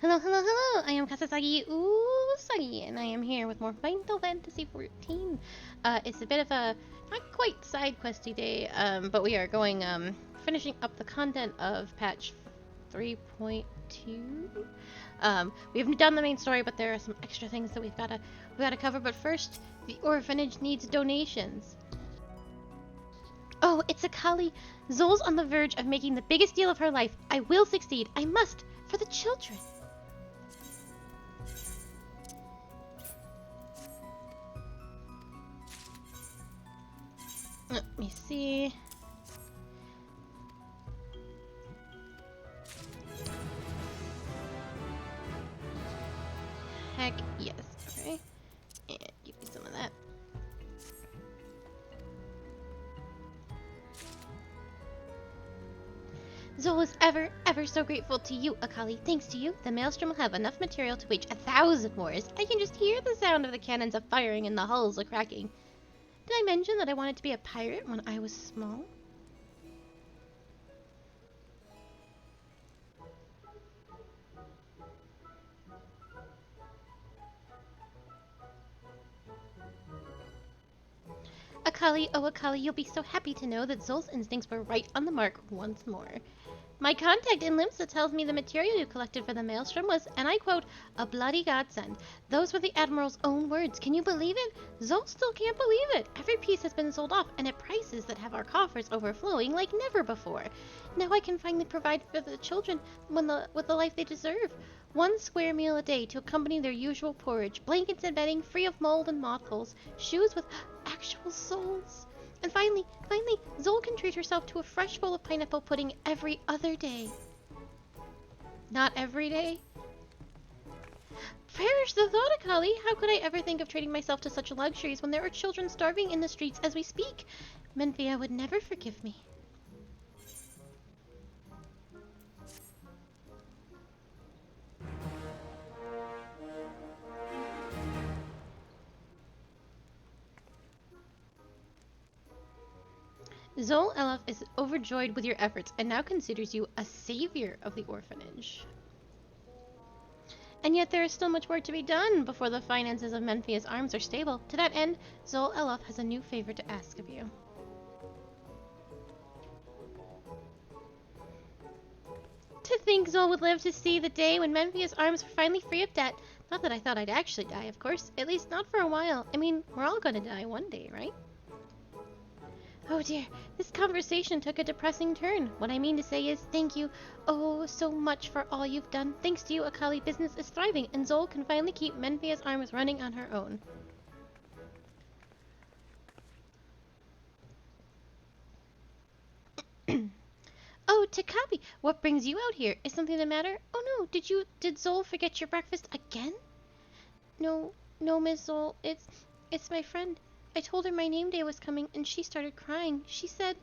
Hello, hello, hello! I am Kasasagi Usagi, and I am here with more Final Fantasy XIV. It's a bit of a not quite side questy day, but we are going finishing up the content of patch 3.2. We haven't done the main story, but there are some extra things that we gotta cover. But first, the orphanage needs donations. Oh, it's Akali. Zol's on the verge of making the biggest deal of her life. I will succeed. I must, for the children. Let me see. Heck yes. Okay. And give me some of that. Zol is ever so grateful to you, Akali. Thanks to you, the Maelstrom will have enough material to wage 1,000 wars. I can just hear the sound of the cannons a firing and the hulls a cracking. Did I mention that I wanted to be a pirate when I was small? Akali, oh Akali, you'll be so happy to know that Zol's instincts were right on the mark once more. My contact in Limsa tells me the material you collected for the Maelstrom was, and I quote, a bloody godsend. Those were the Admiral's own words. Can you believe it? Zol still can't believe it. Every piece has been sold off, and at prices that have our coffers overflowing like never before. Now I can finally provide for the children with the life they deserve. 1 square meal a day to accompany their usual porridge, blankets and bedding free of mold and mothballs, shoes with actual soles. And finally, Zol can treat herself to a fresh bowl of pineapple pudding every other day. Not every day? Perish the thought, Akali! How could I ever think of treating myself to such luxuries when there are children starving in the streets as we speak? Menfia would never forgive me. Zol Elef is overjoyed with your efforts and now considers you a savior of the orphanage. And yet there is still much work to be done before the finances of Menfia's arms are stable. To that end, Zol Elef has a new favor to ask of you. To think Zol would live to see the day when Menfia's arms were finally free of debt. Not that I thought I'd actually die, of course. At least not for a while. I mean, we're all gonna die one day, right? Oh dear, this conversation took a depressing turn. What I mean to say is thank you, oh, so much for all you've done. Thanks to you, Akali business is thriving, and Zol can finally keep Menfia's arms running on her own. Oh, Takabi, what brings you out here? Is something the matter? Oh no, did Zol forget your breakfast again? No, Miss Zol, it's my friend. I told her my name day was coming, and she started crying. She said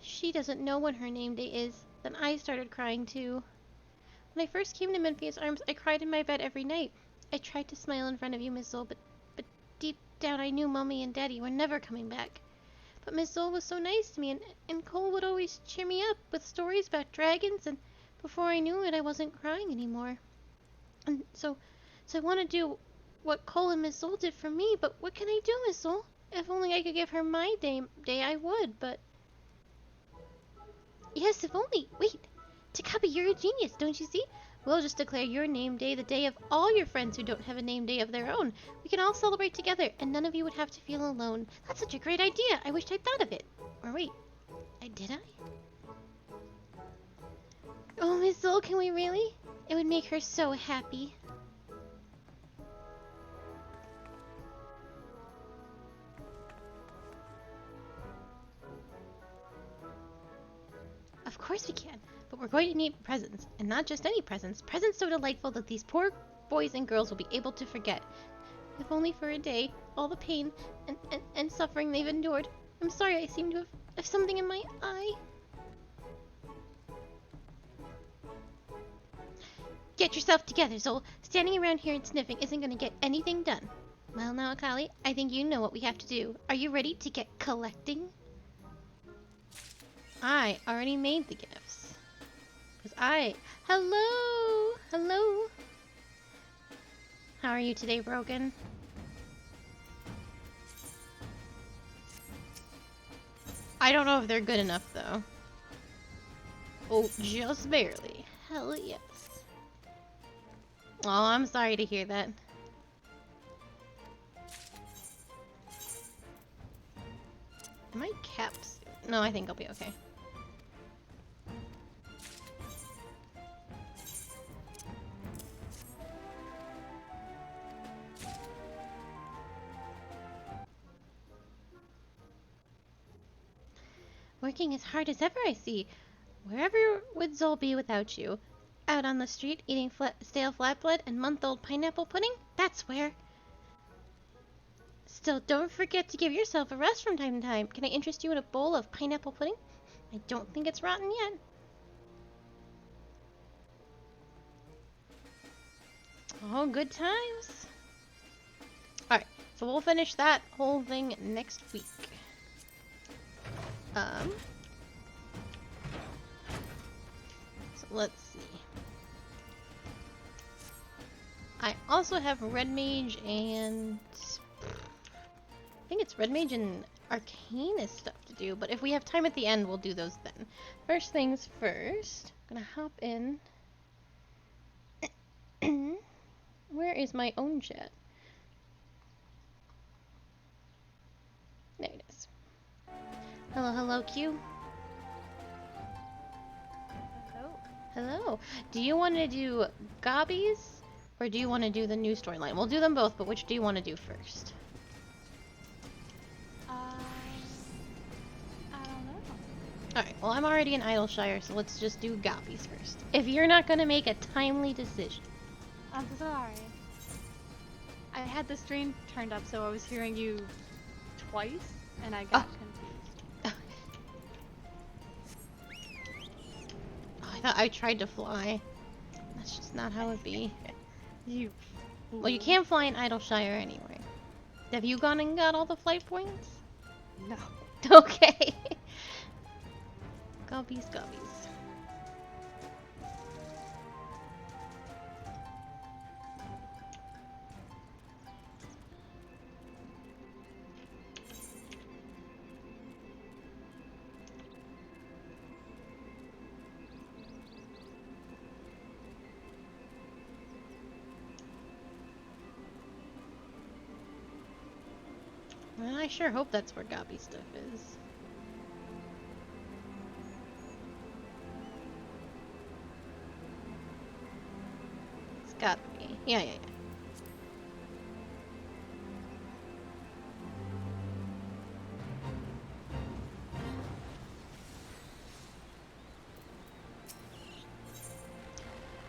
she doesn't know when her name day is. Then I started crying, too. When I first came to Menfia's arms, I cried in my bed every night. I tried to smile in front of you, Miss Zol, but deep down I knew Mommy and Daddy were never coming back. But Miss Zol was so nice to me, and Cole would always cheer me up with stories about dragons, and before I knew it, I wasn't crying anymore. And so I want to do what Cole and Miss Zol did for me, but what can I do, Miss Zol? If only I could give her my day, I would, but... Yes, if only. Wait, Takabi, you're a genius, don't you see? We'll just declare your name day the day of all your friends who don't have a name day of their own. We can all celebrate together, and none of you would have to feel alone. That's such a great idea. I wished I'd thought of it. Or wait, did I? Oh, Miss Zol, can we really? It would make her so happy. Of course we can, but we're going to need presents, and not just any presents. Presents so delightful that these poor boys and girls will be able to forget, if only for a day, all the pain and suffering they've endured. I'm sorry, I seem to have something in my eye. Get yourself together, Zol. Standing around here and sniffing isn't going to get anything done. Well now, Akali, I think you know what we have to do. Are you ready to get collecting? I already made the gifts. Hello! Hello! How are you today, Brogan? I don't know if they're good enough, though. Oh, just barely. Hell yes. Oh, I'm sorry to hear that. Am I capped? No, I think I'll be okay. Working as hard as ever, I see. Wherever would Zol be without you? Out on the street, eating stale flatbread and month-old pineapple pudding? That's where. Still, don't forget to give yourself a rest from time to time. Can I interest you in a bowl of pineapple pudding? I don't think it's rotten yet. Oh, good times. Alright, so we'll finish that whole thing next week. So let's see. I also have Red Mage and... I think it's Red Mage and Arcanist stuff to do, but if we have time at the end, we'll do those then. First things first, I'm gonna hop in. Where is my own chat? There it is. Hello, hello, Q. Hello. Hello. Do you want to do Gobby's, or do you want to do the new storyline? We'll do them both, but which do you want to do first? I don't know. Alright, well I'm already in Idleshire, so let's just do Gobby's first. If you're not going to make a timely decision. I'm sorry. I had the stream turned up, so I was hearing you twice, and I got confused. Oh, I thought I tried to fly. That's just not how it be. You. Well, you can't fly in Idleshire anyway. Have you gone and got all the flight points? No. Okay. Gobby's. Well, I sure hope that's where Gobby stuff is. It's gotta be. Yeah.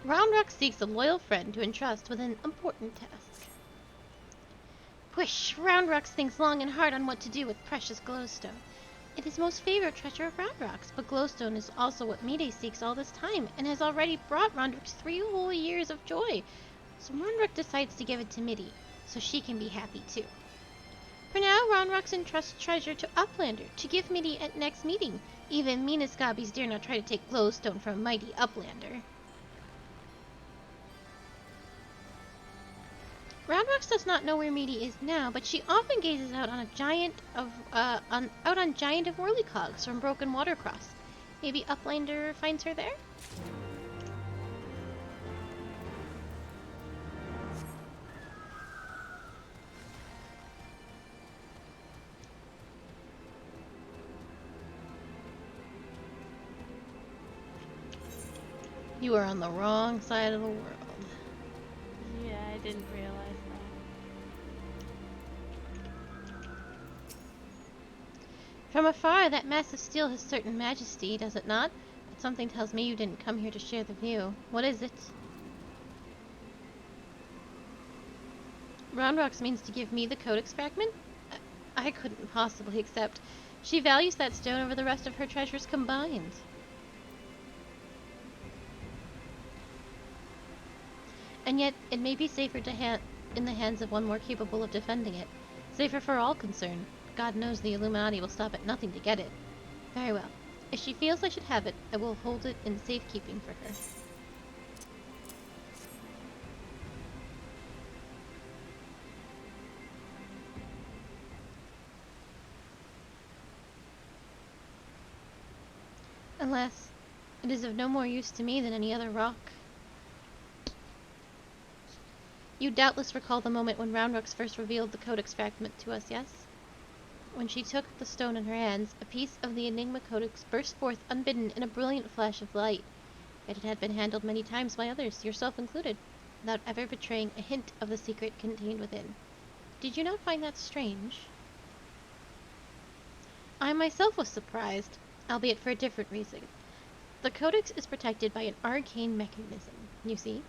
Roundrock seeks a loyal friend to entrust with an important task. Whoosh! Roundrox thinks long and hard on what to do with precious glowstone. It is most favorite treasure of Roundrox, but glowstone is also what Mide seeks all this time, and has already brought Roundrox 3 whole years of joy. So Roundrox decides to give it to Midi, so she can be happy too. For now, Roundrox entrusts treasure to Uplander, to give Midi at next meeting. Even meanest Gobbies dare not try to take glowstone from mighty Uplander. Roundrox does not know where Midi is now, but she often gazes out on a giant of whirlycogs from Broken Watercross. Maybe Uplander finds her there? You are on the wrong side of the world. Yeah, I didn't realize that. From afar, that mass of steel has certain majesty, does it not? But something tells me you didn't come here to share the view. What is it? Roundrox means to give me the Codex fragment? I couldn't possibly accept. She values that stone over the rest of her treasures combined. And yet, it may be safer in the hands of one more capable of defending it. Safer for all concerned. God knows the Illuminati will stop at nothing to get it. Very well. If she feels I should have it, I will hold it in safekeeping for her. Alas, it is of no more use to me than any other rock. You doubtless recall the moment when Roundrocks first revealed the Codex fragment to us, yes? When she took the stone in her hands, a piece of the Enigma Codex burst forth unbidden in a brilliant flash of light. Yet it had been handled many times by others, yourself included, without ever betraying a hint of the secret contained within. Did you not find that strange? I myself was surprised, albeit for a different reason. The Codex is protected by an arcane mechanism, you see.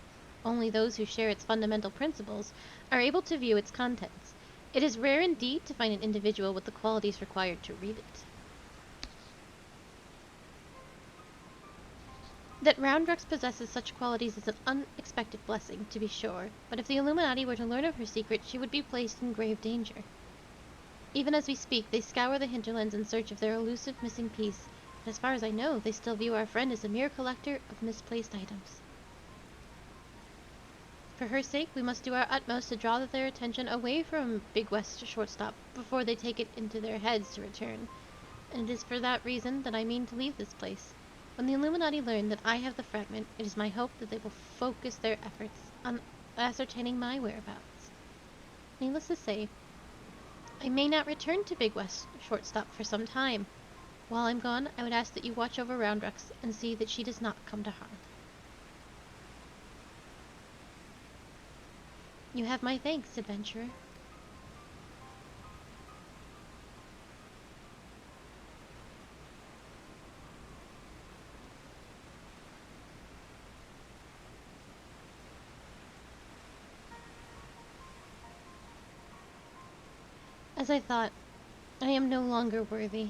Only those who share its fundamental principles are able to view its contents. It is rare indeed to find an individual with the qualities required to read it. That Roundrux possesses such qualities is an unexpected blessing, to be sure, but if the Illuminati were to learn of her secret, she would be placed in grave danger. Even as we speak, they scour the hinterlands in search of their elusive missing piece, but as far as I know, they still view our friend as a mere collector of misplaced items. For her sake, we must do our utmost to draw their attention away from Big West Shortstop before they take it into their heads to return. And it is for that reason that I mean to leave this place. When the Illuminati learn that I have the fragment, it is my hope that they will focus their efforts on ascertaining my whereabouts. Needless to say, I may not return to Big West Shortstop for some time. While I'm gone, I would ask that you watch over Roundrux and see that she does not come to harm. You have my thanks, adventurer. As I thought, I am no longer worthy.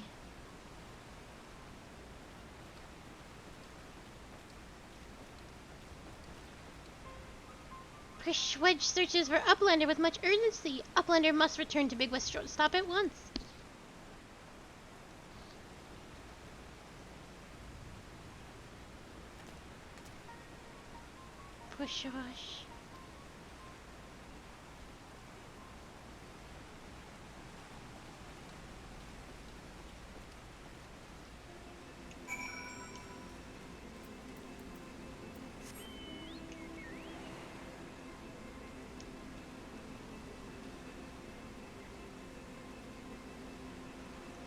Persuade searches for Uplander with much urgency. Uplander must return to Big West Shortstop at once. Pushosh.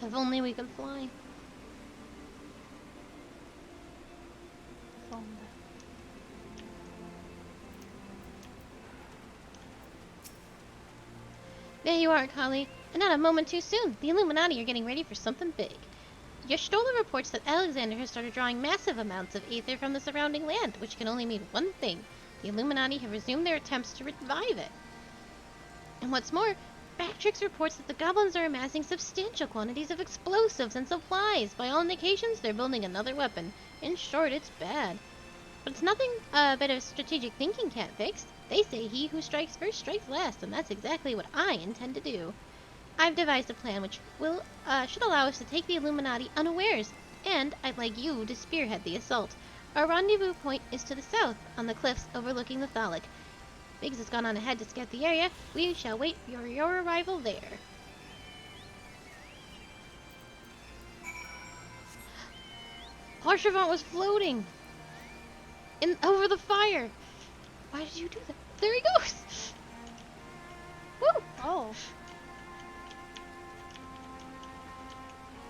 If only we could fly. If only. There you are, Kali. And not a moment too soon. The Illuminati are getting ready for something big. Yashtola reports that Alexander has started drawing massive amounts of ether from the surrounding land, which can only mean one thing. The Illuminati have resumed their attempts to revive it. And what's more, Bactrix reports that the goblins are amassing substantial quantities of explosives and supplies. By all indications, they're building another weapon. In short, it's bad. But it's nothing a bit of strategic thinking can't fix. They say he who strikes first strikes last, and that's exactly what I intend to do. I've devised a plan which should allow us to take the Illuminati unawares, and I'd like you to spearhead the assault. Our rendezvous point is to the south, on the cliffs overlooking the Thalic. Biggs has gone on ahead to scout the area. We shall wait for your arrival there. Harshavant was floating over the fire. Why did you do that? There he goes. Woo! Oh.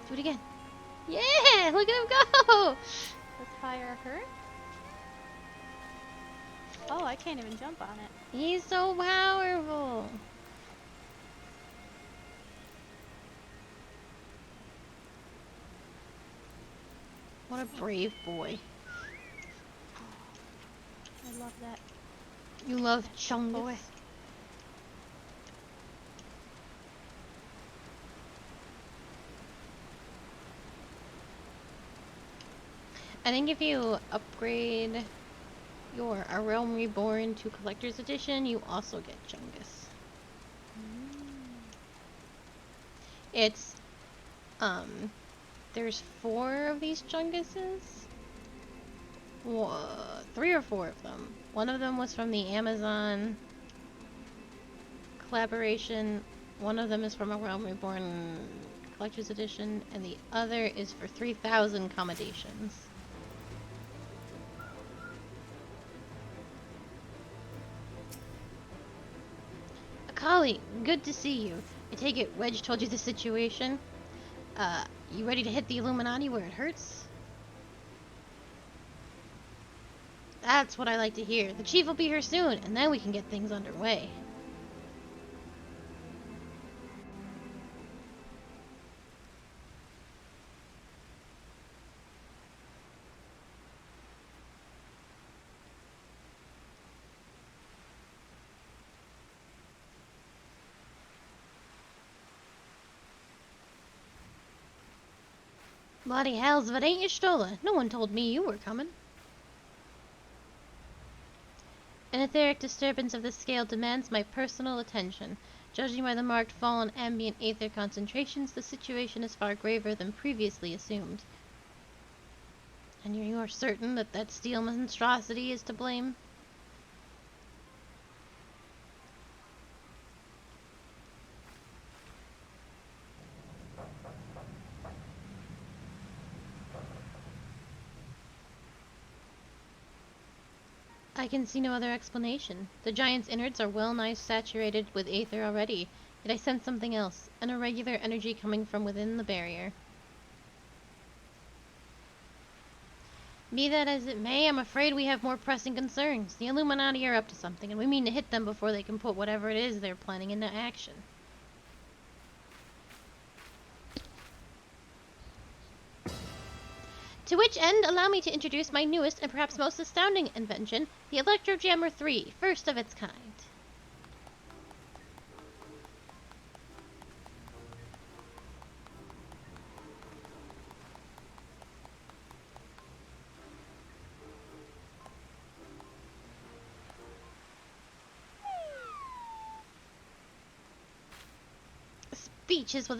Do it again. Yeah! Look at him go! Does fire hurt? Oh, I can't even jump on it. He's so powerful. What a brave boy. I love that. You love Chungus. Boy. I think if you upgrade your A Realm Reborn to Collector's Edition, you also get Chungus. It's There's 4 of these chunguses? 3 or 4 of them. One of them was from the Amazon collaboration. One of them is from a Realm Reborn Collector's Edition, and the other is for 3,000 accommodations. Akali, good to see you. I take it Wedge told you the situation? You ready to hit the Illuminati where it hurts? That's what I like to hear. The chief will be here soon, and then we can get things underway. Bloody hells if it ain't Y'shtola. No one told me you were coming. An etheric disturbance of this scale demands my personal attention. Judging by the marked fall in ambient aether concentrations, the situation is far graver than previously assumed. And you are certain that that steel monstrosity is to blame? I can see no other explanation. The giant's innards are well nigh saturated with aether already, yet I sense something else, an irregular energy coming from within the barrier. Be that as it may, I'm afraid we have more pressing concerns. The Illuminati are up to something, and we mean to hit them before they can put whatever it is they're planning into action. To which end, allow me to introduce my newest and perhaps most astounding invention, the Electrojammer 3, first of its kind. Speechless with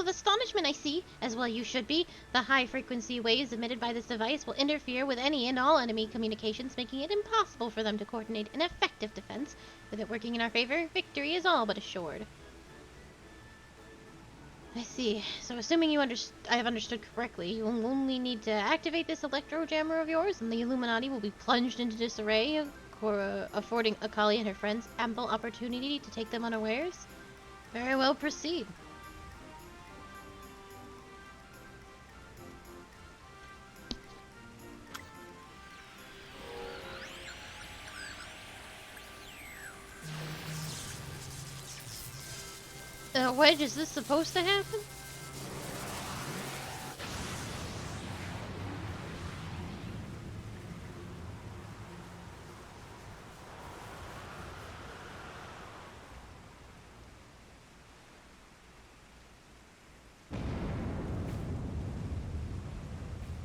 astonishment, I see, as well you should be. The high-frequency waves emitted by this device will interfere with any and all enemy communications, making it impossible for them to coordinate an effective defense. With it working in our favor, victory is all but assured. I see. So assuming I have understood correctly, you will only need to activate this electro-jammer of yours, and the Illuminati will be plunged into disarray, affording Akali and her friends ample opportunity to take them unawares? Very well, proceed. Wedge, is this supposed to happen?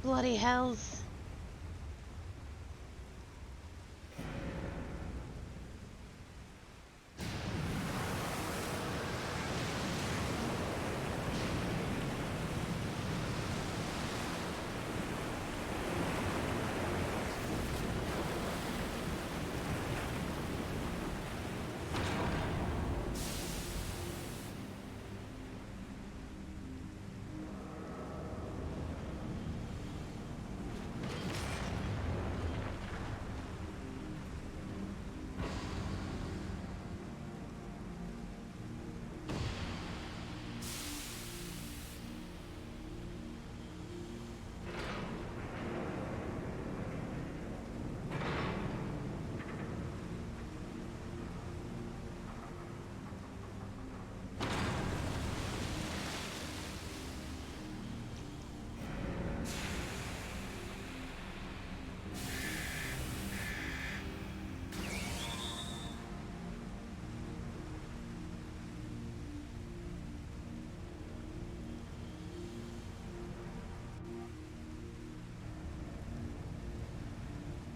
Bloody hells.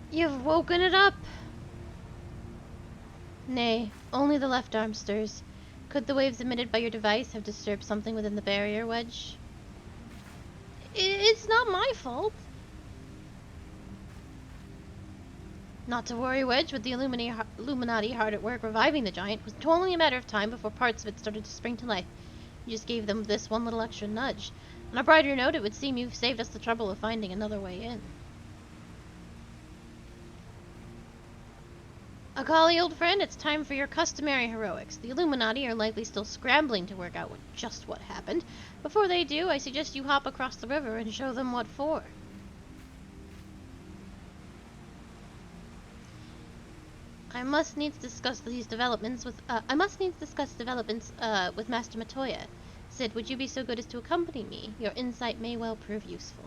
You've woken it up! Nay, only the left arm stirs. Could the waves emitted by your device have disturbed something within the barrier, Wedge? It's not my fault. Not to worry, Wedge. With the Illuminati hard at work reviving the giant, it was only a matter of time before parts of it started to spring to life. You just gave them this one little extra nudge. On a brighter note, it would seem you've saved us the trouble of finding another way in. A golly, old friend, it's time for your customary heroics. The Illuminati are likely still scrambling to work out just what happened. Before they do, I suggest you hop across the river and show them what for. I must needs discuss developments with Master Matoya. Sid, would you be so good as to accompany me? Your insight may well prove useful.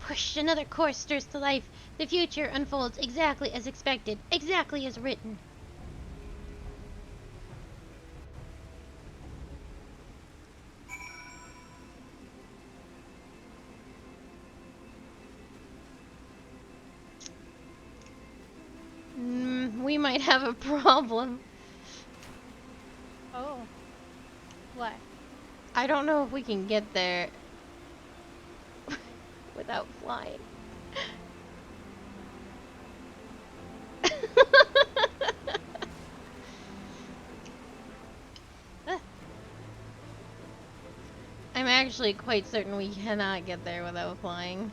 Whoosh, another course stirs to life. The future unfolds exactly as expected, exactly as written. We might have a problem. Oh. What? I don't know if we can get there without flying. I'm actually quite certain we cannot get there without flying.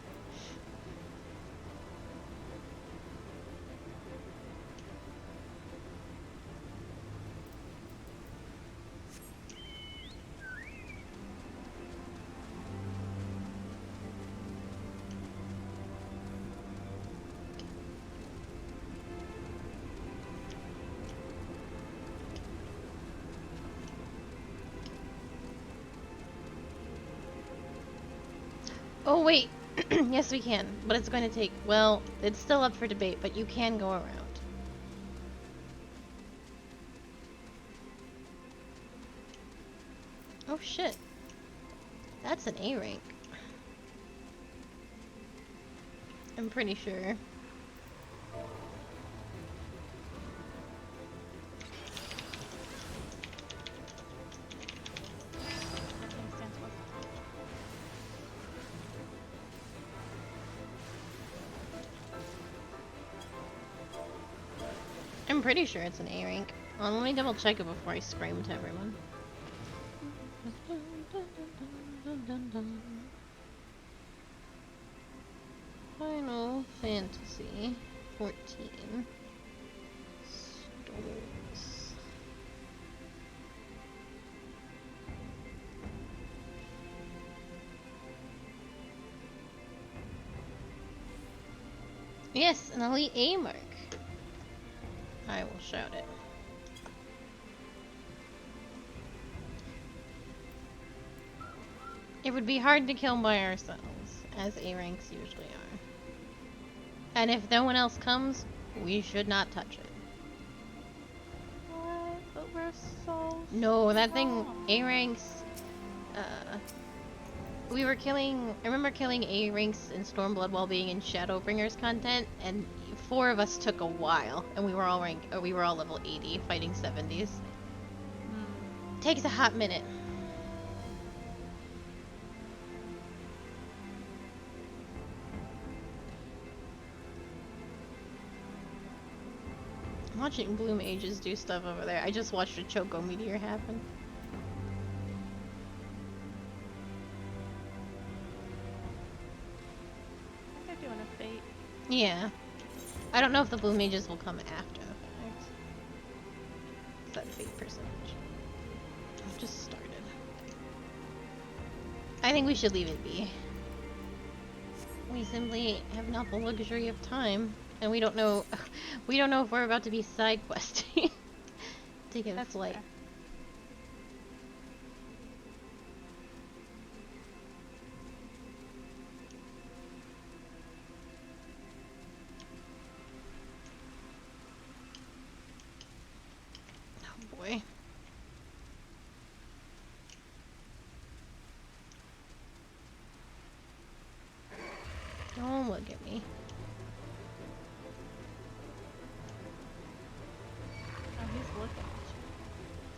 Oh wait, yes we can, but it's going to take, well, it's still up for debate, but you can go around. Oh shit. That's an A rank. I'm pretty sure. I'm pretty sure it's an A rank. Let me double check it before I scream to everyone. Final Fantasy 14. Stories. Yes, an elite A mark. I will shout it. It would be hard to kill by ourselves, as A ranks usually are. And if no one else comes, we should not touch it. What? But we're so No, that thing, strong. A ranks, we were killing, I remember killing A ranks in Stormblood while being in Shadowbringers content, and 4 of us took a while, and we were all level 80, fighting 70s. Takes a hot minute. I'm watching Blue Mages do stuff over there. I just watched a Choco Meteor happen. They're doing a fate. Yeah. I don't know if the Blue Mages will come after the fact. It's that fate percentage. I've just started. I think we should leave it be. We simply have not the luxury of time, and we don't know. We don't know if we're about to be side questing to get a flight. Fair. Oh boy. Don't look at me. Oh, he's looking at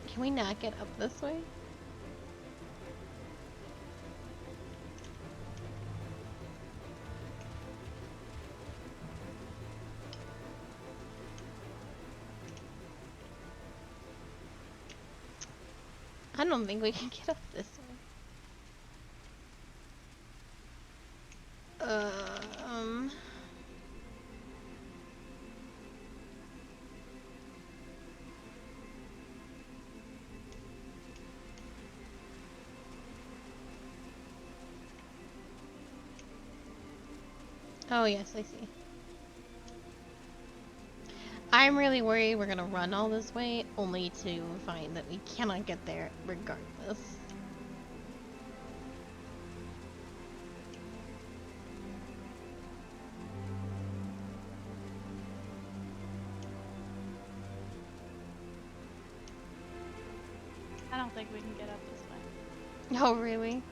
you. Can we not get up this way? I don't think we can get up this way. Oh yes, I see. I'm really worried we're gonna run all this way, only to find that we cannot get there regardless. I don't think we can get up this way. Oh really?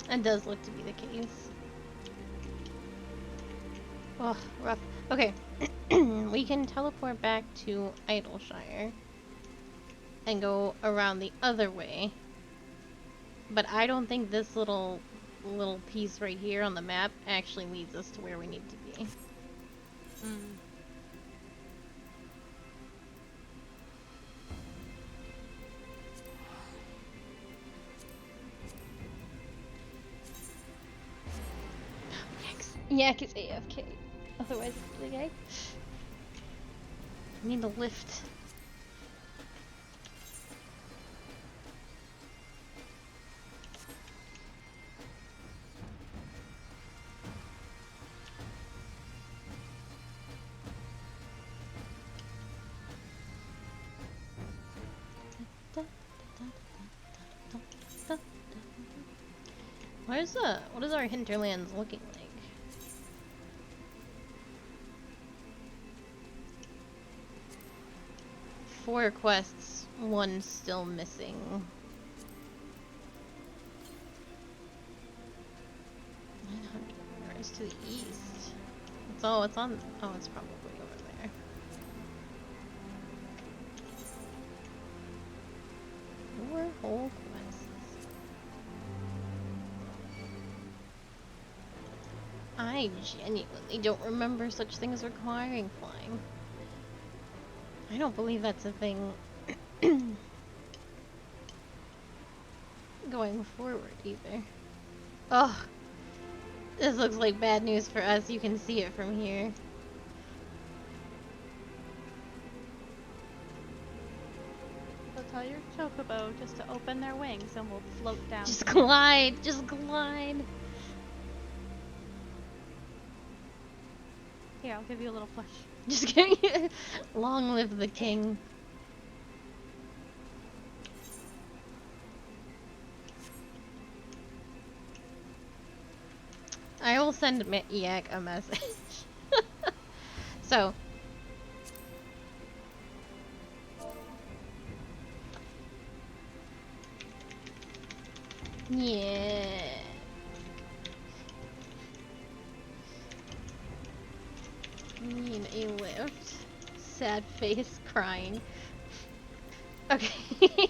It does look to be the case. Oh, rough. Okay. We can teleport back to Idleshire and go around the other way. But I don't think this little piece right here on the map actually leads us to where we need to be. Yak is AFK. Otherwise, it's okay. I need a lift. What is our hinterlands looking like? 4 quests, 1 still missing. 900 yards to the east. It's on. Oh, it's probably over there. Four whole quests. I genuinely don't remember such things requiring flying. I don't believe that's a thing going forward either. Oh, this looks like bad news for us. You can see it from here. So tell your chocobo just to open their wings and we'll float down. Just glide, just glide. Here, I'll give you a little push. Just kidding. Long live the king. I will send Yak a message. So. Yeah. Need a lift. Sad face crying. Okay.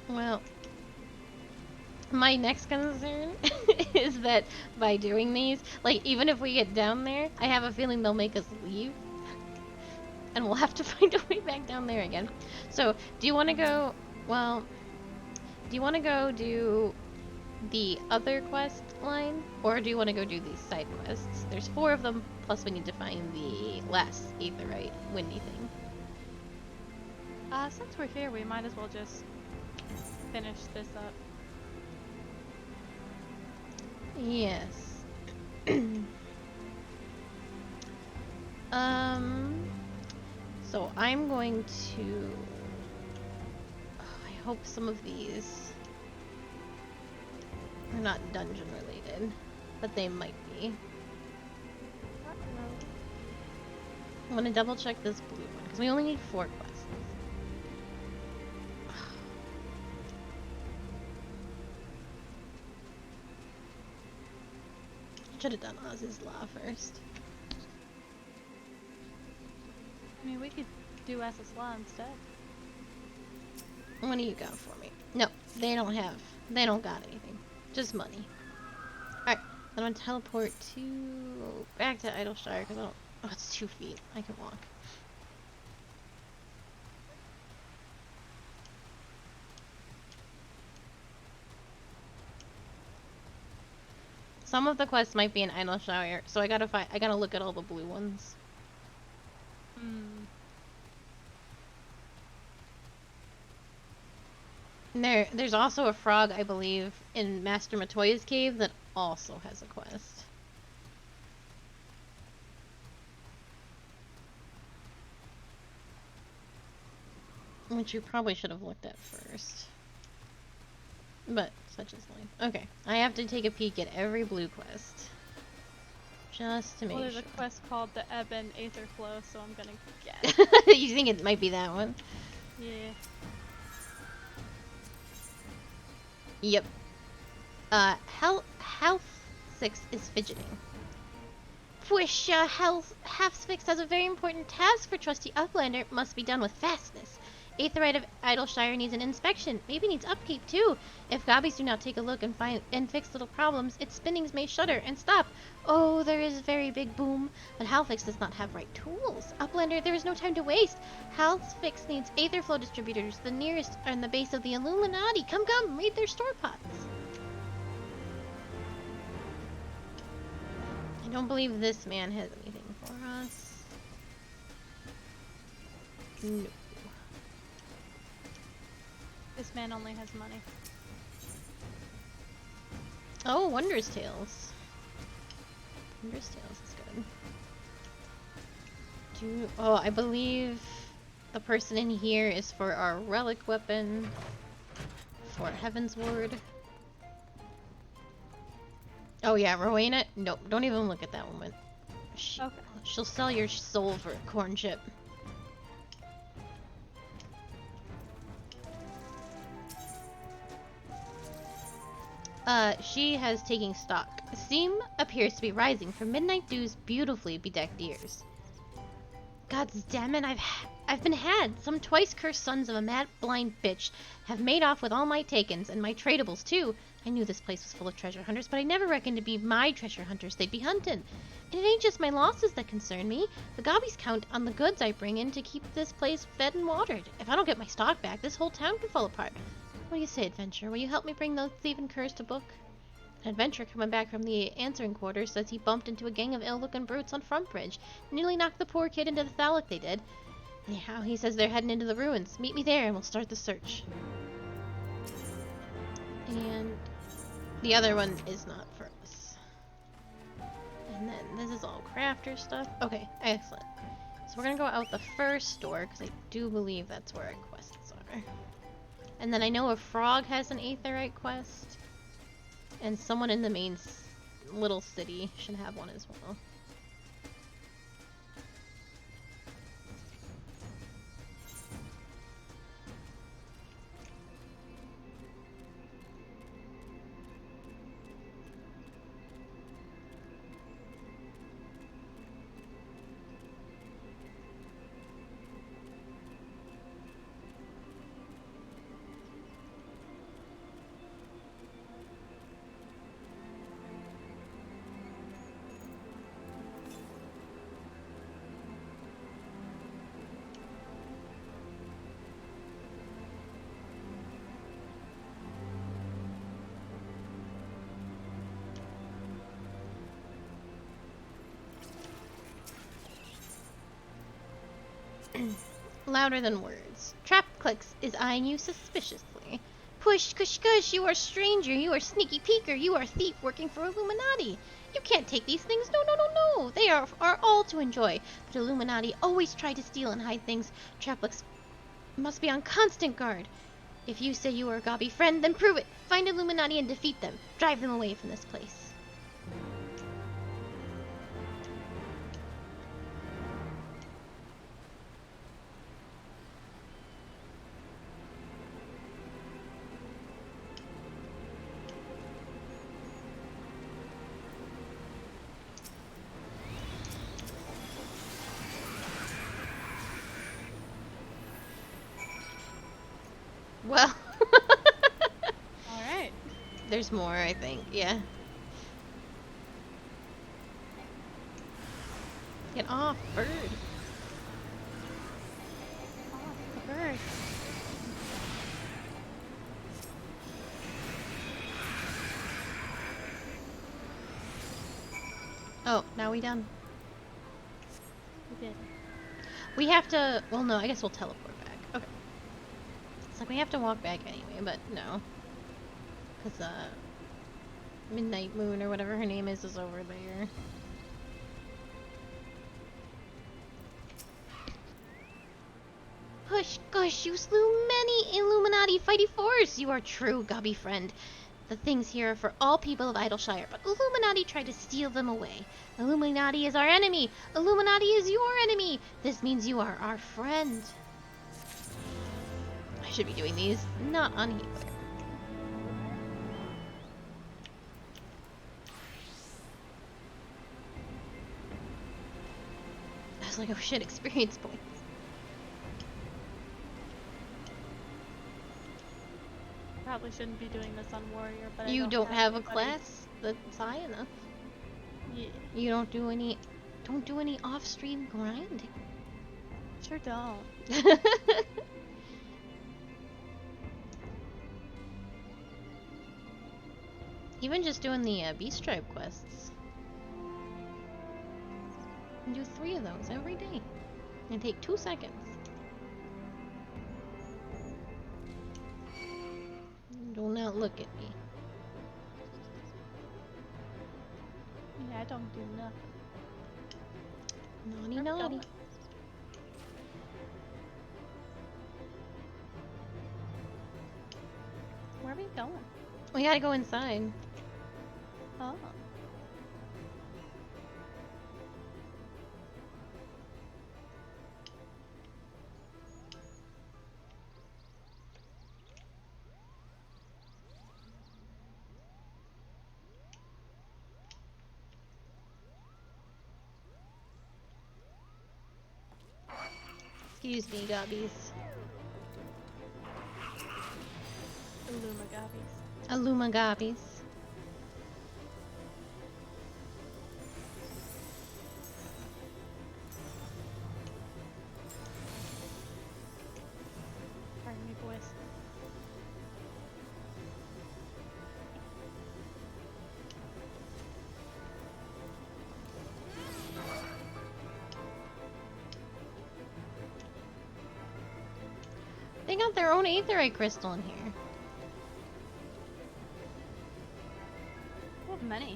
Well, my next concern is that by doing these, like, even if we get down there, I have a feeling they'll make us leave. And we'll have to find a way back down there again. So, do you want to go, well, do you want to go do the other quest line, or do you want to go do these side quests? There's 4 of them, plus we need to find the last aetherite windy thing. Since we're here, we might as well just finish this up. Yes. So I'm going to... I hope some of these are not dungeon related, but they might be. I'm gonna double check this blue one, because we only need 4 quests. Should have done Oz's Law first. I mean, we could do SS Law instead. What do you got for me? No, they don't got anything. Just money. Alright, I'm gonna teleport back to Idleshire, because I don't... Oh, it's 2 feet. I can walk. Some of the quests might be in Idleshire, so I gotta look at all the blue ones. And there's also a frog, I believe, in Master Matoya's cave that also has a quest. Which you probably should have looked at first. But, such is life. Okay, I have to take a peek at every blue quest. Just to make sure. Well, there's a quest called the Ebb and Aether Flow, so I'm gonna guess. You think it might be that one? Yeah. Yep. Health 6 is fidgeting. Fwisha, Half 6 has a very important task for trusty Uplander. Must be done with fastness. Aetherite of Idleshire needs an inspection. Maybe needs upkeep too. If Gobbies do not take a look and fix little problems, its spinnings may shudder and stop. Oh, there is a very big boom. But Halfix does not have right tools. Uplander, there is no time to waste. Halfix needs Aetherflow distributors. The nearest are in the base of the Illuminati. Come, raid their store pots. I don't believe this man has anything for us. No. This man only has money. Oh, Wondrous Tales. Wondrous Tales is good. Oh, I believe the person in here is for our relic weapon for Heaven's Ward. Oh yeah, Rowena? Nope, don't even look at that woman. Okay. She'll sell your soul for a corn chip. She has taking stock. Steam appears to be rising from midnight dew's beautifully bedecked ears. Gods damn it, I've been had. Some twice cursed sons of a mad blind bitch have made off with all my takens, and my tradables too. I knew this place was full of treasure hunters, but I never reckoned to be my treasure hunters they'd be hunting. And it ain't just my losses that concern me. The Gobbies count on the goods I bring in to keep this place fed and watered. If I don't get my stock back, this whole town can fall apart. What do you say, Adventure? Will you help me bring those thieving curs to book? An Adventure coming back from the answering quarters says he bumped into a gang of ill-looking brutes on Front Bridge. Nearly knocked the poor kid into the Thalic, they did. Anyhow, he says they're heading into the ruins. Meet me there and we'll start the search. And the other one is not for us. And then this is all crafter stuff. Okay, excellent. So we're gonna go out the first door, because I do believe that's where our quests are. And then I know a frog has an Aetherite quest. And someone in the main little city should have one as well. Louder than words. Trap Clicks is eyeing you suspiciously. Push, cush, cush, you are stranger, you are sneaky peeker, you are thief working for Illuminati. You can't take these things, no, no, no, no. They are all to enjoy. But Illuminati always try to steal and hide things. Trap Clicks must be on constant guard. If you say you are a Gobby friend, then prove it. Find Illuminati and defeat them. Drive them away from this place. Well, Alright. there's more, I think. Yeah. Get off, bird. Oh, the bird. Oh, now we done. We did. We have to. Well, no, I guess we'll teleport back. Okay. It's like we have to walk back anyway, but no. Because, Midnight Moon or whatever her name is over there. Hush, gush, you slew many Illuminati fighty force. You are true, Gobby friend. The things here are for all people of Idleshire, but Illuminati tried to steal them away. Illuminati is our enemy. Illuminati is your enemy. This means you are our friend. I should be doing these, not on healer. I was like, oh shit, experience points. Probably shouldn't be doing this on warrior, but You I don't have a anybody. class that's high enough. Yeah. You don't do any off-stream grinding. Sure don't. Even just doing the Beast Tribe quests. You do 3 of those every day. And take 2 seconds. Do not look at me. Yeah, I don't do nothing. Naughty, Where we naughty. going? Where are we going? We gotta go inside. Oh. Excuse me, Gobbies. Illumagabbies. Illuma Gobbies. Pardon me, boys. They got their own aetherite crystal in here. We have many.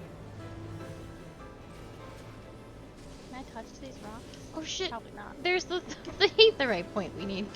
Can I touch these rocks? Oh shit. Probably not. There's the aetherite point we need.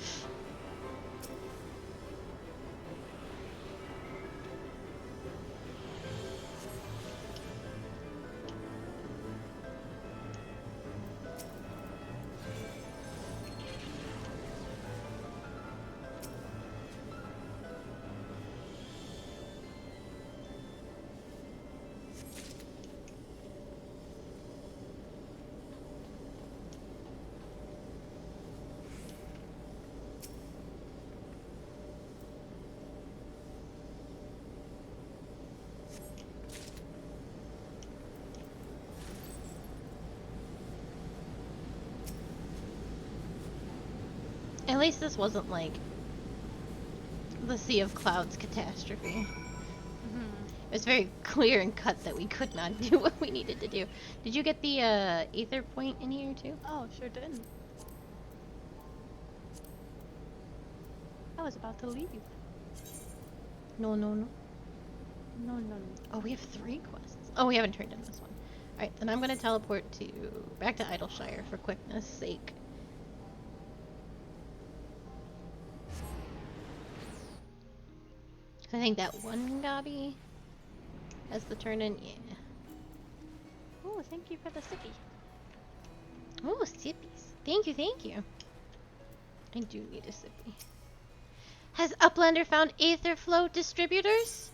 At least this wasn't like the Sea of Clouds catastrophe. It was very clear and cut that we could not do what we needed to do. Did you get the ether point in here too? Oh, sure didn't. was about to leave. No, no, no. No, no, no. Oh, we have 3 quests. Oh, we haven't turned in this one. Alright, then I'm gonna teleport back to Idleshire for quickness sake. I think that one Gobby has the turn in, yeah. Oh, thank you for the sippy. Oh, sippies. Thank you, thank you. I do need a sippy. Has Uplander found Aether Flow distributors?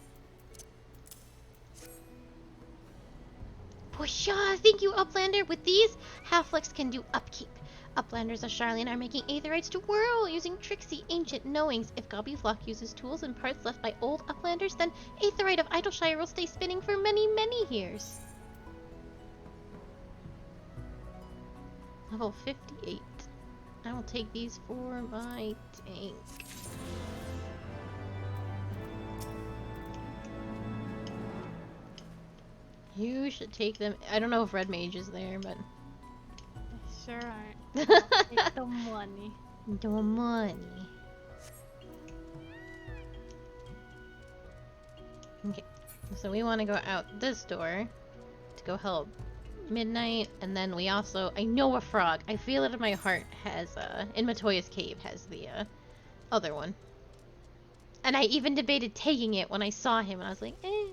Pwashaw! Thank you, Uplander! With these, Halflix can do upkeep. Uplanders of Charlene are making aetherites to whirl using tricksy ancient knowings. If Gobby Flock uses tools and parts left by old Uplanders, then Aetherite of Idleshire will stay spinning for many, many years. Level 58. I will take these for my tank. You should take them. I don't know if Red Mage is there, but... They sure aren't. I'll take the money. The money. Okay, so we want to go out this door to go help Midnight, and then we also... I know a frog. I feel it in my heart has, in Matoya's cave has the, other one. And I even debated taking it when I saw him, and I was like, eh.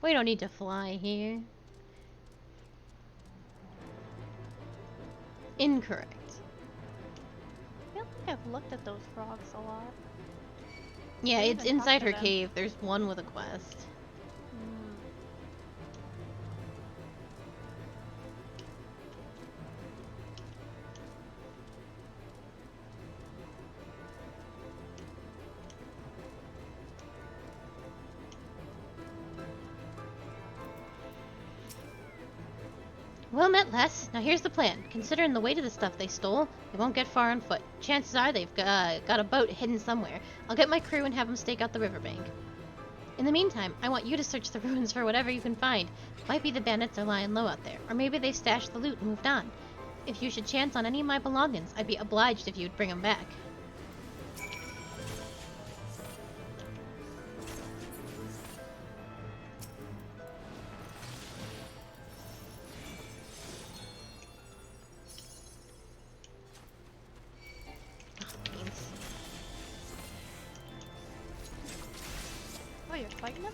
We don't need to fly here. Incorrect. I feel like I've looked at those frogs a lot. Yeah, I it's even inside talked to her them. cave. There's one with a quest. Well met, Les. Now here's the plan. Considering the weight of the stuff they stole, they won't get far on foot. Chances are they've got a boat hidden somewhere. I'll get my crew and have them stake out the riverbank. In the meantime, I want you to search the ruins for whatever you can find. Might be the bandits are lying low out there, or maybe they stashed the loot and moved on. If you should chance on any of my belongings, I'd be obliged if you'd bring them back. Oh, you're fighting them?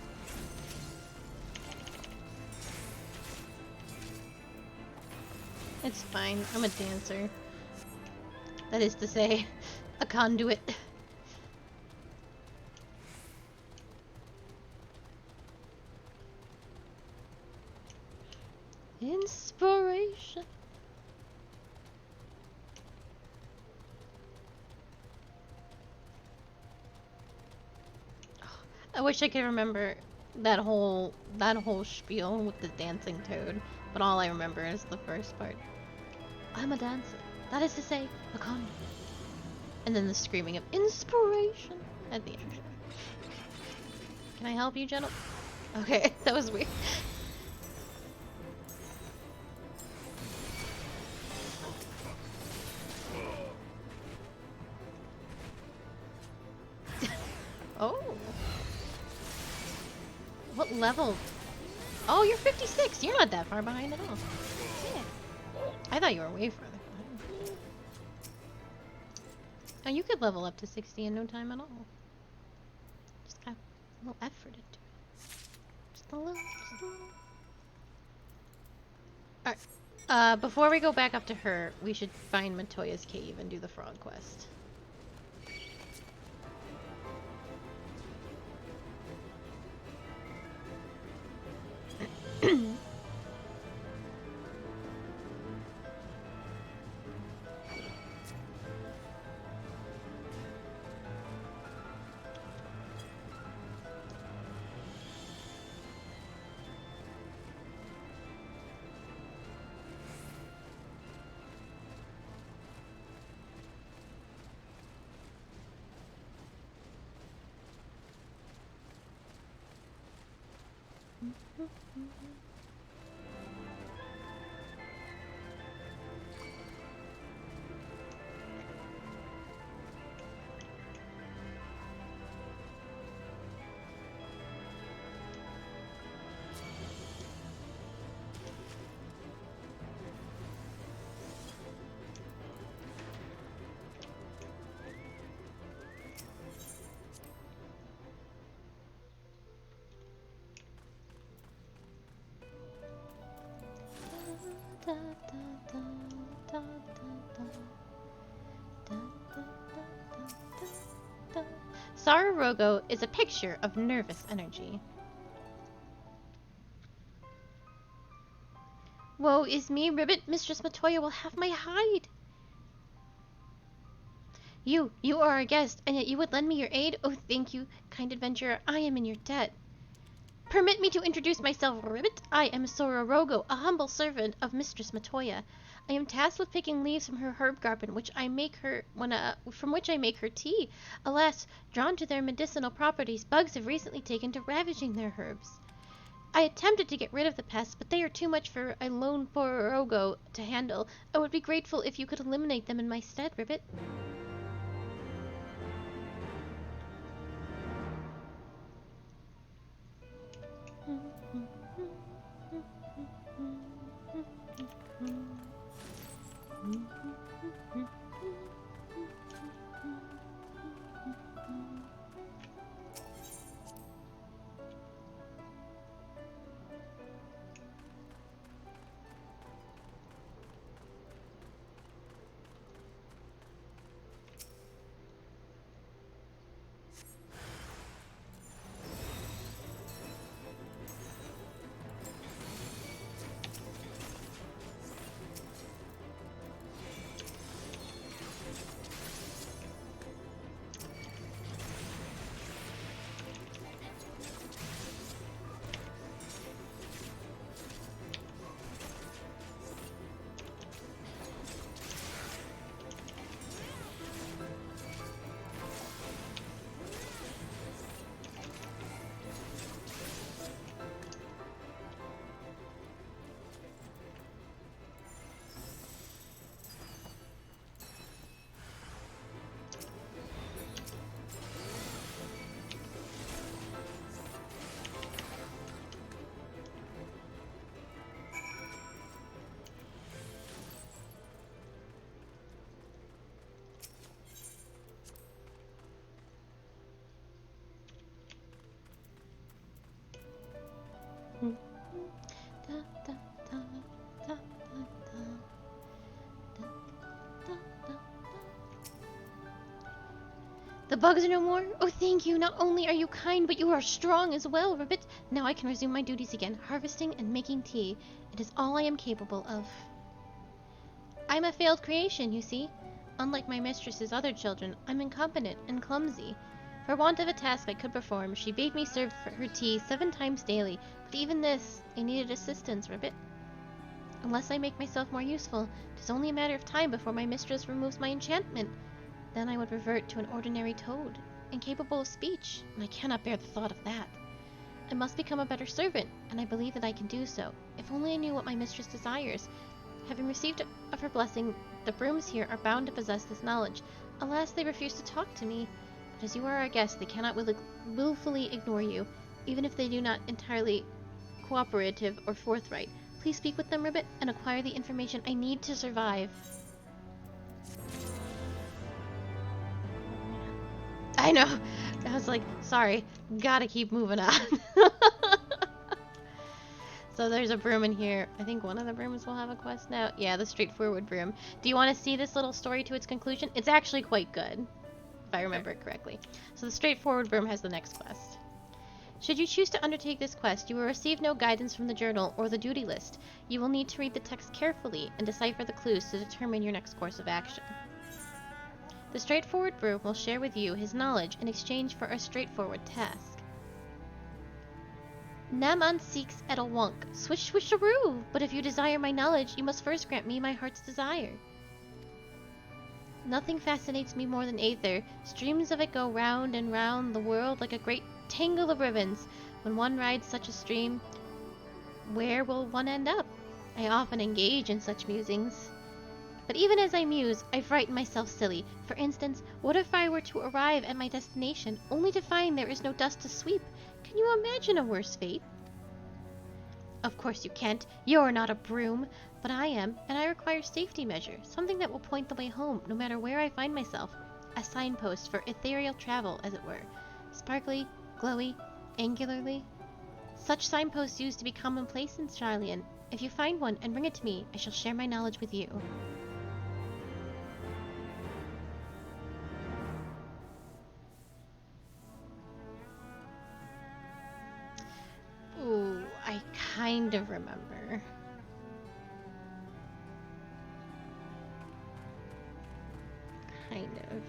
It's fine. I'm a dancer. That is to say, a conduit. Inspiration. I wish I could remember that whole spiel with the dancing toad, but all I remember is the first part. I'm a dancer. That is to say, a conduit. And then the screaming of inspiration at the end. Can I help you, gentlemen? Okay, that was weird. Oh. What level? Oh, you're 56. You're not that far behind at all. Yeah. I thought you were way further behind. Oh, you could level up to 60 in no time at all. Just got a little effort into it. Just a little. Alright. Before we go back up to her, we should find Matoya's cave and do the frog quest. Da, da, da, da, da, da. Da, da, da, da, da. Sararogo is a picture of nervous energy. Woe is me, Ribbit! Mistress Matoya will have my hide! You are our guest, and yet you would lend me your aid? Oh, thank you, kind adventurer. I am in your debt. Permit me to introduce myself, Ribbit. I am Sororogo, a humble servant of Mistress Matoya. I am tasked with picking leaves from her herb garden, from which I make her tea. Alas, drawn to their medicinal properties, bugs have recently taken to ravaging their herbs. I attempted to get rid of the pests, but they are too much for a lone Sororogo to handle. I would be grateful if you could eliminate them in my stead, Ribbit. The bugs are no more? Oh, thank you. Not only are you kind, but you are strong as well, Ribbit. Now I can resume my duties again, harvesting and making tea. It is all I am capable of. I'm a failed creation, you see. Unlike my mistress's other children, I'm incompetent and clumsy. For want of a task I could perform, she bade me serve her tea 7 times daily, but even this, I needed assistance, Ribbit. Unless I make myself more useful, it is only a matter of time before my mistress removes my enchantment. Then I would revert to an ordinary toad, incapable of speech, and I cannot bear the thought of that. I must become a better servant, and I believe that I can do so, if only I knew what my mistress desires. Having received of her blessing, the brooms here are bound to possess this knowledge. Alas, they refuse to talk to me. But as you are our guest, they cannot willfully ignore you, even if they do not entirely cooperative or forthright. Please speak with them, Ribbit, and acquire the information I need to survive. I know. I was like, sorry, gotta keep moving on. So there's a broom in here. I think one of the brooms will have a quest now. Yeah, the straightforward broom. Do you want to see this little story to its conclusion? It's actually quite good, if I remember it correctly. So the straightforward broom has the next quest. Should you choose to undertake this quest, you will receive no guidance from the journal or the duty list. You will need to read the text carefully and decipher the clues to determine your next course of action. The straightforward broom will share with you his knowledge in exchange for a straightforward task. Naman seeks Edelwunk. Swish swisharoo! But if you desire my knowledge, you must first grant me my heart's desire. Nothing fascinates me more than Aether. Streams of it go round and round the world like a great tangle of ribbons. When one rides such a stream, where will one end up? I often engage in such musings. But even as I muse, I frighten myself silly. For instance, what if I were to arrive at my destination, only to find there is no dust to sweep? Can you imagine a worse fate? Of course you can't. You're not a broom. But I am, and I require safety measure, something that will point the way home, no matter where I find myself. A signpost for ethereal travel, as it were. Sparkly, glowy, angularly. Such signposts used to be commonplace in Shylian. If you find one and bring it to me, I shall share my knowledge with you. Ooh, I kind of remember. Kind of.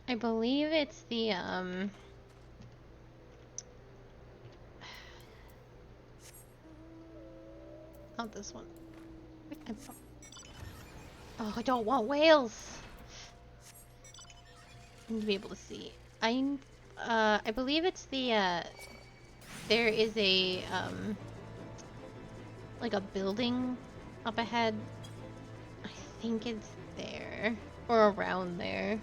I believe it's the, not this one. Oh, I don't want whales! I need to be able to see. I believe it's the, there is a, like a building up ahead. I think it's there. Or around there.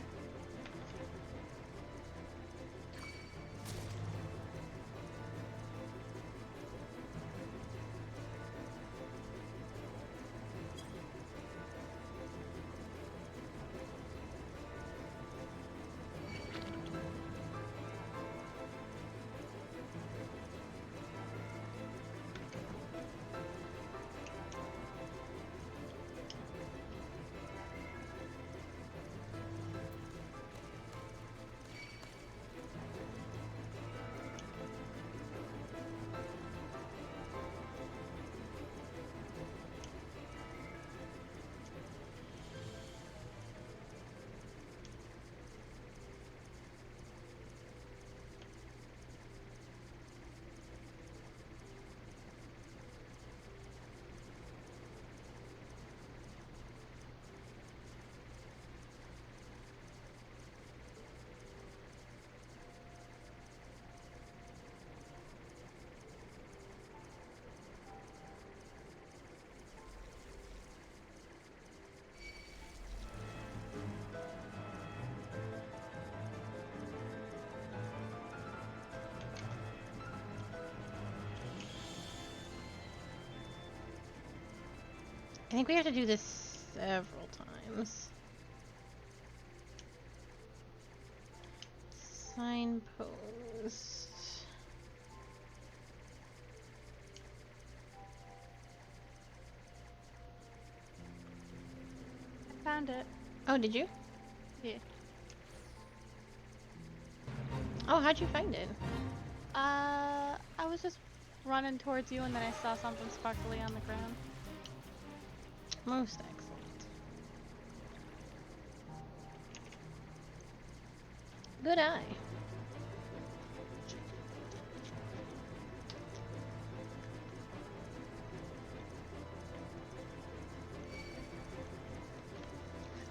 I think we have to do this several times. Signpost. I found it. Oh, did you? Yeah. Oh, how'd you find it? I was just running towards you and then I saw something sparkly on the ground. Most excellent. Good eye.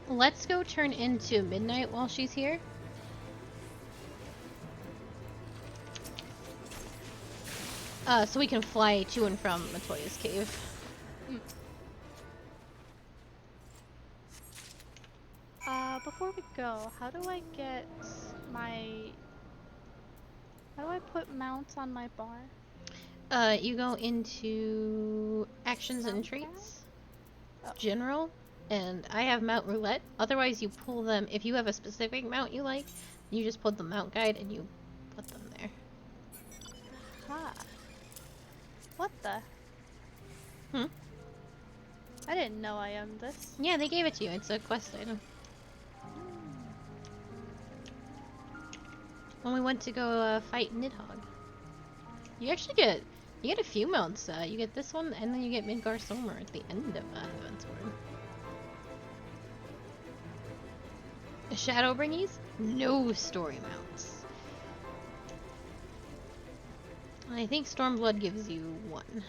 Let's go turn into midnight while she's here. So we can fly to and from Matoya's cave. Before we go, how do I get my... How do I put mounts on my bar? You go into actions and Mount traits, Oh. general, and I have mount roulette. Otherwise, you pull them, if you have a specific mount you like, you just pull the mount guide and you put them there. Ha. What the? Hmm? I didn't know I owned this. Yeah, they gave it to you. It's a quest item. When we went to go fight Nidhogg. You actually get a few mounts. You get this one, and then you get Midgar Somer at the end of Heavensward. Shadowbringies? No story mounts. I think Stormblood gives you one.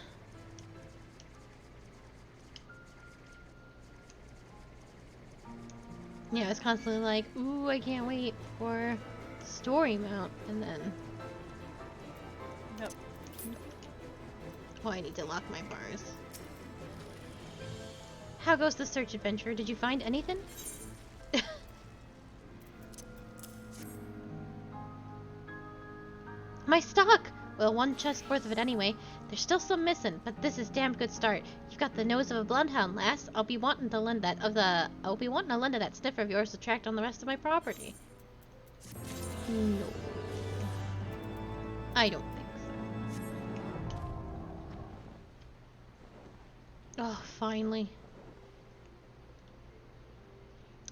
Yeah, it's constantly like, ooh, I can't wait for story mount, and then... Nope. Oh, I need to lock my bars. How goes the search adventure? Did you find anything? My stock! Well, one chest worth of it anyway. There's still some missing, but this is damn good start. You've got the nose of a bloodhound, lass. I'll be wanting to lend that of that sniffer of yours to track down the rest of my property. No. I don't think so. Oh, finally.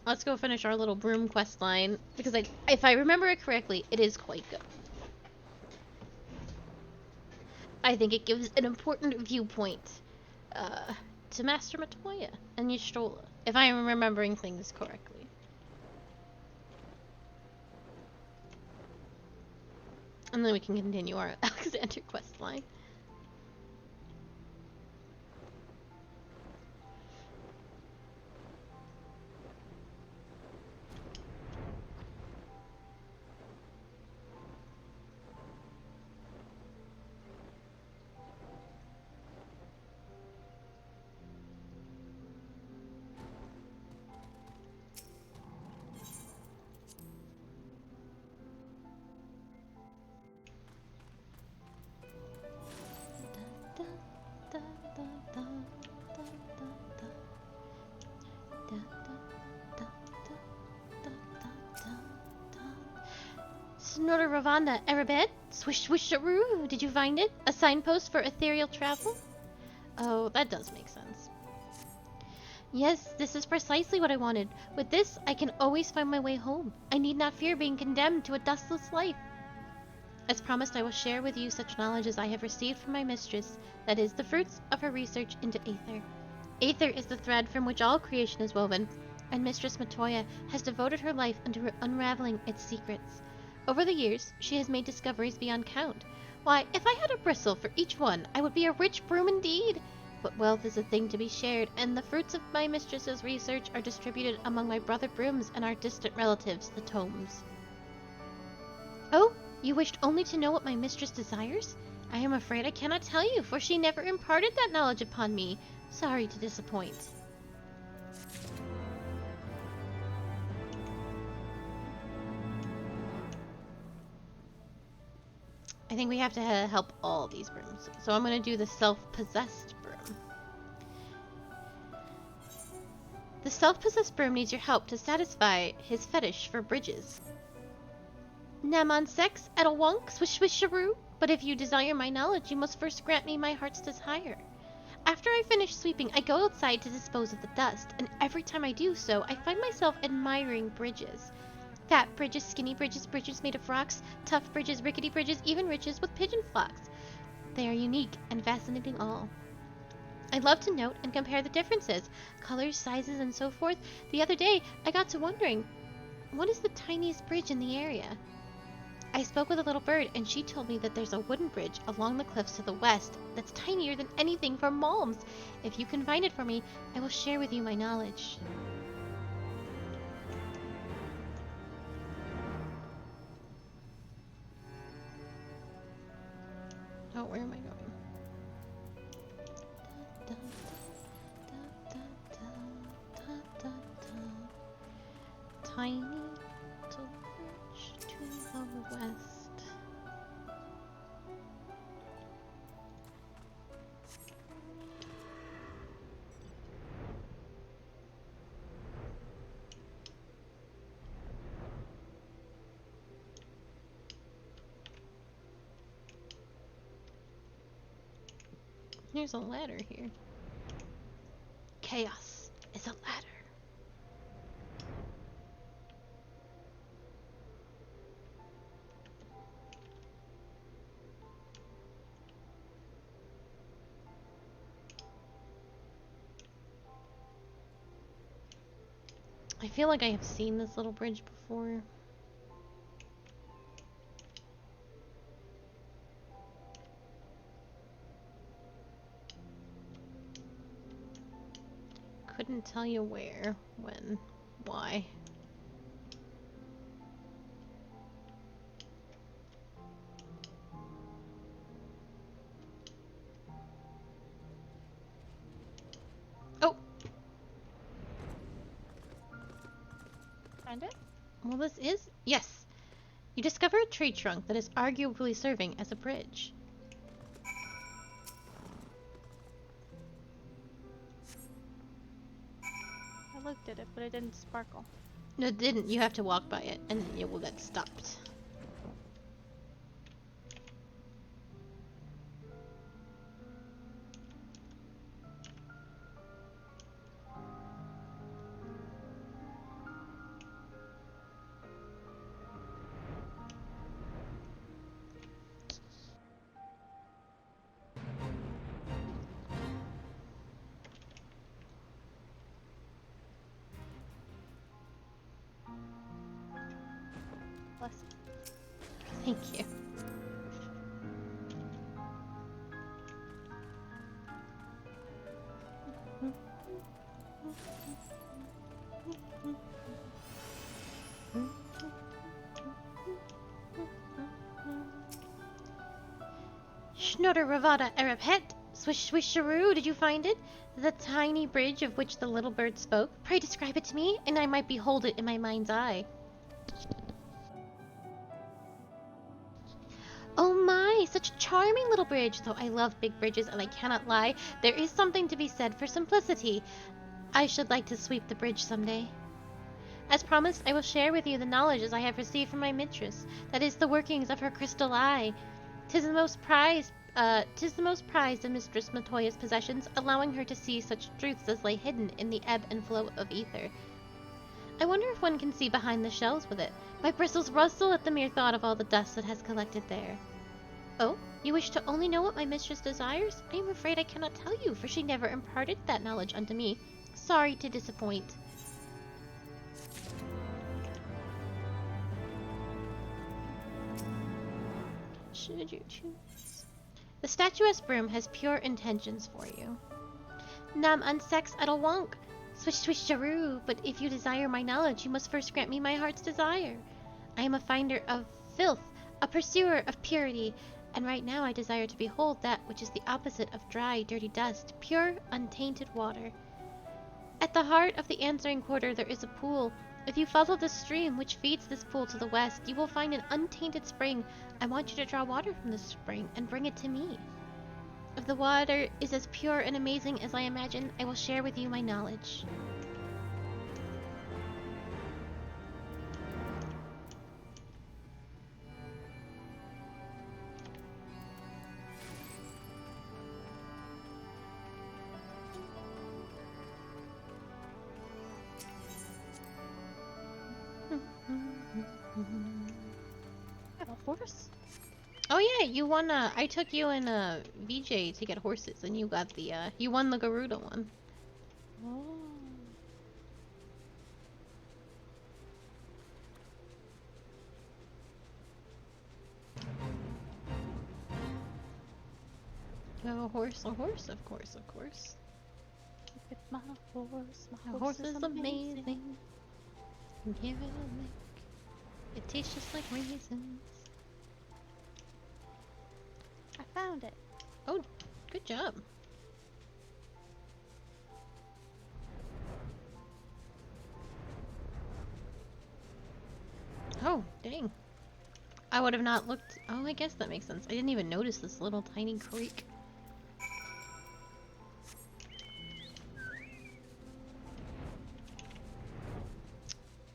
Let's go finish our little broom quest line, because if I remember it correctly, it is quite good. I think it gives an important viewpoint to Master Matoya and Y'shtola, if I am remembering things correctly. And then we can continue our Alexander quest line. Sonora Ravanda, Arabet? Swish swisharoo! Did you find it? A signpost for ethereal travel? Oh, that does make sense. Yes, this is precisely what I wanted. With this, I can always find my way home. I need not fear being condemned to a dustless life. As promised, I will share with you such knowledge as I have received from my mistress, that is, the fruits of her research into Aether. Aether is the thread from which all creation is woven, and Mistress Matoya has devoted her life unto unraveling its secrets. Over the years, she has made discoveries beyond count. Why, if I had a bristle for each one, I would be a rich broom indeed. But wealth is a thing to be shared, and the fruits of my mistress's research are distributed among my brother brooms and our distant relatives, the Tomes. Oh, you wished only to know what my mistress desires? I am afraid I cannot tell you, for she never imparted that knowledge upon me. Sorry to disappoint. I think we have to help all these brooms. So I'm going to do the self-possessed broom. The self-possessed broom needs your help to satisfy his fetish for bridges. Naman sex, edelwonk, swish swisharoo. But if you desire my knowledge, you must first grant me my heart's desire. After I finish sweeping, I go outside to dispose of the dust, and every time I do so, I find myself admiring bridges. Fat bridges, skinny bridges, bridges made of rocks, tough bridges, rickety bridges, even bridges with pigeon flocks. They are unique and fascinating all. I love to note and compare the differences, colors, sizes, and so forth. The other day, I got to wondering, what is the tiniest bridge in the area? I spoke with a little bird, and she told me that there's a wooden bridge along the cliffs to the west that's tinier than anything from Malms. If you can find it for me, I will share with you my knowledge. Oh, where am I going? Tiny little bridge to the west. There's a ladder here. Chaos is a ladder. I feel like I have seen this little bridge before. Couldn't tell you where, when, why. Oh! Find it? Well, this is... Yes! You discover a tree trunk that is arguably serving as a bridge. I looked at it, but it didn't sparkle. No, it didn't. You have to walk by it, and then it will get stopped. Bless. Thank you. Schnotter Ravada Arabhet, Swish Swisharoo, did you find it? The tiny bridge of which the little bird spoke? Pray describe it to me, and I might behold it in my mind's eye. Oh my, such a charming little bridge! Though I love big bridges and I cannot lie, there is something to be said for simplicity. I should like to sweep the bridge someday. As promised, I will share with you the knowledge I have received from my mistress, that is the workings of her crystal eye. 'Tis the most prized of Mistress Matoya's possessions, allowing her to see such truths as lay hidden in the ebb and flow of ether. I wonder if one can see behind the shells with it. My bristles rustle at the mere thought of all the dust that has collected there. Oh, you wish to only know what my mistress desires? I am afraid I cannot tell you, for she never imparted that knowledge unto me. Sorry to disappoint. Should you choose? The statuesque broom has pure intentions for you. Nam unsex adalwonk. Swish swish jaroo, but if you desire my knowledge, you must first grant me my heart's desire. I am a finder of filth, a pursuer of purity, and right now I desire to behold that which is the opposite of dry, dirty dust, pure, untainted water. At the heart of the answering quarter there is a pool. If you follow the stream which feeds this pool to the west, you will find an untainted spring. I want you to draw water from this spring and bring it to me. If the water is as pure and amazing as I imagine, I will share with you my knowledge. I have a horse? Oh yeah, you won I took you and VJ to get horses and you got the you won the Garuda one. Oh. You have a horse? A horse, of course, of course. Look at my horse. My horse is amazing. Give it a lick. It tastes just like raisins. I found it. Oh, good job. Oh, dang. I would have not looked. Oh, I guess that makes sense. I didn't even notice this little tiny creek.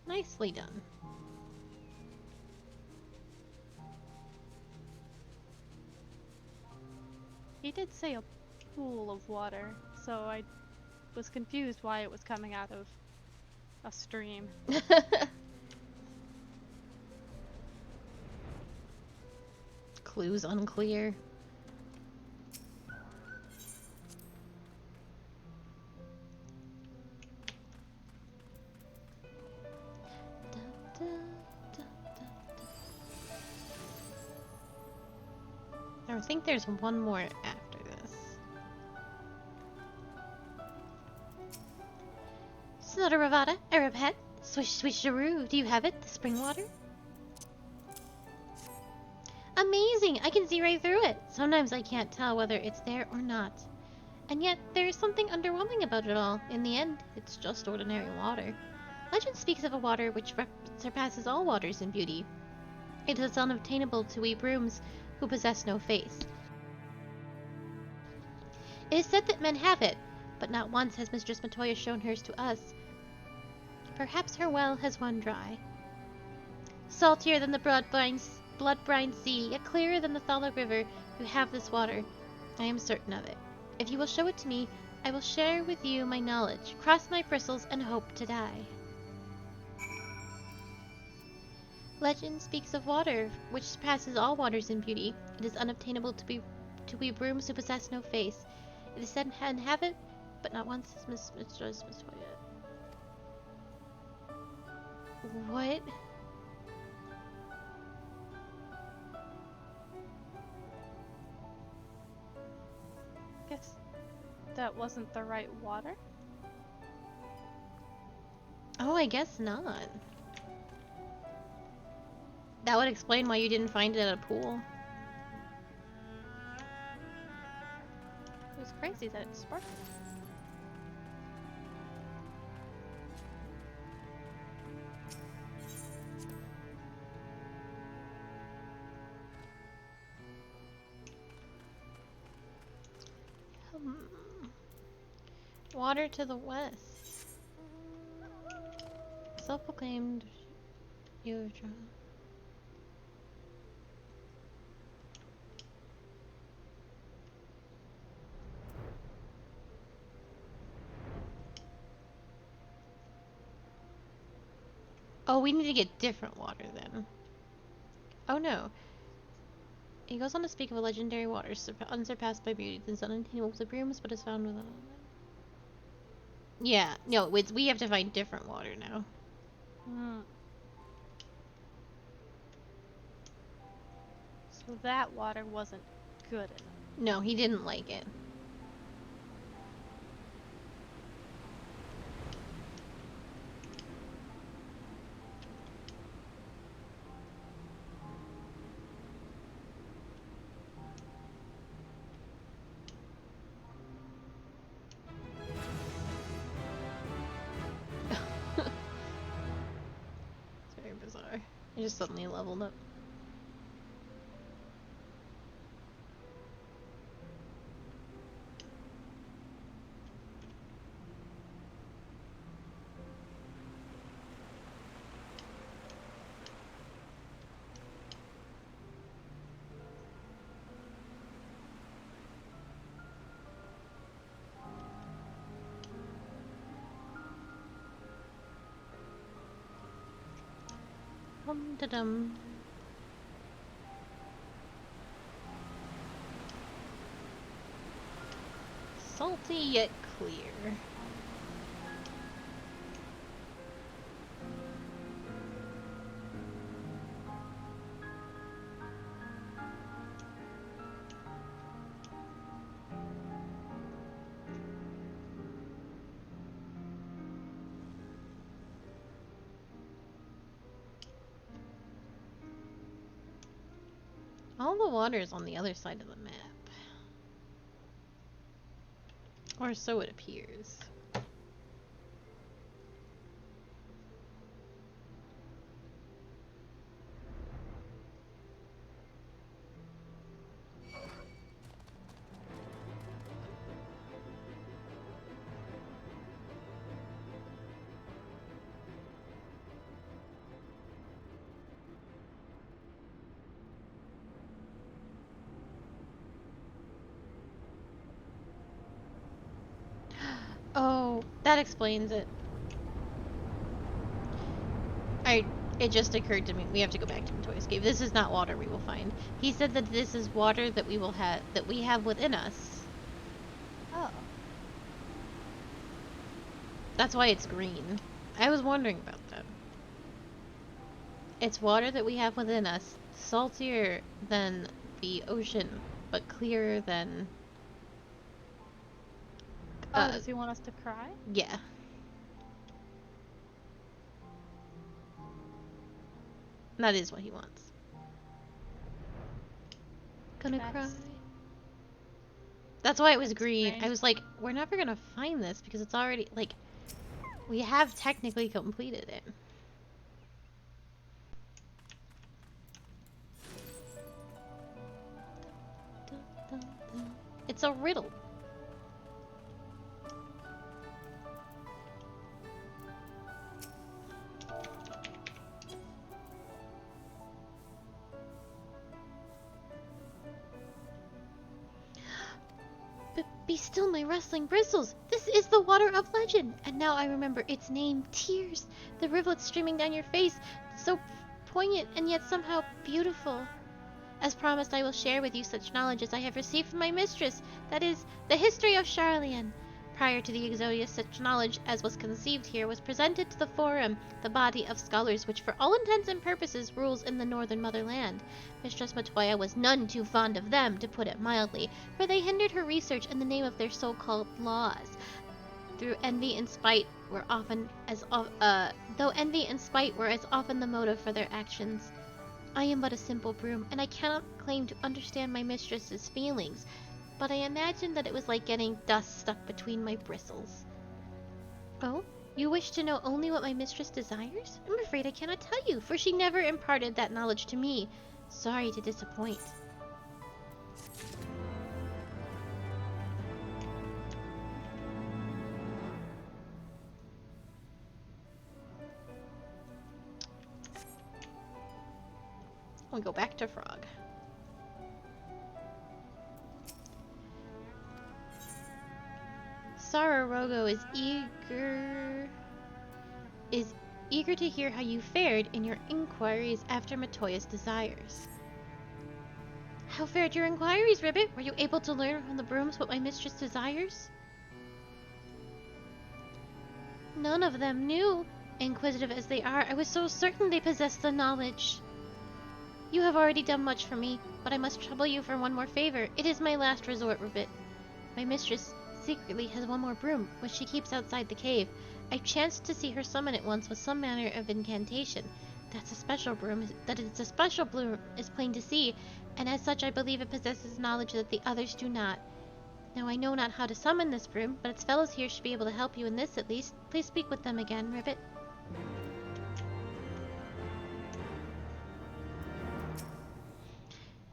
Nicely done. He did say a pool of water, so I was confused why it was coming out of a stream. Clues unclear. I think there's one more after this. Snotaravada, Arab head, swish swisharoo. Do you have it? The spring water? Amazing! I can see right through it. Sometimes I can't tell whether it's there or not. And yet, there is something underwhelming about it all. In the end, it's just ordinary water. Legend speaks of a water which surpasses all waters in beauty. It is unobtainable to we brooms who possess no face. It is said that men have it, but not once has Mistress Matoya shown hers to us. Perhaps her well has run dry. Saltier than the blood-brine sea, yet clearer than the Thala River, you have this water. I am certain of it. If you will show it to me, I will share with you my knowledge, cross my bristles, and hope to die. Legend speaks of water, which surpasses all waters in beauty. It is unobtainable to we brooms who possess no face. It is said and have it, but not once has Mistress Matoya. What? Guess that wasn't the right water? Oh, I guess not. That would explain why you didn't find it at a pool. It was crazy that it sparkled. Water to the west. Self-proclaimed Yudra. Oh, we need to get different water then. Oh no. He goes on to speak of a legendary water unsurpassed by beauty that is unattainable with the brooms, but is found without. Yeah, no, we have to find different water now. So that water wasn't good enough. No, he didn't like it. It's very bizarre. I just suddenly leveled up. Dum-da-dum. Salty yet clear. All the water is on the other side of the map. Or so it appears. Oh, that explains it. It just occurred to me. We have to go back to Matoya's cave. This is not water we will find. He said that this is water that we have within us. Oh. That's why it's green. I was wondering about that. It's water that we have within us, saltier than the ocean, but clearer than... does he want us to cry? Yeah. That is what he wants. Gonna cry. That's why it was green. Strange. I was like, we're never gonna find this because it's already, like... We have technically completed it. It's a riddle. Be still, my rustling bristles! This is the water of legend! And now I remember its name, Tears! The rivulets streaming down your face, so poignant and yet somehow beautiful. As promised, I will share with you such knowledge as I have received from my mistress, that is, the history of Charlian. Prior to the Exodius, such knowledge as was conceived here was presented to the Forum, the body of scholars which for all intents and purposes rules in the northern motherland. Mistress Matoya was none too fond of them, to put it mildly, for they hindered her research in the name of their so-called laws. Though envy and spite were as often the motive for their actions. I am but a simple broom, and I cannot claim to understand my mistress's feelings, but I imagine that it was like getting dust stuck between my bristles. Oh? You wish to know only what my mistress desires? I'm afraid I cannot tell you, for she never imparted that knowledge to me. Sorry to disappoint. I'll go back to Frog. Sarorogo is eager to hear how you fared in your inquiries after Matoya's desires. How fared your inquiries, Ribbit? Were you able to learn from the brooms what my mistress desires? None of them knew. Inquisitive as they are, I was so certain they possessed the knowledge. You have already done much for me, but I must trouble you for one more favor. It is my last resort, Ribbit. My mistress secretly has one more broom, which she keeps outside the cave. I chanced to see her summon it once with some manner of incantation. That it's a special broom is plain to see, and as such I believe it possesses knowledge that the others do not. Now I know not how to summon this broom, but its fellows here should be able to help you in this at least. Please speak with them again, Ribbit.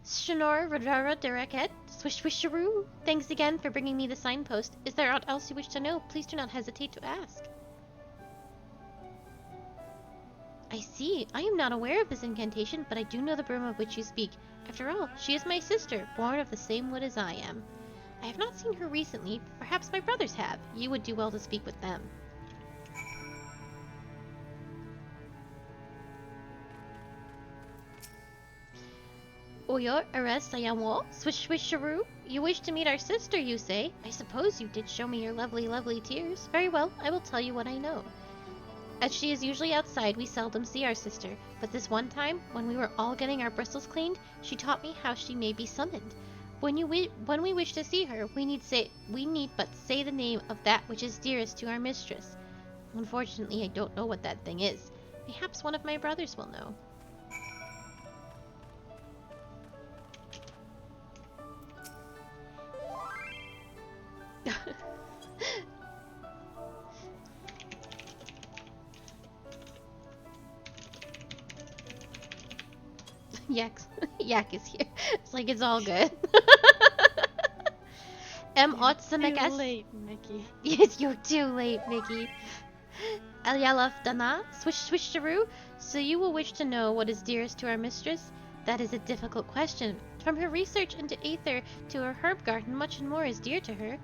Shanor Radara Dereket, Swish Swisharoo. Thanks again for bringing me the signpost. Is there aught else you wish to know? Please do not hesitate to ask. I see. I am not aware of this incantation, but I do know the broom of which you speak. After all, she is my sister, born of the same wood as I am. I have not seen her recently, but perhaps my brothers have. You would do well to speak with them. Oyo, arrest Sayamo, Swish Swisharoo. You wish to meet our sister, you say? I suppose you did show me your lovely, lovely tears. Very well, I will tell you what I know. As she is usually outside, we seldom see our sister, but this one time, when we were all getting our bristles cleaned, she taught me how she may be summoned. When we wish to see her, we need but say the name of that which is dearest to our mistress. Unfortunately, I don't know what that thing is. Perhaps one of my brothers will know. Yak is here. It's like it's all good. Too late, Mickey. Yes, you're too late, Mickey. Alyalaf Dana, Swisharoo. So you will wish to know what is dearest to our mistress? That is a difficult question. From her research into Aether to her herb garden, much and more is dear to her.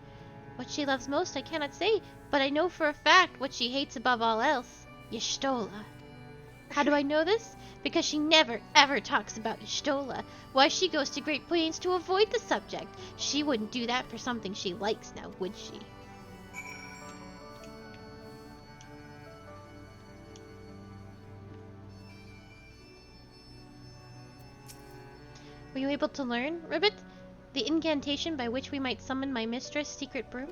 What she loves most I cannot say, but I know for a fact what she hates above all else. Y'shtola. How do I know this? Because she never, ever talks about Y'shtola. Why, she goes to great pains to avoid the subject. She wouldn't do that for something she likes now, would she? Were you able to learn, Ribbit, the incantation by which we might summon my mistress' secret broom?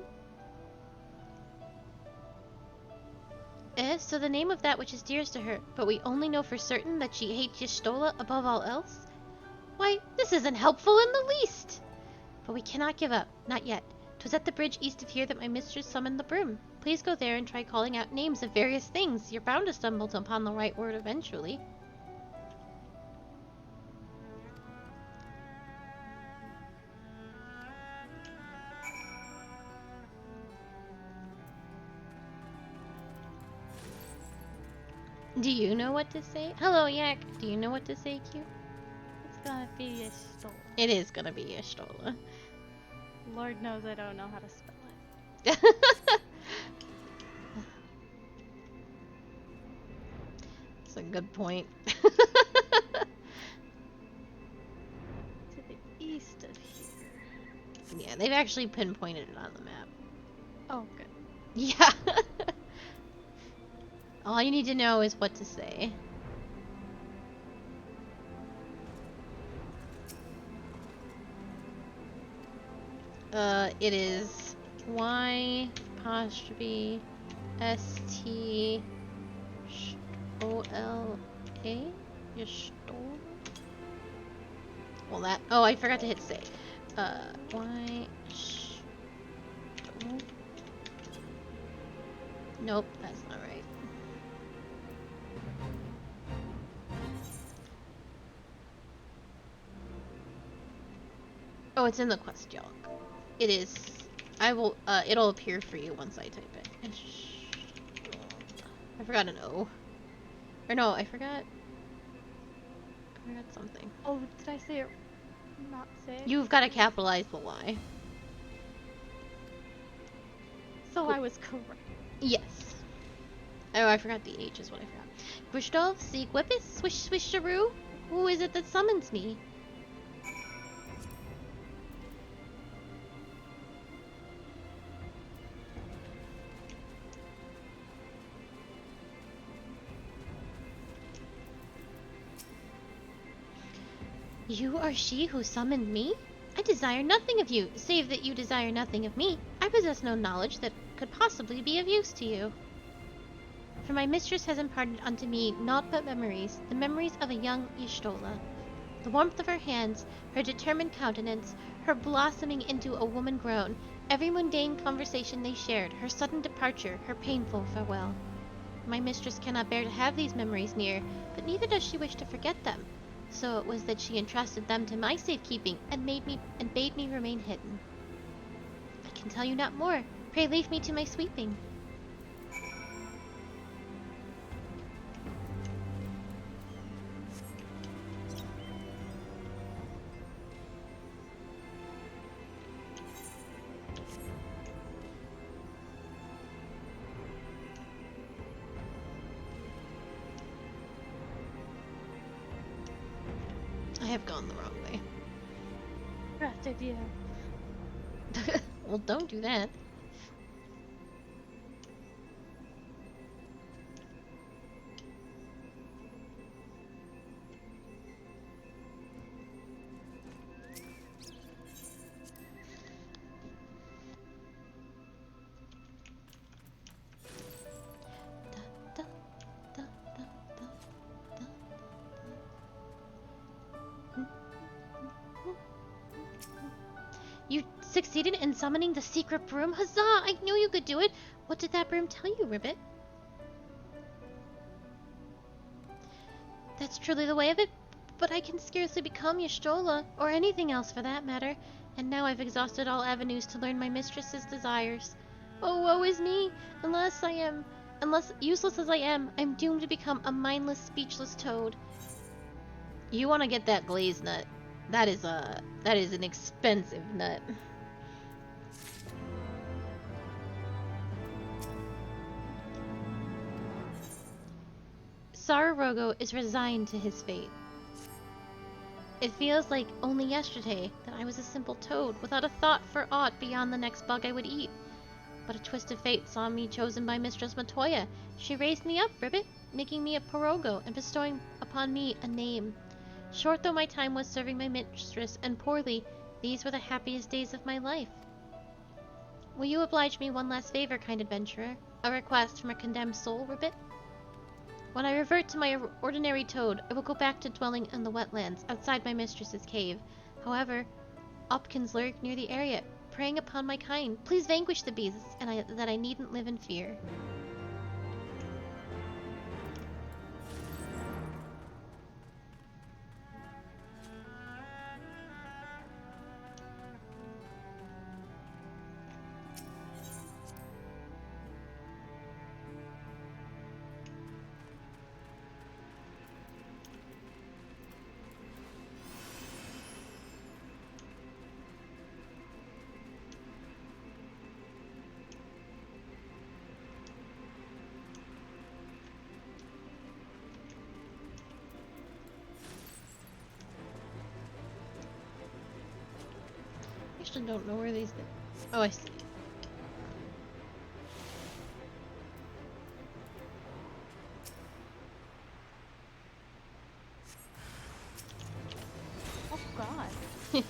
So the name of that which is dearest to her, but we only know for certain that she hates Y'shtola above all else? Why, this isn't helpful in the least! But we cannot give up, not yet. 'Twas at the bridge east of here that my mistress summoned the broom. Please go there and try calling out names of various things. You're bound to stumble upon the right word eventually. Do you know what to say? Hello, Yak. Do you know what to say, Q? It's gonna be a Stola. It is gonna be a Stola. Lord knows I don't know how to spell it. That's a good point. To the east of here. Yeah, they've actually pinpointed it on the map. Oh, good. Yeah. All you need to know is what to say. It is Y apostrophe S T O L A. Stola. Well, that. Oh, I forgot to hit say. Y. Nope, that's not right. Oh, it's in the quest log. It is. I will. It'll appear for you once I type it. I forgot an O. Or no, I forgot something. Oh, did I say it? Not say it? You've got to capitalize the Y. So cool. I was correct. Yes. Oh, I forgot the H is what I forgot. Grishtov, seek whippus, swish swisharoo. Who is it that summons me? You are she who summoned me? I desire nothing of you, save that you desire nothing of me. I possess no knowledge that could possibly be of use to you. For my mistress has imparted unto me naught but memories, the memories of a young Y'shtola. The warmth of her hands, her determined countenance, her blossoming into a woman grown, every mundane conversation they shared, her sudden departure, her painful farewell. My mistress cannot bear to have these memories near, but neither does she wish to forget them. So it was that she entrusted them to my safekeeping and bade me remain hidden. I can tell you not more. Pray leave me to my sweeping. I have gone the wrong way. Best idea. Well, don't do that. You succeeded in summoning the secret broom? Huzzah! I knew you could do it! What did that broom tell you, Ribbit? That's truly the way of it, but I can scarcely become Y'shtola, or anything else for that matter, and now I've exhausted all avenues to learn my mistress's desires. Oh, woe is me! Unless, useless as I am, I'm doomed to become a mindless, speechless toad. You want to get that glazed nut. That is an expensive nut. Sararogo is resigned to his fate. It feels like only yesterday that I was a simple toad without a thought for aught beyond the next bug I would eat. But a twist of fate saw me chosen by Mistress Matoya. She raised me up, Ribbit, making me a Porogo and bestowing upon me a name. Short though my time was serving my mistress, and poorly, these were the happiest days of my life. Will you oblige me one last favor, kind adventurer? A request from a condemned soul, Ribbit? When I revert to my ordinary toad, I will go back to dwelling in the wetlands outside my mistress's cave. However, Opkins lurk near the area. preying upon my kind. Please vanquish the beasts, and that I needn't live in fear. I don't know where these things. Oh, I see. Oh God.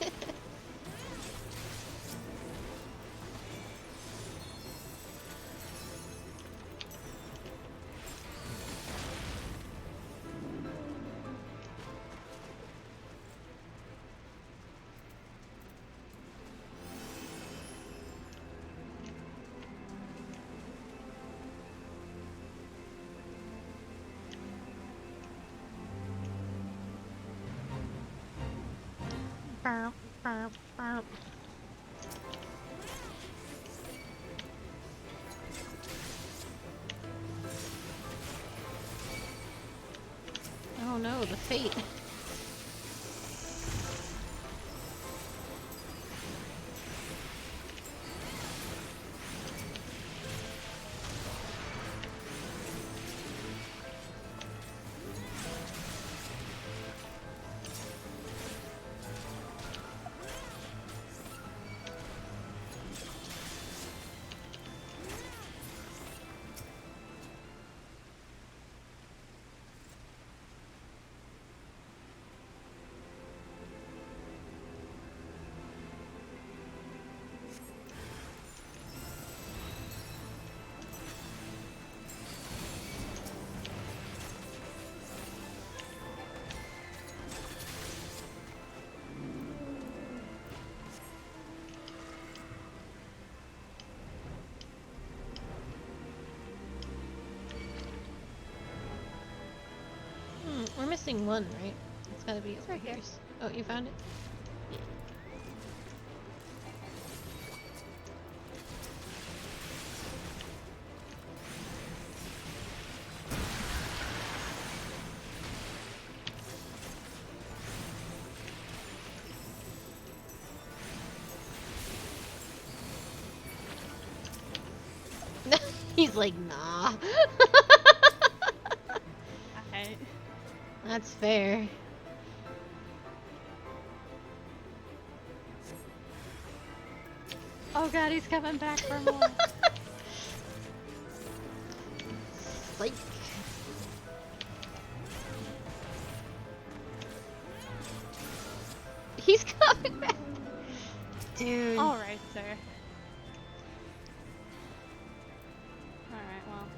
Oh no, the fate. We're missing one, right? It's gotta be over right here. here. Oh, you found it? He's like, nah. Alright. That's fair. Oh God, he's coming back for more. Like, he's coming back. Dude. Alright, sir. Alright, well.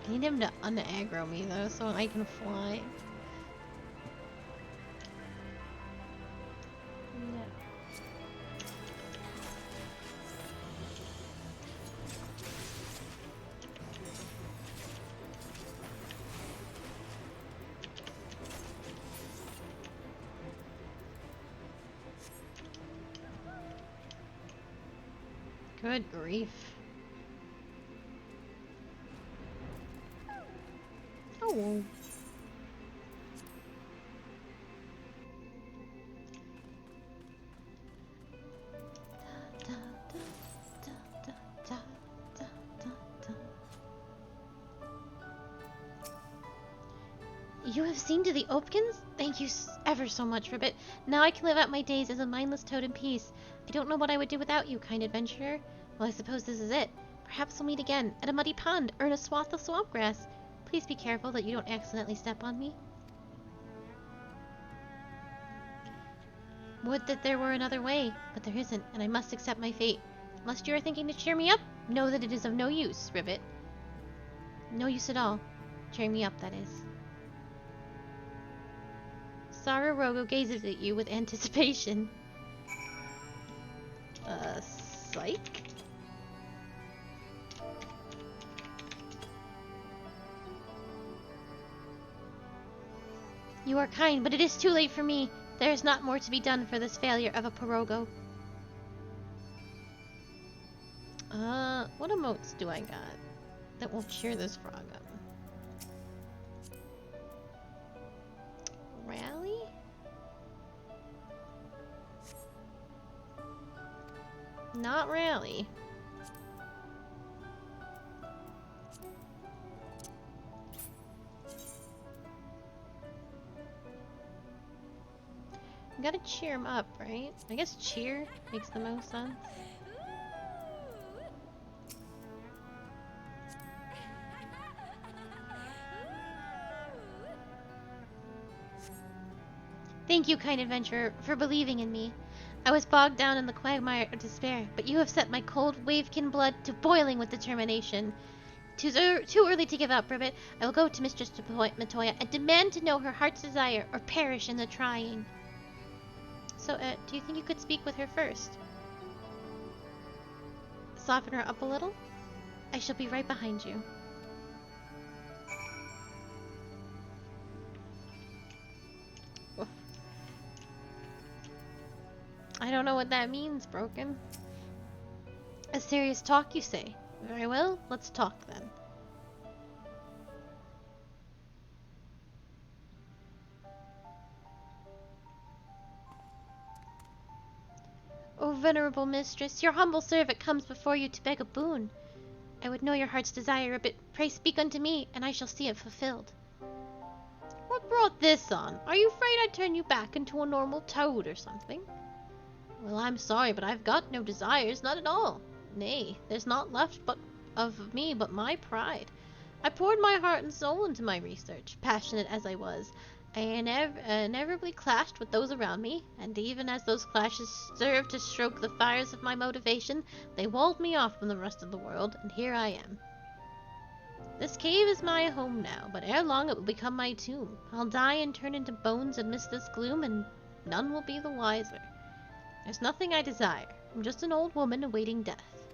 I need him to un-aggro me though, so I can fly. No. Good grief. Oh. You have seen to the Opkins? Thank you ever so much, Ribbit. Now I can live out my days as a mindless toad in peace. I don't know what I would do without you, kind adventurer. Well, I suppose this is it. Perhaps we'll meet again, at a muddy pond, or in a swath of swamp grass. Please be careful that you don't accidentally step on me. Would that there were another way, but there isn't, and I must accept my fate. Unless you are thinking to cheer me up, know that it is of no use, Ribbit. No use at all. Cheering me up, that is. Sarorogo gazes at you with anticipation. Psych? You are kind, but it is too late for me. There is not more to be done for this failure of a Pirogo. What emotes do I got that will cheer this frog up? Rally? Not rally. You gotta cheer him up, right? I guess cheer makes the most sense. Thank you, kind adventurer, for believing in me. I was bogged down in the quagmire of despair, but you have set my cold, wavekin blood to boiling with determination. Too early to give up, Ribbit. I will go to Mistress Matoya and demand to know her heart's desire or perish in the trying. So, do you think you could speak with her first? Soften her up a little? I shall be right behind you. I don't know what that means, Broken. A serious talk, you say? Very well, let's talk then. O venerable mistress, your humble servant comes before you to beg a boon. I would know your heart's desire a bit. Pray speak unto me, and I shall see it fulfilled. What brought this on? Are you afraid I'd turn you back into a normal toad or something? Well, I'm sorry, but I've got no desires, not at all. Nay, there's naught left of me but my pride. I poured my heart and soul into my research, passionate as I was. I inevitably clashed with those around me, and even as those clashes served to stoke the fires of my motivation, they walled me off from the rest of the world, and here I am. This cave is my home now, but ere long it will become my tomb. I'll die and turn into bones amidst this gloom, and none will be the wiser. There's nothing I desire. I'm just an old woman awaiting death.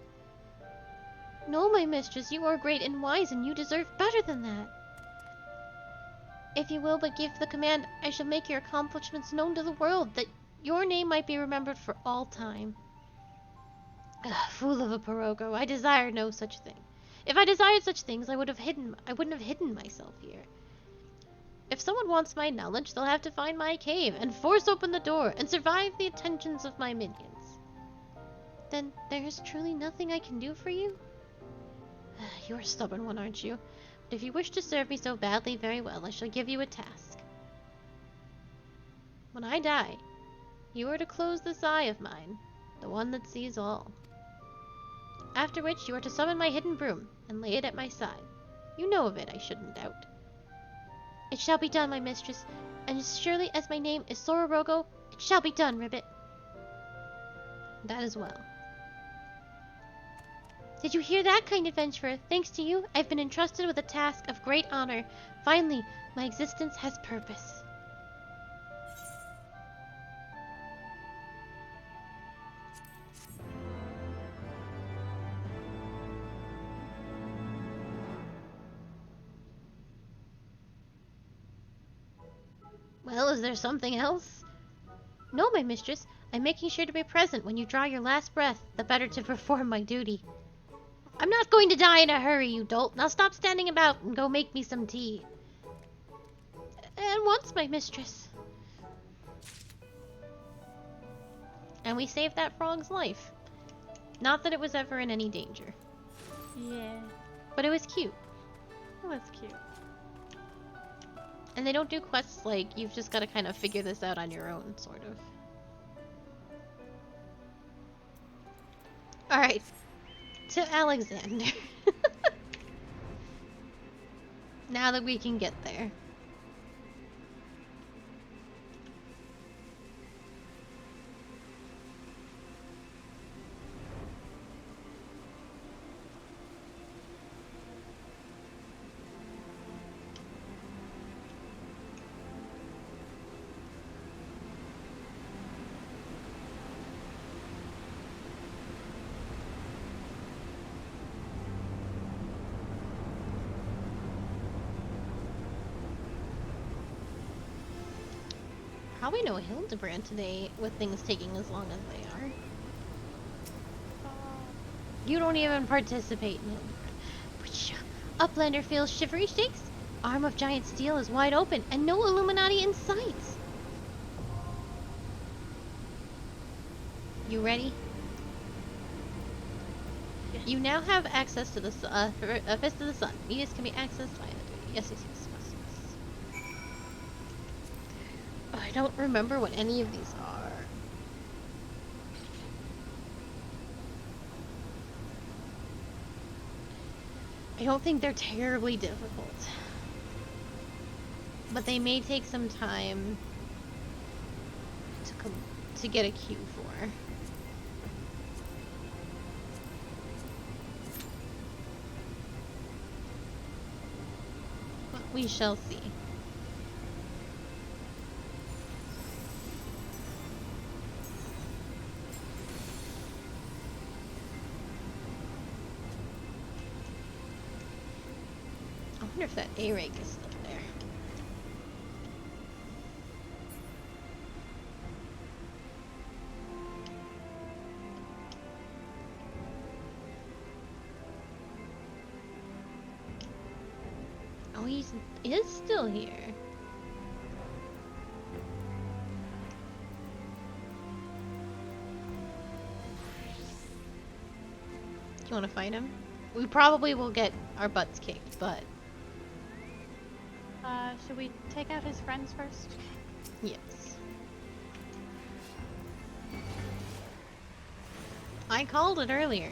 No, my mistress, you are great and wise, and you deserve better than that. If you will but give the command, I shall make your accomplishments known to the world, that your name might be remembered for all time. Fool of a Pirogo, I desire no such thing. If I desired such things, I wouldn't have hidden myself here. If someone wants my knowledge, they'll have to find my cave, and force open the door, and survive the attentions of my minions. Then there is truly nothing I can do for you? You're a stubborn one, aren't you? But if you wish to serve me so badly, very well, I shall give you a task. When I die, you are to close this eye of mine, the one that sees all. After which, you are to summon my hidden broom, and lay it at my side. You know of it, I shouldn't doubt. It shall be done, my mistress, and as surely as my name is Sororogo, it shall be done, Ribbit. That is well. Did you hear that, kind adventurer? Thanks to you, I've been entrusted with a task of great honor. Finally, my existence has purpose. Well, is there something else? No, my mistress. I'm making sure to be present when you draw your last breath, the better to perform my duty. I'm not going to die in a hurry, you dolt. Now stop standing about and go make me some tea. At once, my mistress. And we saved that frog's life. Not that it was ever in any danger. Yeah. But it was cute. It was cute. And they don't do quests like, you've just got to kind of figure this out on your own, sort of. Alright. To Alexander. Now that we can get there. probably no Hildebrand today with things taking as long as they are. You don't even participate in Hildebrand. Uplander feels shivery shakes. Arm of giant steel is wide open and no Illuminati in sight. You ready? Yes. You now have access to the Fist of the Sun. Medius can be accessed via the... Yes. Oh, I don't remember what any of these are. I don't think they're terribly difficult. But they may take some time to get a cue for. But we shall see. I wonder if that A-rake is still there. Oh, he is still here. Do you want to fight him? We probably will get our butts kicked, but... should we take out his friends first? Yes. I called it earlier.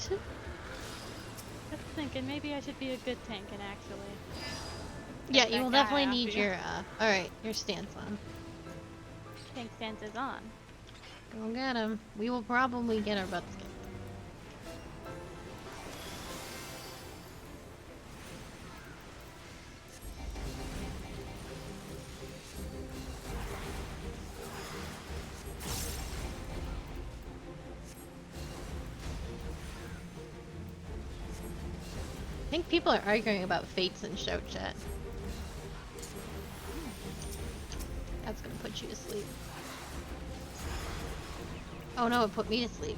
I was thinking maybe I should be a good tank and actually... Yeah, you will definitely need your, alright, your stance on. Tank stance is on. Go get him. We will probably get our butts kicked. I think people are arguing about fates in shout chat. That's gonna put you to sleep. Oh no, it put me to sleep.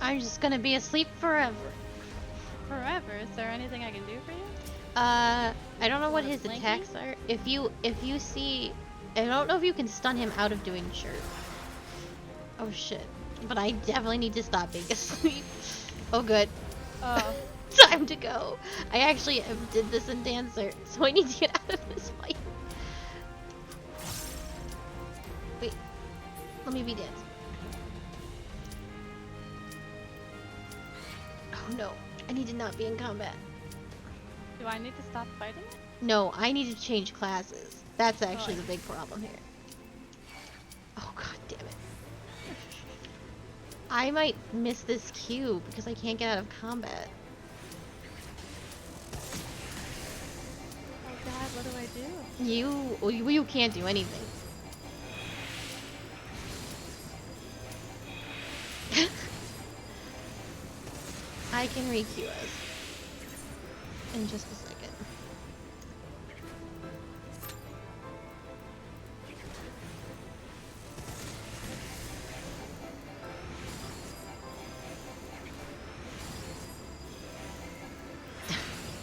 I'm just gonna be asleep forever. Forever? Is there anything I can do for you? I don't know what his attacks are. If you see, I don't know if you can stun him out of doing shirt. Oh shit. But I definitely need to stop being asleep. Oh good. Oh. Time to go. I actually did this in Dancer, so I need to get out of this fight. Wait. Let me be Dancer. Oh no. I need to not be in combat. Do I need to stop fighting it? No, I need to change classes. That's actually the big problem here. Oh god damn it. I might miss this cue because I can't get out of combat. Oh god, what do I do? You can't do anything. I can re-queue us in just a second.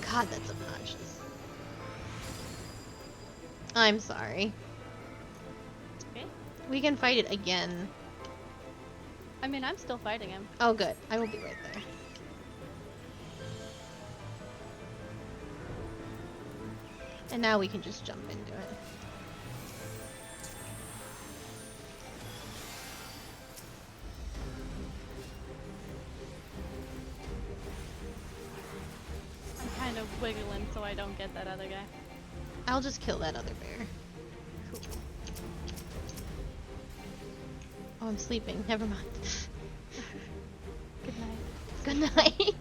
God, that's obnoxious. I'm sorry. Okay. We can fight it again. I mean, I'm still fighting him. Oh good. I will be right there. And now we can just jump into it. I'm kind of wiggling so I don't get that other guy. I'll just kill that other bear. Cool. Oh, I'm sleeping. Never mind. Good night. Good night.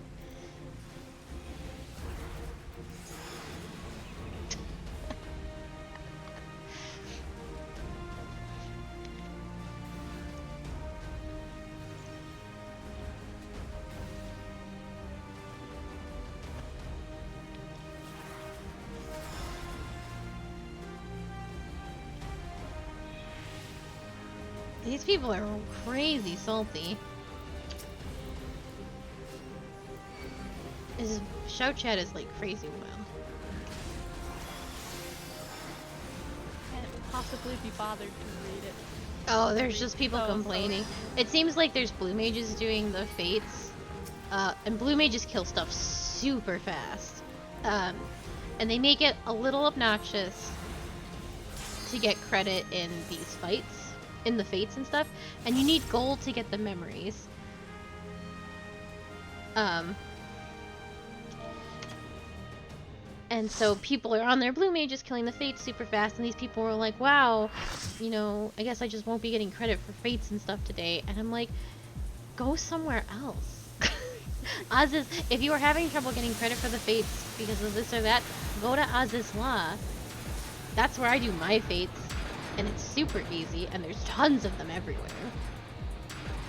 These people are crazy salty. This shout chat is like crazy wild. Can't possibly be bothered to read it. Oh, there's just people complaining. It seems like there's blue mages doing the fates. And blue mages kill stuff super fast. And they make it a little obnoxious to get credit in these fights. In the fates and stuff, and you need gold to get the memories. And so people are on their blue mages killing the fates super fast, and these people were like, wow, you know, I guess I just won't be getting credit for fates and stuff today. And I'm like, go somewhere else. Aziz, if you are having trouble getting credit for the fates because of this or that, go to Aziz Law. That's where I do my fates. And it's super easy, and there's tons of them everywhere.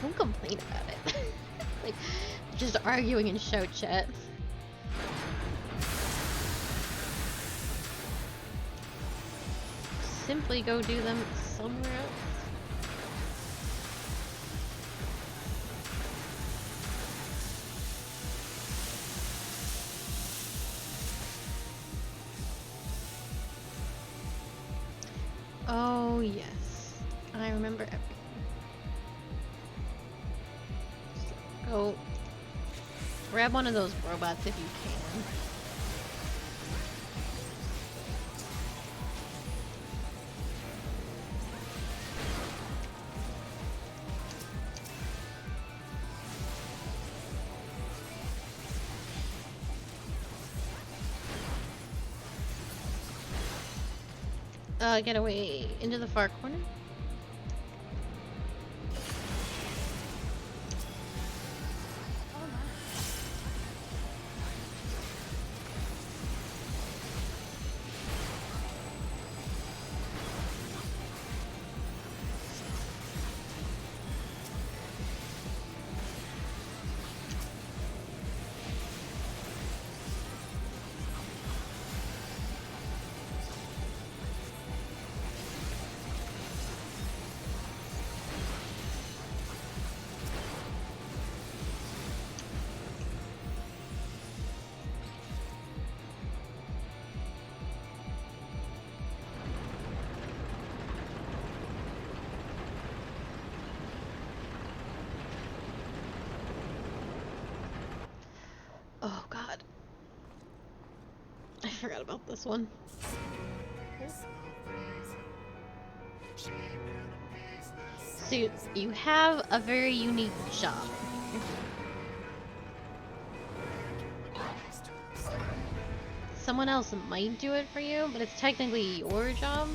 Don't complain about it. Like, just arguing in shout chat. Simply go do them somewhere else. Oh, yes. I remember everything. So go grab one of those robots if you can. Get away into the far corner. Oh god. I forgot about this one. So you have a very unique job. Someone else might do it for you, but it's technically your job.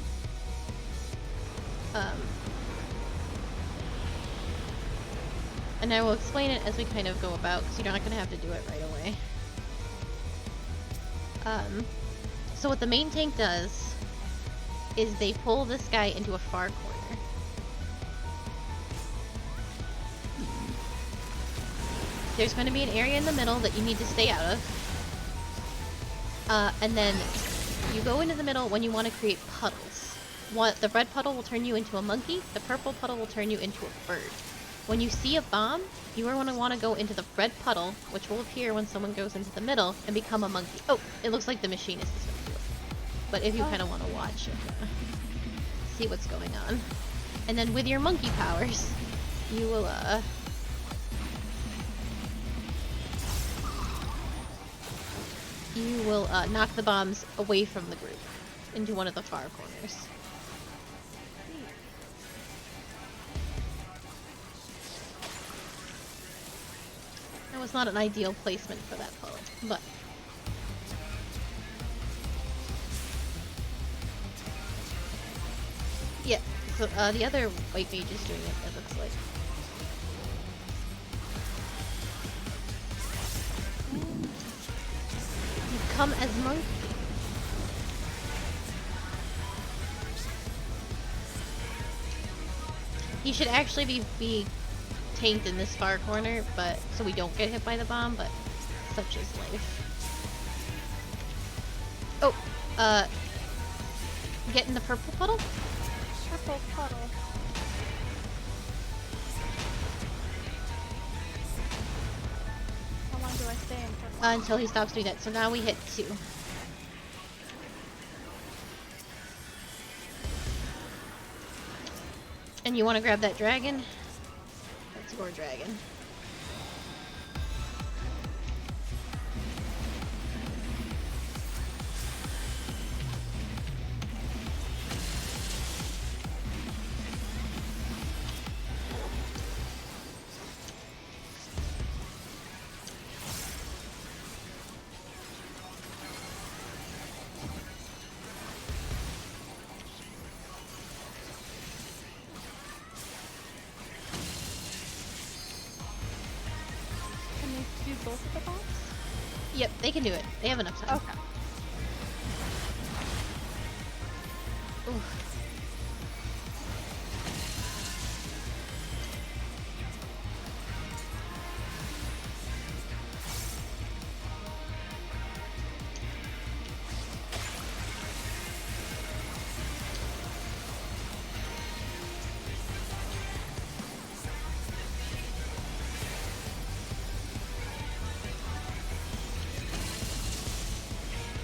And I will explain it as we kind of go about, because you're not going to have to do it right away. So what the main tank does is they pull this guy into a far corner. There's going to be an area in the middle that you need to stay out of. And then you go into the middle when you want to create puddles. The red puddle will turn you into a monkey, the purple puddle will turn you into a bird. When you see a bomb, you are going to want to go into the red puddle, which will appear when someone goes into the middle, and become a monkey. Oh, it looks like the machinist is going to do it. But if you kind of want to watch it, see what's going on. And then with your monkey powers, you will, knock the bombs away from the group into one of the far corners. That was not an ideal placement for that puddle, but Yeah, so the other white mage is doing it, it looks like. You come as monkey. He should actually be tanked in this far corner, but so we don't get hit by the bomb, but such is life. Oh, get in the purple puddle? Purple puddle. How long do I stay in purple? Until he stops doing that. So now we hit 2. And you want to grab that dragon? That's your dragon. Both of the bombs? Yep, they can do it. They have enough time. Okay. Oof.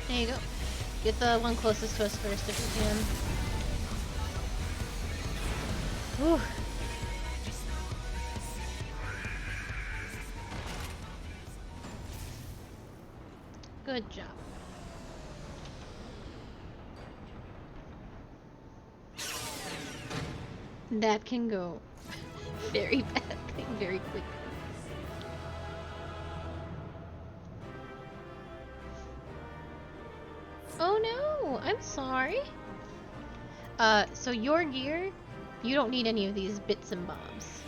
There you go. Get the one closest to us first if you can. Whew. Good job. That can go very badly, very quickly. Oh no, I'm sorry. So your gear, you don't need any of these bits and bombs.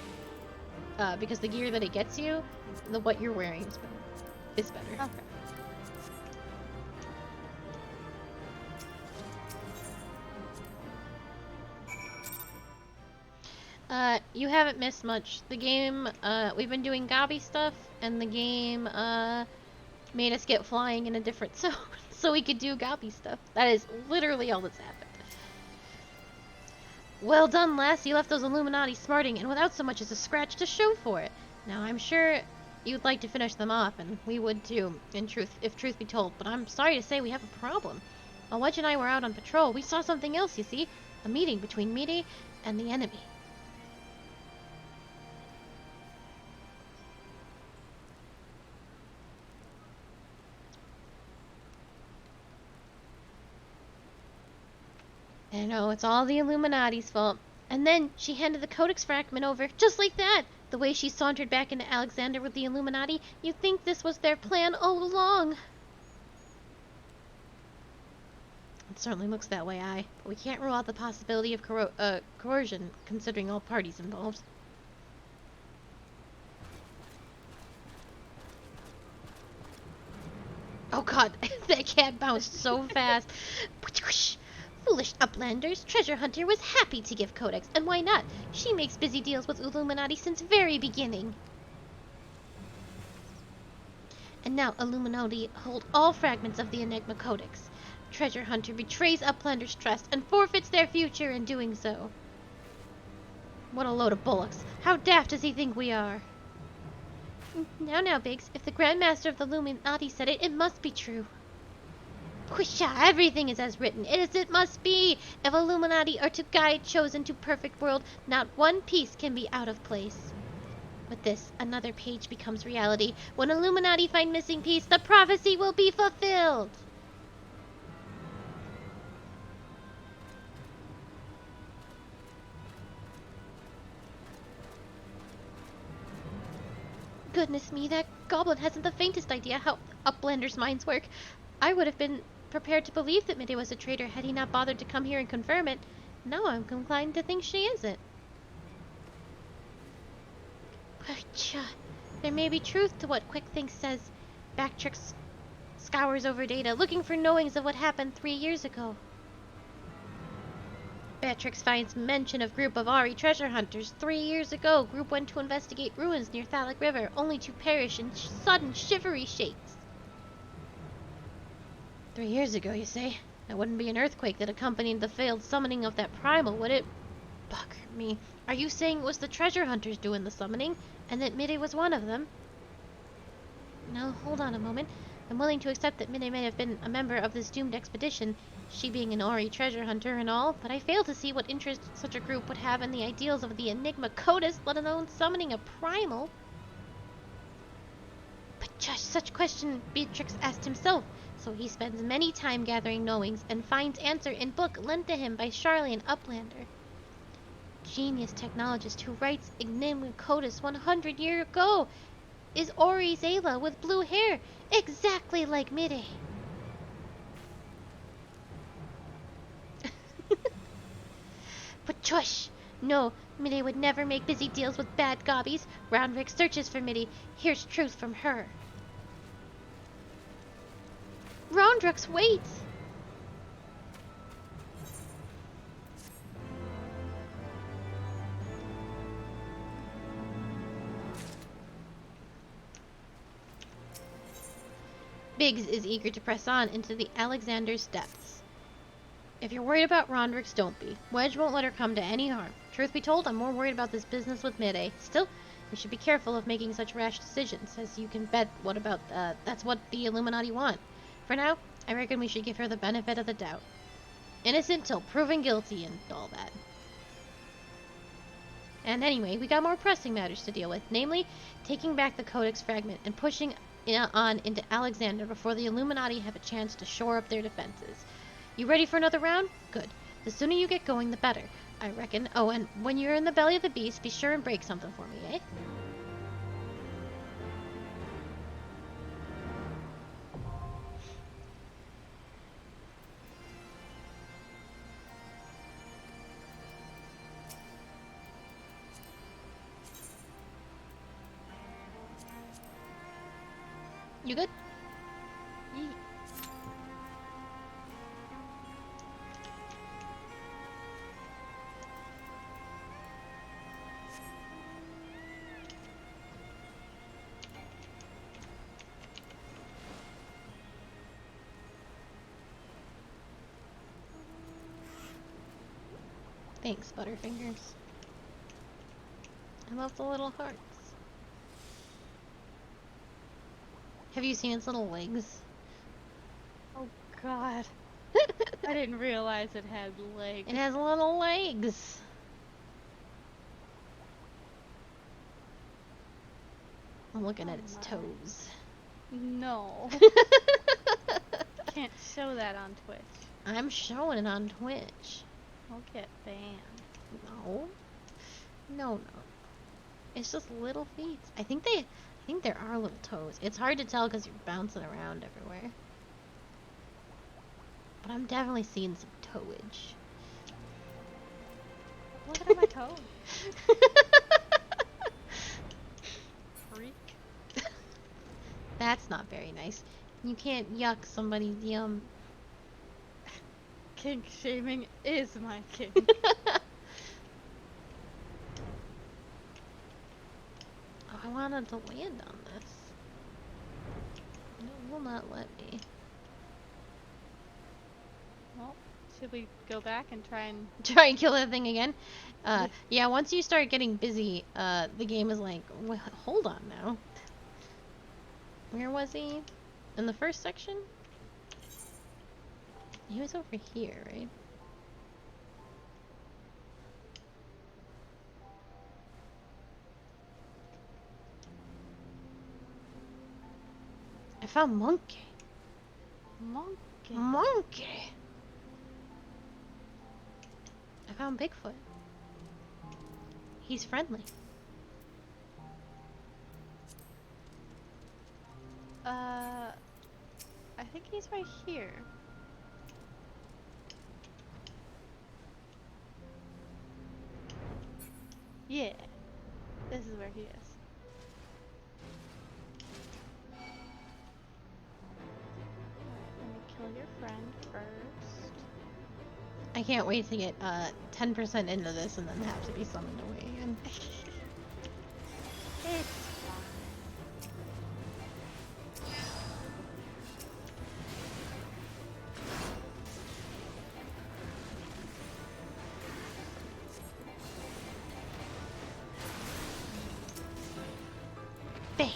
Because the gear that it gets you, what you're wearing is better. Okay. You haven't missed much. The game, we've been doing Gobby stuff, and the game, made us get flying in a different zone, so we could do Gobby stuff. That is literally all that's happened. Well done, lass. You left those Illuminati smarting, and without so much as a scratch to show for it. Now, I'm sure you'd like to finish them off, and we would too, if truth be told, but I'm sorry to say we have a problem. While Wedge and I were out on patrol, we saw something else, you see. A meeting between Midi and the enemy. I know, it's all the Illuminati's fault. And then she handed the Codex fragment over, just like that! The way she sauntered back into Alexander with the Illuminati, you'd think this was their plan all along. It certainly looks that way, but we can't rule out the possibility of coercion, considering all parties involved. Oh god, that cat bounced so fast. Foolish uplanders, Treasure Hunter was happy to give Codex, and why not? She makes busy deals with Illuminati since very beginning. And now Illuminati hold all fragments of the Enigma Codex. Treasure Hunter betrays Uplander's trust and forfeits their future in doing so. What a load of bullocks. How daft does he think we are? Now, Biggs, if the Grandmaster of the Illuminati said it, it must be true. Whisha, everything is as written. It is it must be. If Illuminati are to guide chosen to perfect world, not one piece can be out of place. With this, another page becomes reality. When Illuminati find missing piece, the prophecy will be fulfilled. Goodness me, that goblin hasn't the faintest idea how Uplander's minds work. I would have been prepared to believe that Midi was a traitor had he not bothered to come here and confirm it. No, I'm inclined to think she isn't. There may be truth to what QuickThink says. Backtricks scours over data, looking for knowings of what happened 3 years ago. Beatrix finds mention of group of Ari treasure hunters. 3 years ago, group went to investigate ruins near Thalic River, only to perish in sudden shivery shakes. 3 years ago, you say? That wouldn't be an earthquake that accompanied the failed summoning of that primal, would it? Bugger me. Are you saying it was the treasure hunters doing the summoning, and that Midday was one of them? Now, hold on a moment. I'm willing to accept that Midday may have been a member of this doomed expedition, she being an Ori treasure hunter and all, but I fail to see what interest such a group would have in the ideals of the Enigma Codis, let alone summoning a primal. But just such question Beatrix asked himself, so he spends many time gathering knowings and finds answer in book lent to him by Charlian Uplander. Genius technologist who writes Enigma Codis 100 years ago is Ori Zayla with blue hair, exactly like Midday. But tush! No, Midday would never make busy deals with bad gobbies. Roundrick searches for Midday. Here's truth from her. Roundrix, wait! Biggs is eager to press on into the Alexander's depths. If you're worried about Rondrix, don't be. Wedge won't let her come to any harm. Truth be told, I'm more worried about this business with Midday. Still, we should be careful of making such rash decisions, as you can bet that's what the Illuminati want. For now, I reckon we should give her the benefit of the doubt. Innocent till proven guilty and all that. And anyway, we got more pressing matters to deal with, namely, taking back the Codex fragment and pushing on into Alexander before the Illuminati have a chance to shore up their defenses. You ready for another round? Good. The sooner you get going, the better, I reckon. Oh, and when you're in the belly of the beast, be sure and break something for me, eh? You good? Yeet. Thanks, Butterfingers. I love the little hearts. Have you seen its little legs? Oh god. I didn't realize it had legs. It has little legs. I'm looking at its toes. No. Can't show that on Twitch. I'm showing it on Twitch. I'll get banned. No. No. It's just little feet. I think there are little toes. It's hard to tell because you're bouncing around everywhere. But I'm definitely seeing some toeage. Look at my toe. Freak. That's not very nice. You can't yuck somebody's yum. Kink shaming is my kink. Oh, I wanted to land on this. It will not let me. Well, should we go back and try and kill that thing again? Yeah, once you start getting busy, the game is like, well, hold on now. Where was he? In the first section? He was over here, right? I found monkey. Monkey. I found Bigfoot. He's friendly. I think he's right here. Yeah. This is where he is. Alright, let me kill your friend first. I can't wait to get 10% into this and then have to be summoned away again. It's Bam!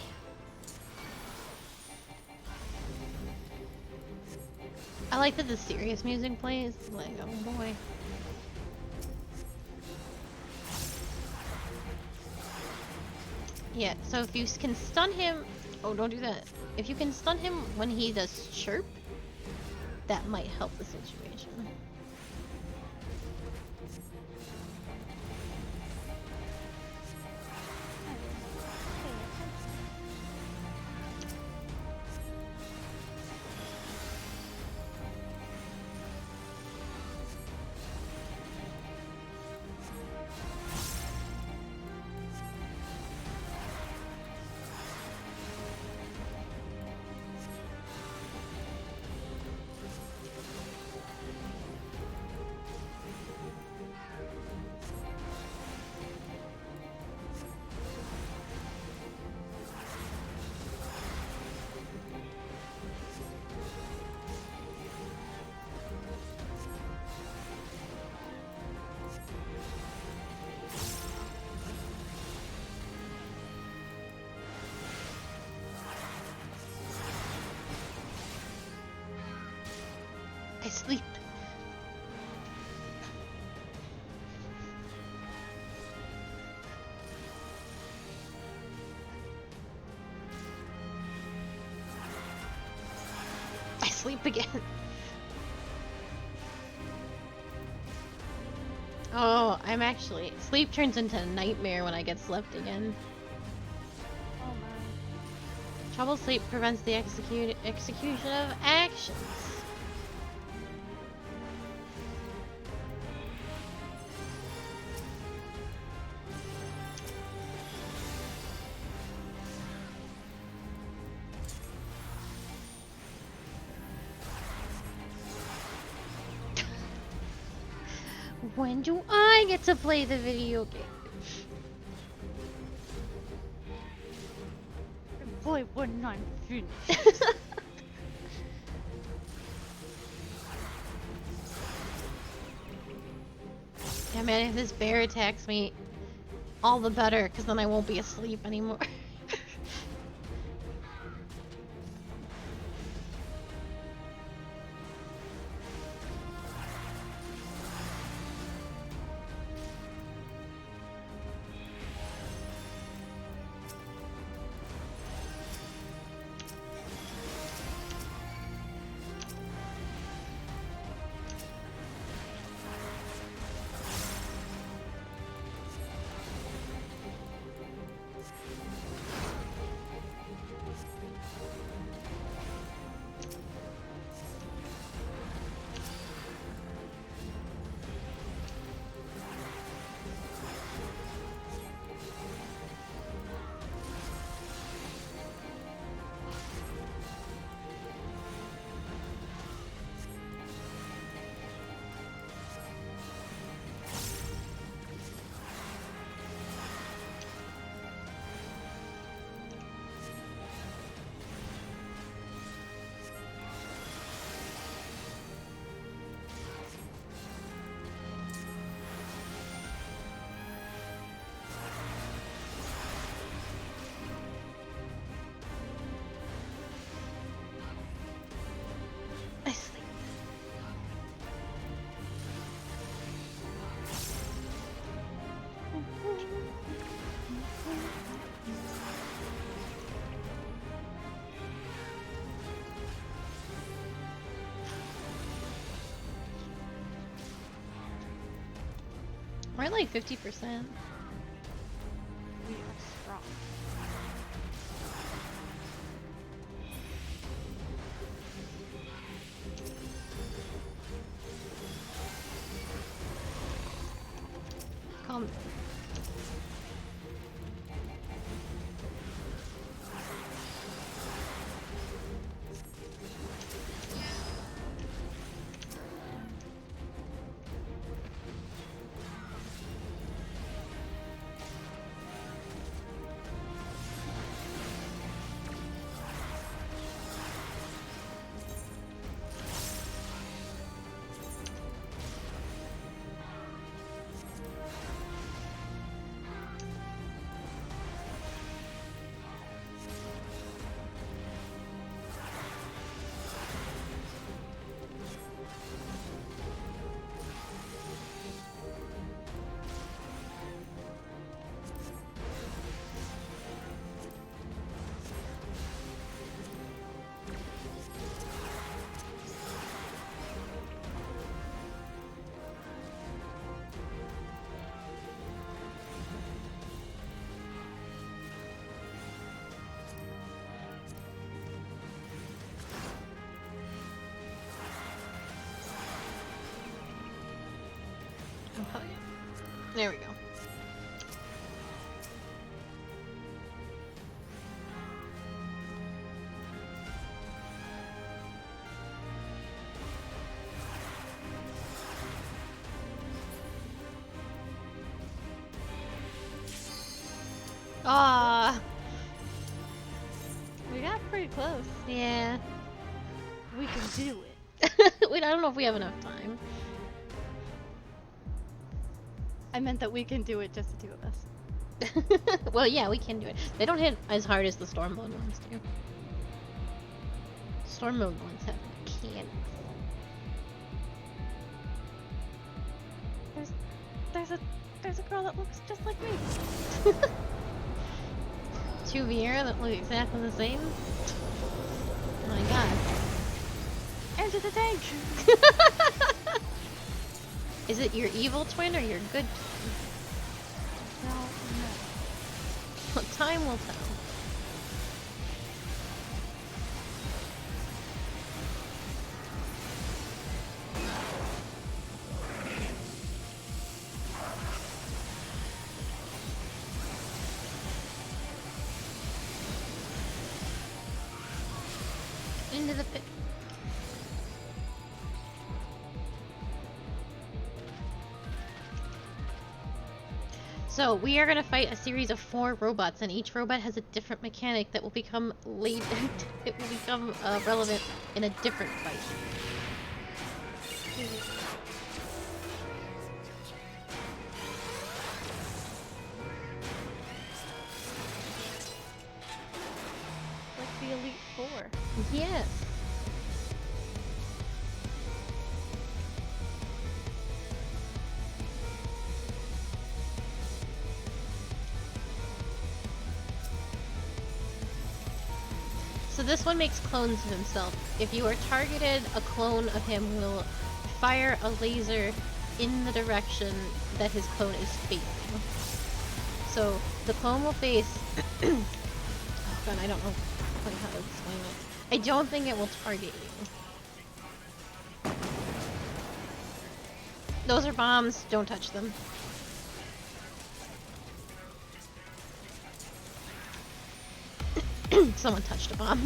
I like that the serious music plays. Like, oh boy. Yeah, so if you can stun him... Oh, don't do that. If you can stun him when he does chirp, that might help the situation. I sleep. I sleep again. Oh, I'm actually... Sleep turns into a nightmare when I get slept again. oh my. Troubled sleep prevents the execution of actions. When do I get to play the video game? Boy, wouldn't I finish. Yeah, man, if this bear attacks me, all the better, because then I won't be asleep anymore. I sleep. We're at like 50%. We are strong. Calm. There we go. Ah, we got pretty close. Yeah. We can do it. I don't know if we have enough time. I meant that we can do it, just the two of us. Well, yeah, we can do it. They don't hit as hard as the storm mode ones do. Storm mode ones have cannons. There's a girl that looks just like me. Two Viera that look exactly the same. Oh my god. Enter the tank. Is it your evil twin or your good twin? No. Well, time will tell. Into the pit. So we are going to fight a series of 4 robots, and each robot has a different mechanic that will become it will become relevant in a different fight. Like the Elite Four. Yes. So this one makes clones of himself. If you are targeted, a clone of him will fire a laser in the direction that his clone is facing. So the clone will face... oh god, I don't know quite how to explain it. I don't think it will target you. Those are bombs, don't touch them. Someone touched a bomb.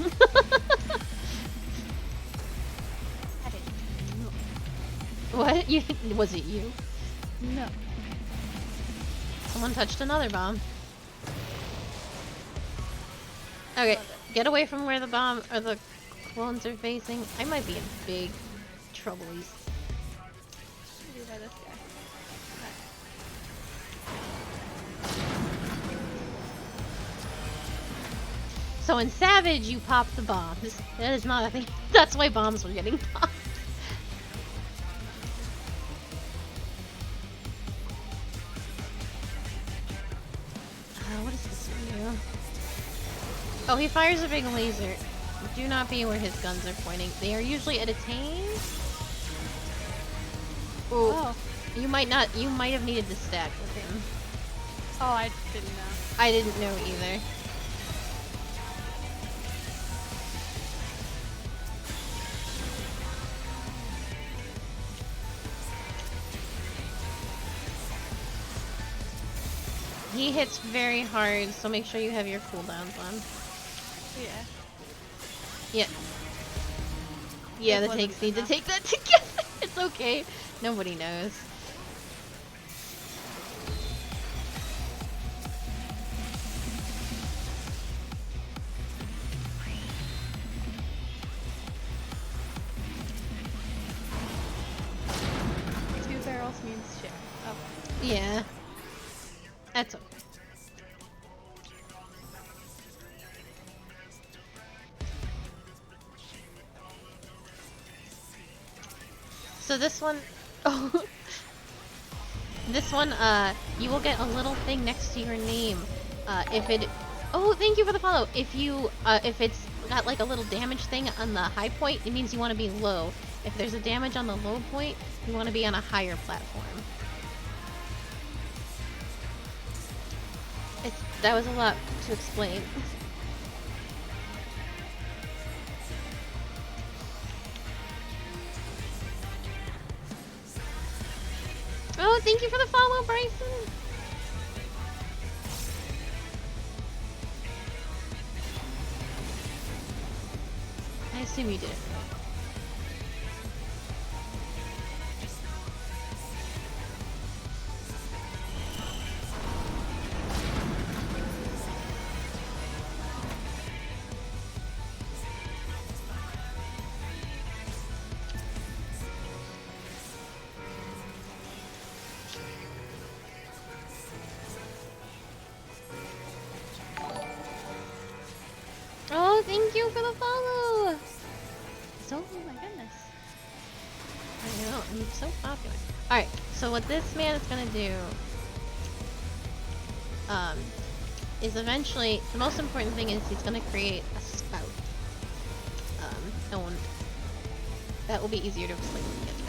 What? Was it you? No. Someone touched another bomb. Okay, get away from where the bomb or the clones are facing. I might be in big trouble. Maybe by this guy. So in Savage, you pop the bombs. That is not a thing. That's why bombs were getting popped. What is this one do? Oh, he fires a big laser. Do not be where his guns are pointing. They are usually at a tank. Ooh. Oh. You might have needed to stack with him. Oh, I didn't know. I didn't know either. He hits very hard, so make sure you have your cooldowns on. Yeah. Yeah. Yeah, the tanks need to take that together. It's okay. Nobody knows. Two barrels means shit. Oh. Yeah. That's okay. So this one, oh, this one, you will get a little thing next to your name. If it, oh, thank you for the follow. If you, if it's got like a little damage thing on the high point, it means you want to be low. If there's a damage on the low point, you want to be on a higher platform. That was a lot to explain. Oh, thank you you for the follow, Bryson. I assume you did it. Oh, thank you for the follow! So, oh my goodness. I know, I'm so popular. Alright, so what this man is gonna do, is eventually, the most important thing is he's gonna create a spout. And that will be easier to explain when we get there.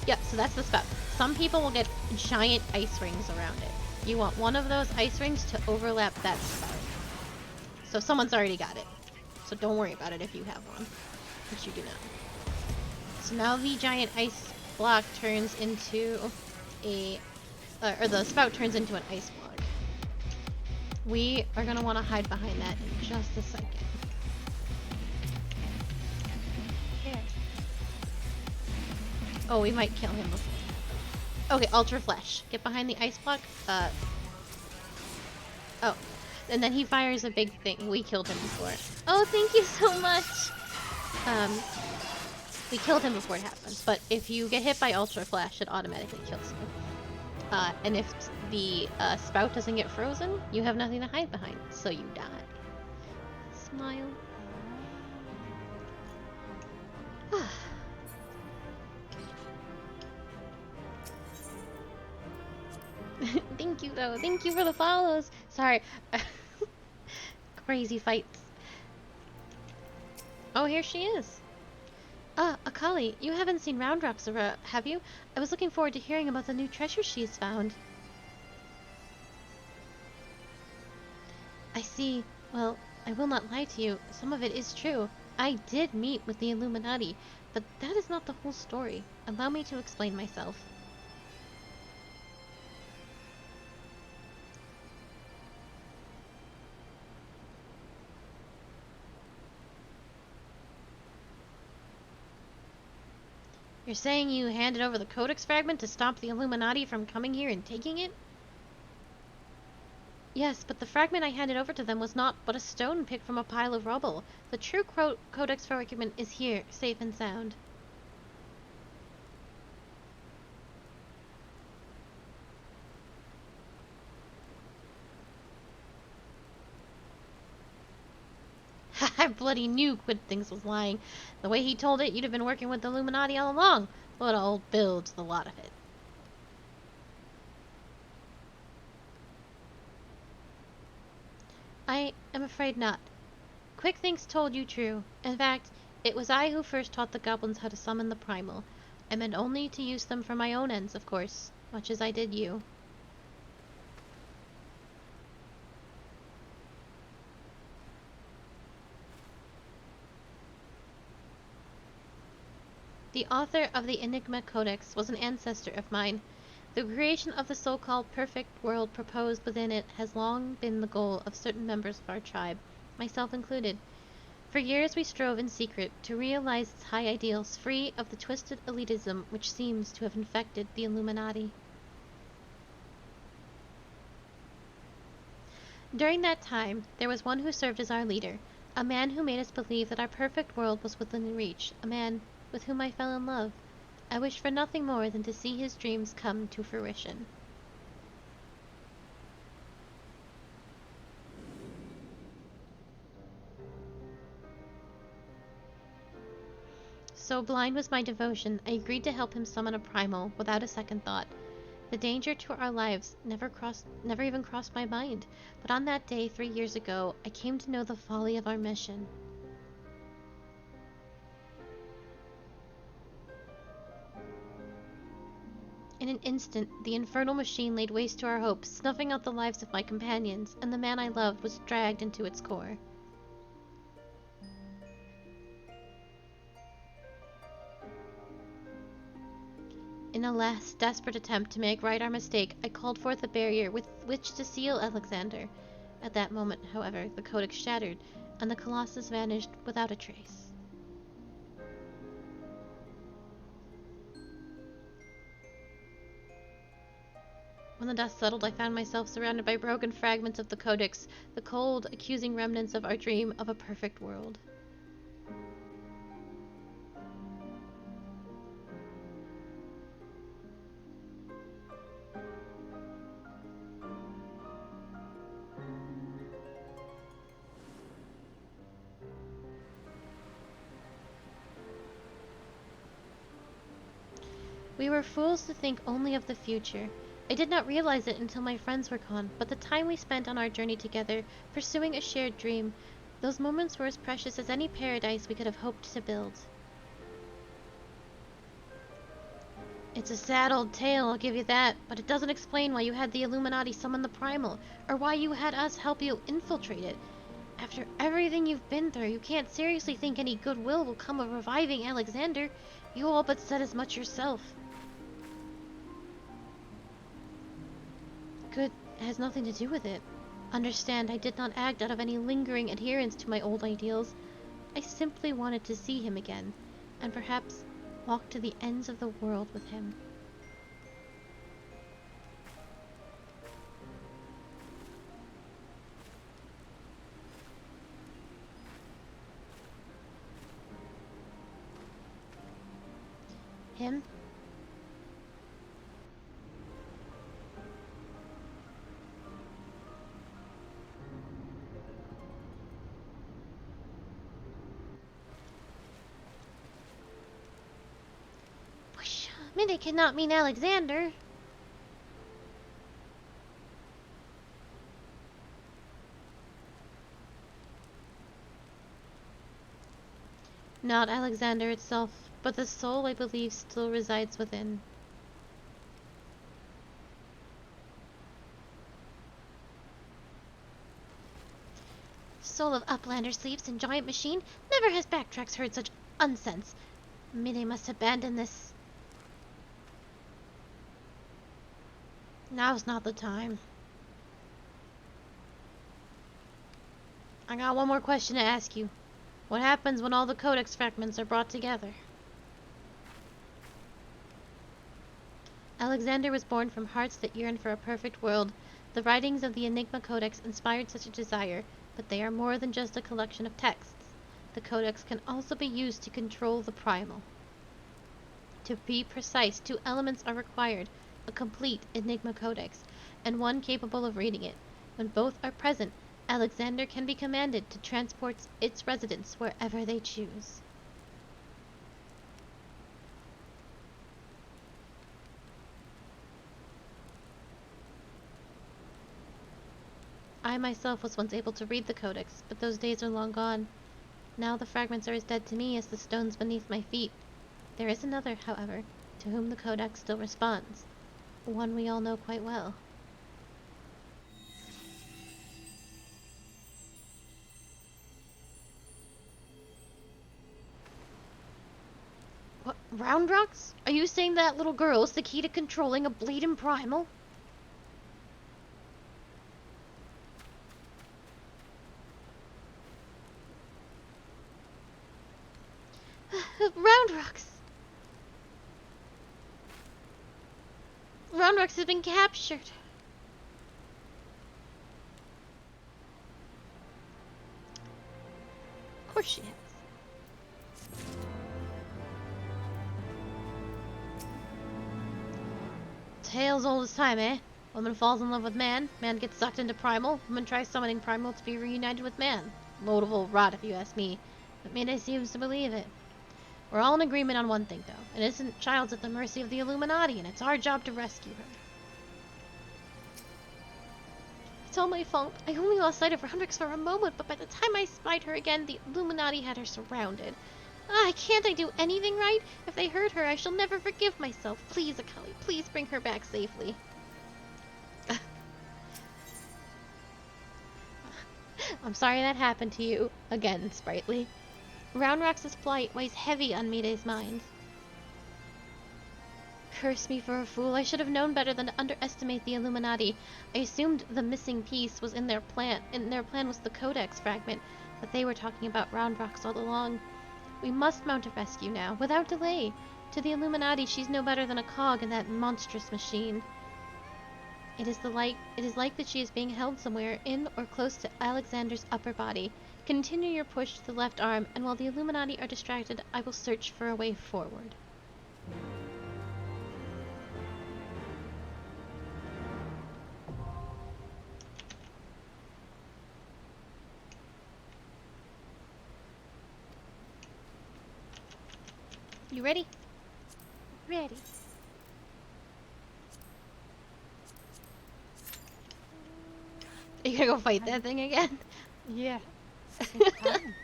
Yep, so that's the spout. Some people will get giant ice rings around it. You want one of those ice rings to overlap that spout. So someone's already got it. So don't worry about it if you have one, which you do not. So now the giant ice block turns into or the spout turns into an ice block. We are going to want to hide behind that in just a second. Here. Oh, we might kill him before. Okay, Ultra Flash. Get behind the ice block. Oh. And then he fires a big thing. We killed him before. Oh, thank you so much! We killed him before it happens, but if you get hit by Ultra Flash, it automatically kills you. And if the spout doesn't get frozen, you have nothing to hide behind, so you die. Smile. Thank you, though. Thank you for the follows. Sorry. Crazy fights. Oh, here she is. Akali, you haven't seen Roundrops, have you? I was looking forward to hearing about the new treasure she's found. I see. Well, I will not lie to you. Some of it is true. I did meet with the Illuminati, but that is not the whole story. Allow me to explain myself. You're saying you handed over the Codex fragment to stop the Illuminati from coming here and taking it? Yes, but the fragment I handed over to them was not but a stone picked from a pile of rubble. The true Codex fragment is here, safe and sound. I bloody knew Quid Things was lying. The way he told it, you'd have been working with the Illuminati all along. What old Bill's the lot of it. I am afraid not. Quick Things told you true. In fact, it was I who first taught the goblins how to summon the primal. I meant only to use them for my own ends, of course, much as I did you. The author of the Enigma Codex was an ancestor of mine. The creation of the so-called perfect world proposed within it has long been the goal of certain members of our tribe, myself included. For years we strove in secret to realize its high ideals, free of the twisted elitism which seems to have infected the Illuminati. During that time, there was one who served as our leader, a man who made us believe that our perfect world was within reach, a man with whom I fell in love. I wished for nothing more than to see his dreams come to fruition. So blind was my devotion, I agreed to help him summon a primal without a second thought. The danger to our lives never even crossed my mind, but on that day 3 years ago, I came to know the folly of our mission. In an instant, the infernal machine laid waste to our hopes, snuffing out the lives of my companions, and the man I loved was dragged into its core. In a last desperate attempt to make right our mistake, I called forth a barrier with which to seal Alexander. At that moment, however, the codex shattered, and the Colossus vanished without a trace. When the dust settled, I found myself surrounded by broken fragments of the codex, the cold, accusing remnants of our dream of a perfect world. We were fools to think only of the future. I did not realize it until my friends were gone, but the time we spent on our journey together, pursuing a shared dream, those moments were as precious as any paradise we could have hoped to build. It's a sad old tale, I'll give you that, but it doesn't explain why you had the Illuminati summon the Primal, or why you had us help you infiltrate it. After everything you've been through, you can't seriously think any goodwill will come of reviving Alexander. You all but said as much yourself. Good has nothing to do with it. Understand, I did not act out of any lingering adherence to my old ideals. I simply wanted to see him again, and perhaps walk to the ends of the world with him. Him? It cannot mean Alexander. Not Alexander itself, but the soul I believe still resides within. Soul of Uplander sleeps in giant machine. Never has Backtracks heard such unsense. Mine must abandon this. Now's not the time. I got one more question to ask you. What happens when all the codex fragments are brought together? Alexander was born from hearts that yearned for a perfect world. The writings of the Enigma Codex inspired such a desire, but they are more than just a collection of texts. The Codex can also be used to control the Primal. To be precise, 2 elements are required: a complete Enigma Codex, and one capable of reading it. When both are present, Alexander can be commanded to transport its residents wherever they choose. I myself was once able to read the Codex, but those days are long gone. Now the fragments are as dead to me as the stones beneath my feet. There is another, however, to whom the Codex still responds. One we all know quite well. What, Round Rocks? Are you saying that little girl is the key to controlling a bleeding Primal? Round Rocks! Round Rocks has been captured. Of course she has. Tales old as time, eh? Woman falls in love with man, man gets sucked into Primal, woman tries summoning Primal to be reunited with man. Load of old rot if you ask me, but Mayday seems to believe it. We're all in agreement on one thing, though. An innocent child's at the mercy of the Illuminati, and it's our job to rescue her. It's all my fault. I only lost sight of Rodrix for a moment, but by the time I spied her again, the Illuminati had her surrounded. Can't I do anything right? If they hurt her, I shall never forgive myself. Please, Akali, please bring her back safely. I'm sorry that happened to you. Again, Sprightly. Round Rox's plight weighs heavy on Miday's mind. Curse me for a fool. I should have known better than to underestimate the Illuminati. I assumed the missing piece was in their plan, and their plan was the Codex fragment that they were talking about Round Rocks all along. We must mount a rescue now, without delay. To the Illuminati, she's no better than a cog in that monstrous machine. It is like that she is being held somewhere in or close to Alexander's upper body. Continue your push to the left arm, and while the Illuminati are distracted, I will search for a way forward. You ready? Ready. Are you gonna go fight that thing again? Yeah. It's time.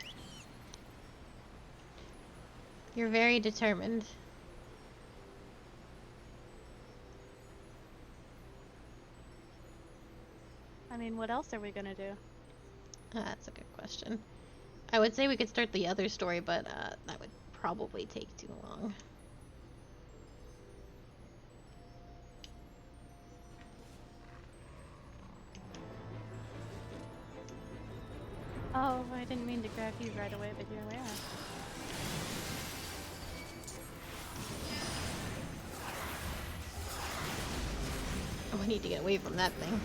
You're very determined. I mean, what else are we gonna do? That's a good question. I would say we could start the other story, but that would probably take too long. Oh, I didn't mean to grab you right away, but here we are. Oh, I need to get away from that thing.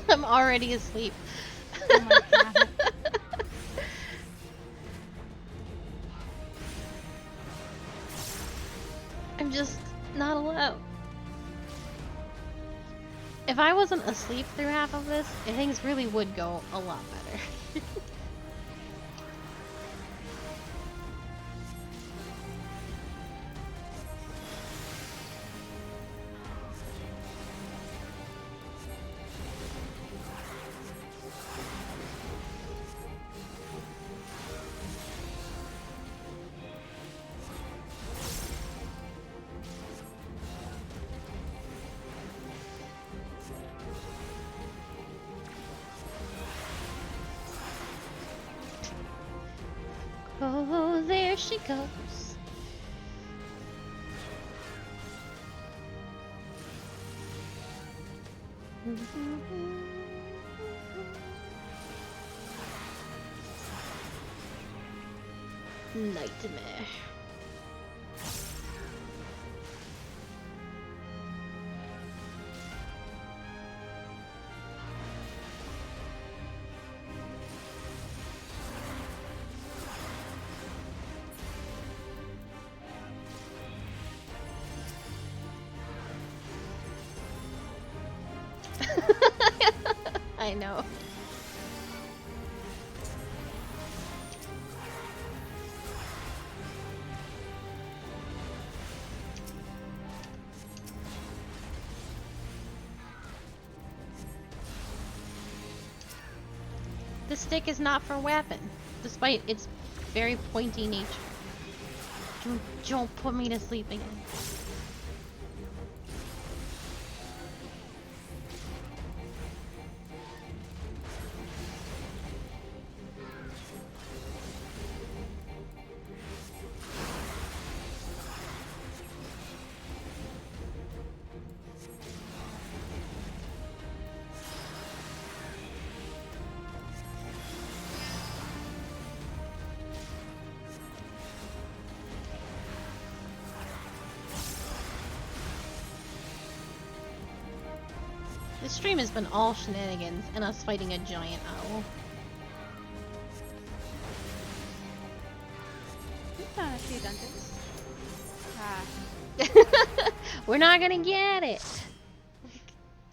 I'm already asleep. Oh my god. I'm just not allowed. If I wasn't asleep through half of this, things really would go a lot better. Oh, there she goes. Nightmare. I know. The stick is not for weapon, despite its very pointy nature. Don't put me to sleep again. This stream has been all shenanigans and us fighting a giant owl. We've done a few dungeons. Ah. We're not gonna get it.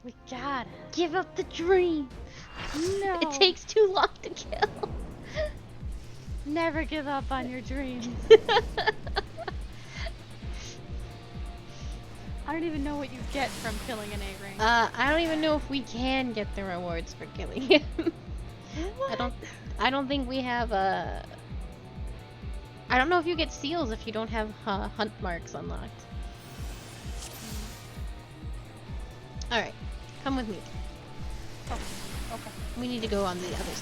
We gotta. Give up the dream. No. It takes too long to kill. Never give up on your dreams. I don't even know what you get from killing an A-ring. I don't even know if we can get the rewards for killing him. What? I don't think we have I don't know if you get seals if you don't have hunt marks unlocked. Alright, come with me. Oh, okay. We need to go on the other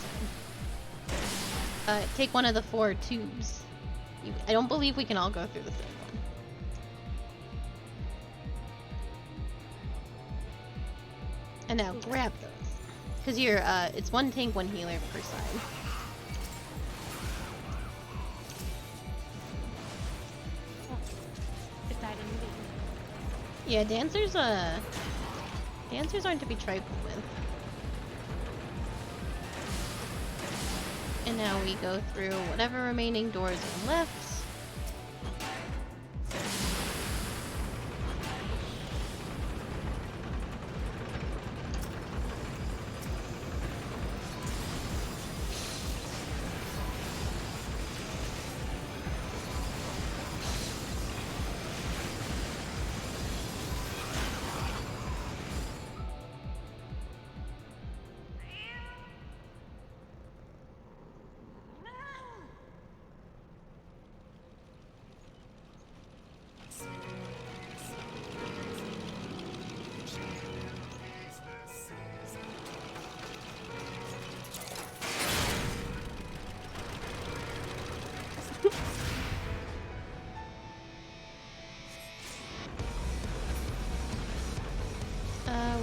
side. Take one of the 4 tubes. I don't believe we can all go through the same one. And now grab those. Because you're, it's 1 tank, 1 healer per side. Oh, it died immediately. Yeah, dancers aren't to be trifled with. And now we go through whatever remaining doors are left.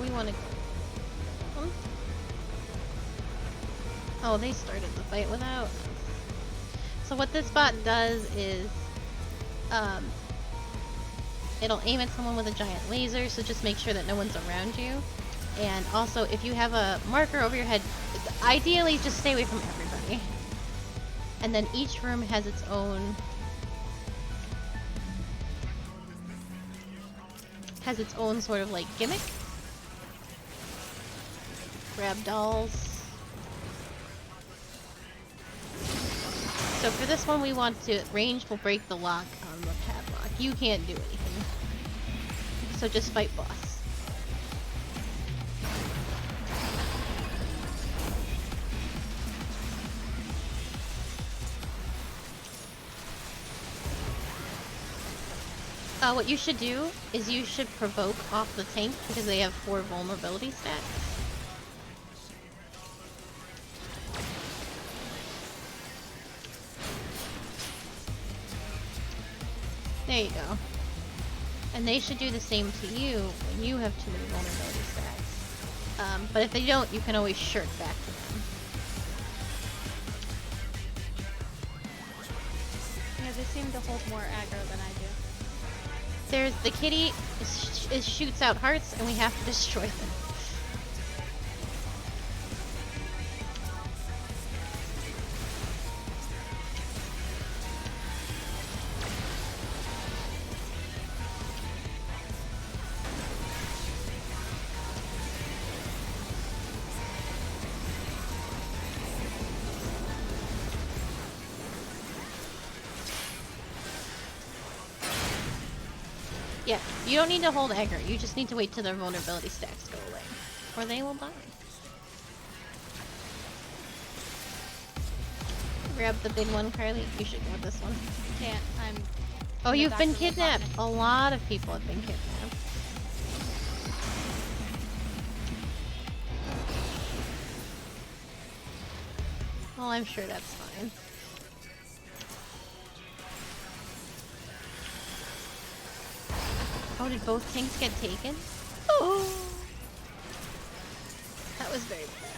We want to go. Oh, they started the fight without. So what this bot does is, it'll aim at someone with a giant laser, so just make sure that no one's around you. And also, if you have a marker over your head, ideally just stay away from everybody. And then each room has its own sort of like gimmick. Grab dolls. So for this one we want to, ranged will break the lock on the padlock. You can't do anything. So just fight boss. What you should do is you should provoke off the tank because they have 4 vulnerability stats. There you go. And they should do the same to you when you have too many vulnerability stats. But if they don't, you can always shirk back to them. Yeah, they seem to hold more aggro than I do. There's the kitty shoots out hearts and we have to destroy them. Yeah, you don't need to hold aggro, you just need to wait till their vulnerability stacks go away. Or they will die. Grab the big one, Carly. You should grab this one. Can't, I'm... Oh, you've been kidnapped! A lot of people have been kidnapped. Well, I'm sure that's fine. Oh, did both tanks get taken? Oh! That was very bad.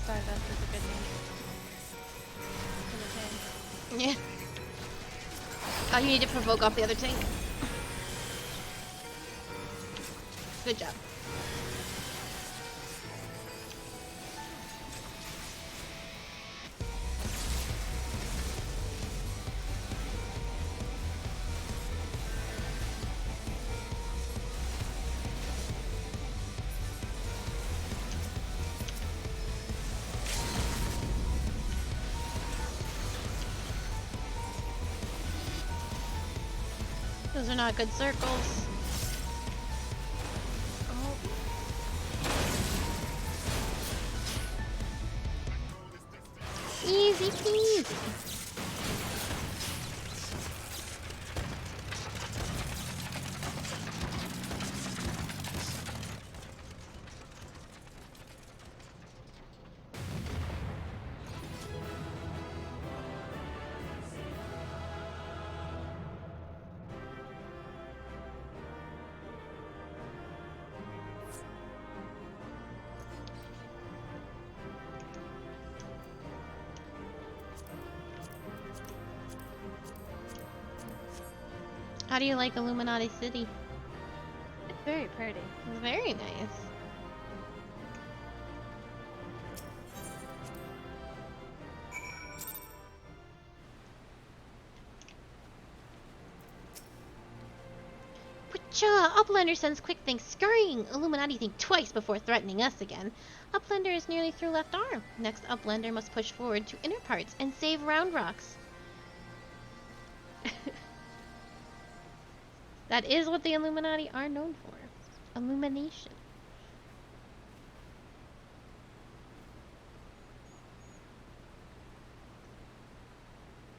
Stardust is a good name for the tank. Yeah. Oh, you need to provoke off the other tank. Good job. Those are not good circles. Oh. Easy peasy. How do you like Illuminati City? It's very pretty. It's very nice. Putcha! Uplander sends quick things scurrying. Illuminati think twice before threatening us again. Uplander is nearly through left arm. Next, Uplander must push forward to inner parts and save Round Rocks. That is what the Illuminati are known for. Illumination.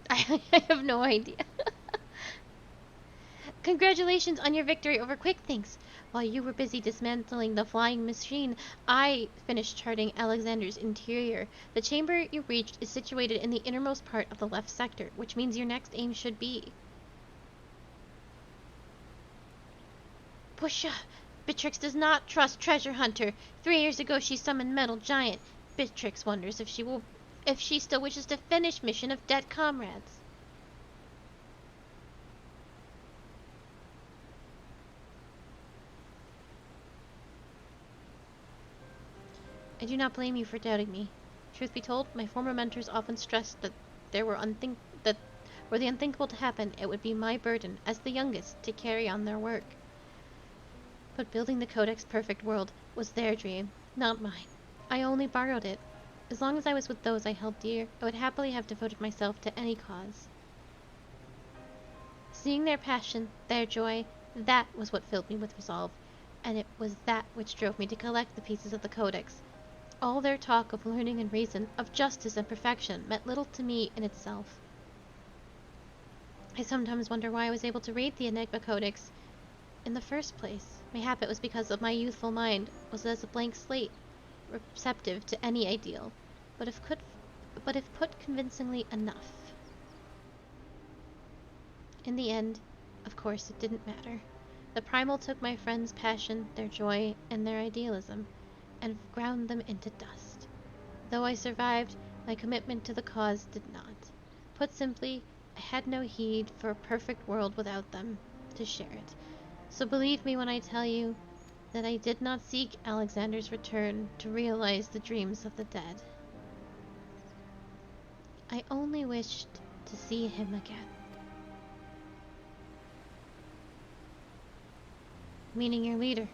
I have no idea. Congratulations on your victory over Quick Things. While you were busy dismantling the flying machine, I finished charting Alexander's interior. The chamber you reached is situated in the innermost part of the left sector, which means your next aim should be... Pusha! Beatrix does not trust Treasure Hunter. 3 years ago she summoned Metal Giant. Beatrix wonders if she still wishes to finish mission of dead comrades. I do not blame you for doubting me. Truth be told, my former mentors often stressed that were the unthinkable to happen, it would be my burden, as the youngest, to carry on their work. But building the Codex Perfect World was their dream, not mine. I only borrowed it. As long as I was with those I held dear, I would happily have devoted myself to any cause. Seeing their passion, their joy, that was what filled me with resolve, and it was that which drove me to collect the pieces of the Codex. All their talk of learning and reason, of justice and perfection, meant little to me in itself. I sometimes wonder why I was able to read the Enigma Codex in the first place. Mayhap it was because of my youthful mind was as a blank slate, receptive to any ideal, but if put convincingly enough. In the end, of course, it didn't matter. The primal took my friends' passion, their joy, and their idealism, and ground them into dust. Though I survived, my commitment to the cause did not. Put simply, I had no heed for a perfect world without them to share it. So believe me when I tell you that I did not seek Alexander's return to realize the dreams of the dead. I only wished to see him again. Meaning your leader.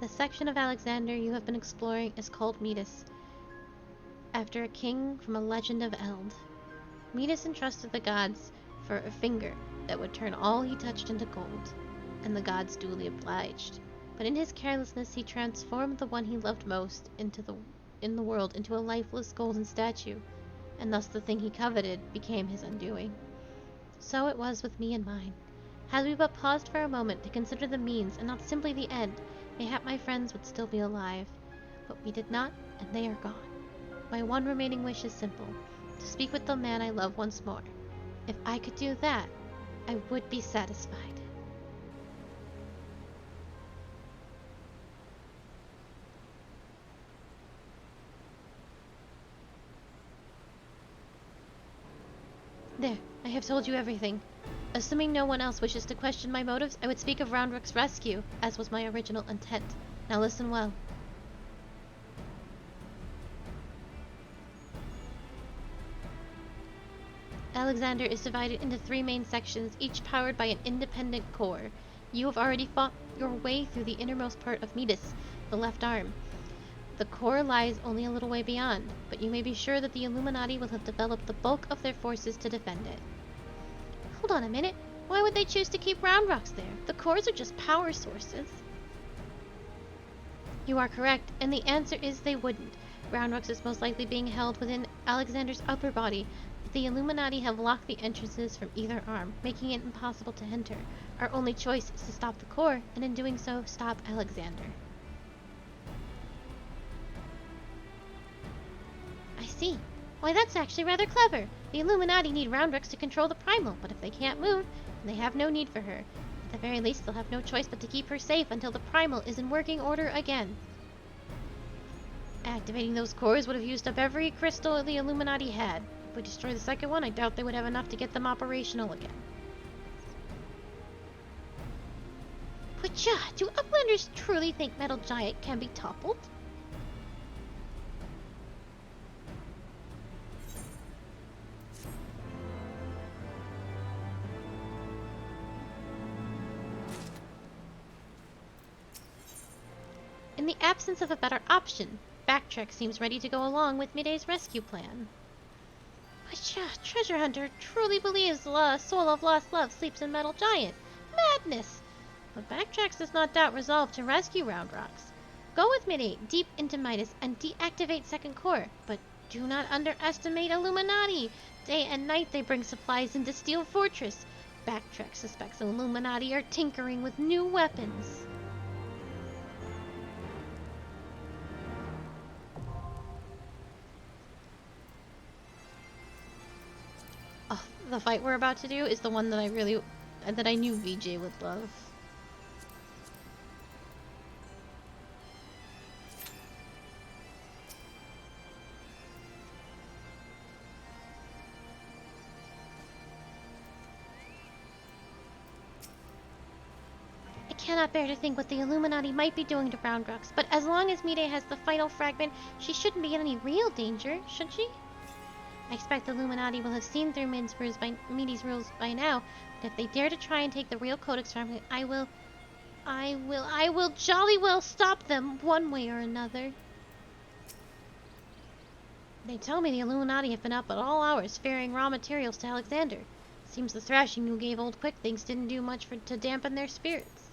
The section of Alexander you have been exploring is called Metis, after a king from a legend of Eld. Metis entrusted the gods for a finger that would turn all he touched into gold, and the gods duly obliged. But in his carelessness he transformed the one he loved most in the world into a lifeless golden statue, and thus the thing he coveted became his undoing. So it was with me and mine. Had we but paused for a moment to consider the means and not simply the end, mayhap my friends would still be alive. But we did not, and they are gone. My one remaining wish is simple, to speak with the man I love once more. If I could do that, I would be satisfied. There, I have told you everything. Assuming no one else wishes to question my motives, I would speak of Roundrook's rescue, as was my original intent. Now listen well. Alexander is divided into 3 main sections, each powered by an independent core. You have already fought your way through the innermost part of Metis, the left arm. The core lies only a little way beyond, but you may be sure that the Illuminati will have developed the bulk of their forces to defend it. Hold on a minute. Why would they choose to keep Roundrocks there? The cores are just power sources. You are correct, and the answer is they wouldn't. Roundrocks is most likely being held within Alexander's upper body, but the Illuminati have locked the entrances from either arm, making it impossible to enter. Our only choice is to stop the core, and in doing so, stop Alexander. I see. Why, that's actually rather clever. The Illuminati need Roundrocks to control the Primal, but if they can't move, then they have no need for her. At the very least, they'll have no choice but to keep her safe until the Primal is in working order again. Activating those cores would have used up every crystal the Illuminati had. If we destroy the second one, I doubt they would have enough to get them operational again. But yeah, do Uplanders truly think Metal Giant can be toppled? In the absence of a better option, Backtrack seems ready to go along with Miday's rescue plan. But yeah, Treasure Hunter truly believes the soul of lost love sleeps in Metal Giant. Madness! But Backtracks does not doubt resolve to rescue Roundrocks. Go with Miday deep into Midas and deactivate second core, but do not underestimate Illuminati. Day and night they bring supplies into Steel Fortress. Backtrack suspects Illuminati are tinkering with new weapons. The fight we're about to do is the one that I knew VJ would love. I cannot bear to think what the Illuminati might be doing to Roundrocks, but as long as Miday has the final fragment, she shouldn't be in any real danger, should she? I expect the Illuminati will have seen through Miday's rules by now, but if they dare to try and take the real codex from it, I will jolly well stop them one way or another. They tell me the Illuminati have been up at all hours ferrying raw materials to Alexander. Seems the thrashing you gave old Quick Things didn't do much to dampen their spirits.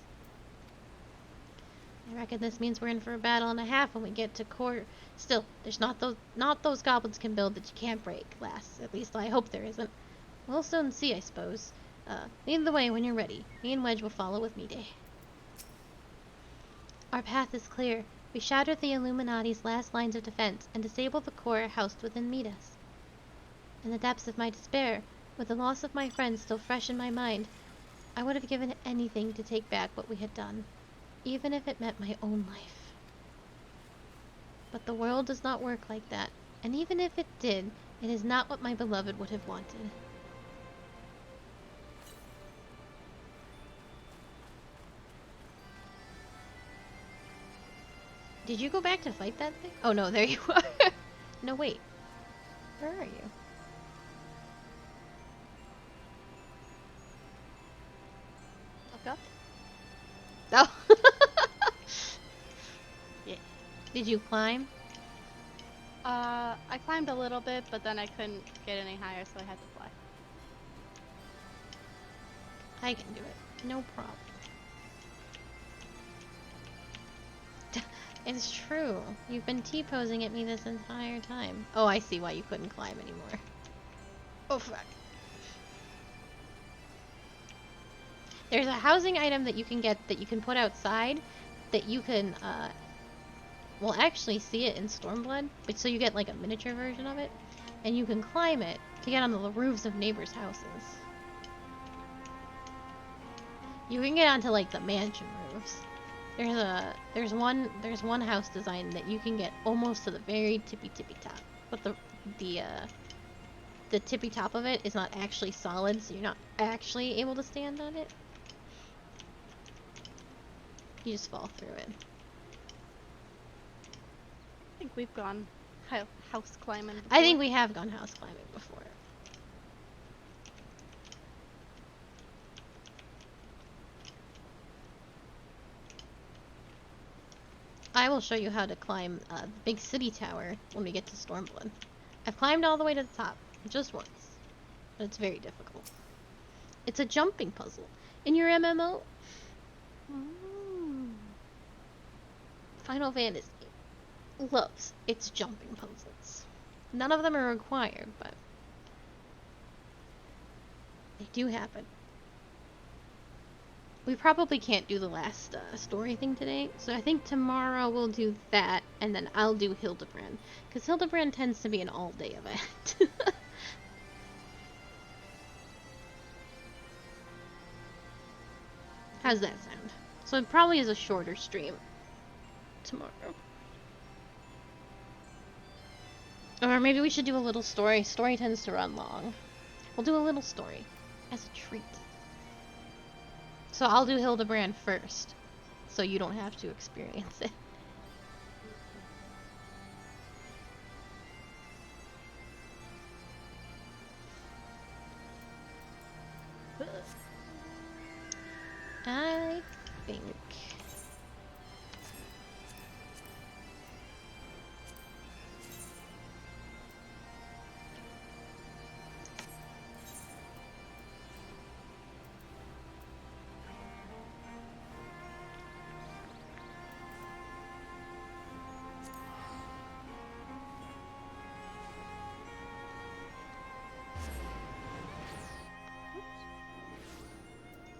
I reckon this means we're in for a battle and a half when we get to core. Still, there's not those goblins can build that you can't break, lass. At least I hope there isn't. We'll soon see, I suppose. Lead the way when you're ready. Me and Wedge will follow with Miday. Our path is clear. We shatter the Illuminati's last lines of defense and disable the core housed within Midas. In the depths of my despair, with the loss of my friends still fresh in my mind, I would have given anything to take back what we had done, even if it meant my own life. But the world does not work like that, and even if it did, it is not what my beloved would have wanted. Did you go back to fight that thing? Oh no, there you are. No, wait. Where are you? Look up. Oh. Yeah. Did you climb? I climbed a little bit, but then I couldn't get any higher, so I had to fly. I can do it. No problem. It's true. You've been T-posing at me this entire time. Oh, I see why you couldn't climb anymore. Oh, fuck. There's a housing item that you can get that you can put outside that you can, well, actually see it in Stormblood, but so you get like a miniature version of it, and you can climb it to get on the roofs of neighbors' houses. You can get onto like the mansion roofs. There's one house design that you can get almost to the very tippy top, but the tippy top of it is not actually solid, so you're not actually able to stand on it. You just fall through it. I think we've gone house climbing before. I think we have gone house climbing before. I will show you how to climb the big city tower when we get to Stormblood. I've climbed all the way to the top, just once, but it's very difficult. It's a jumping puzzle. In your MMO, Final Fantasy loves its jumping puzzles. None of them are required, but they do happen. We probably can't do the last story thing today, so I think tomorrow we'll do that, and then I'll do Hildebrand, because Hildebrand tends to be an all-day event. How's that sound? So it probably is a shorter stream tomorrow. Or maybe we should do a little story. Story tends to run long. We'll do a little story as a treat. So I'll do Hildebrand first, so you don't have to experience it. I think...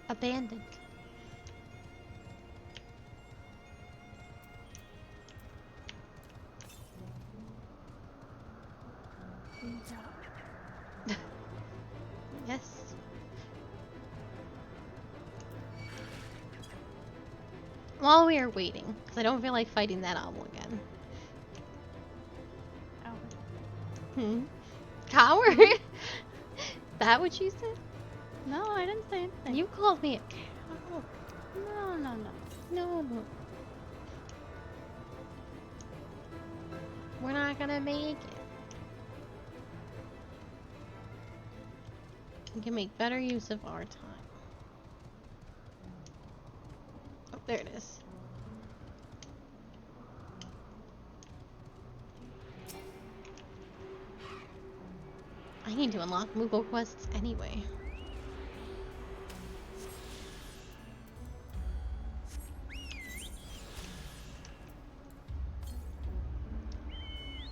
abandoned. Yes. While we are waiting, because I don't feel like fighting that owl again. Oh. Coward? That what you said? No, I didn't say anything. You called me a cow. No. We're not gonna make it. We can make better use of our time. Oh, there it is. I need to unlock Moogle quests anyway.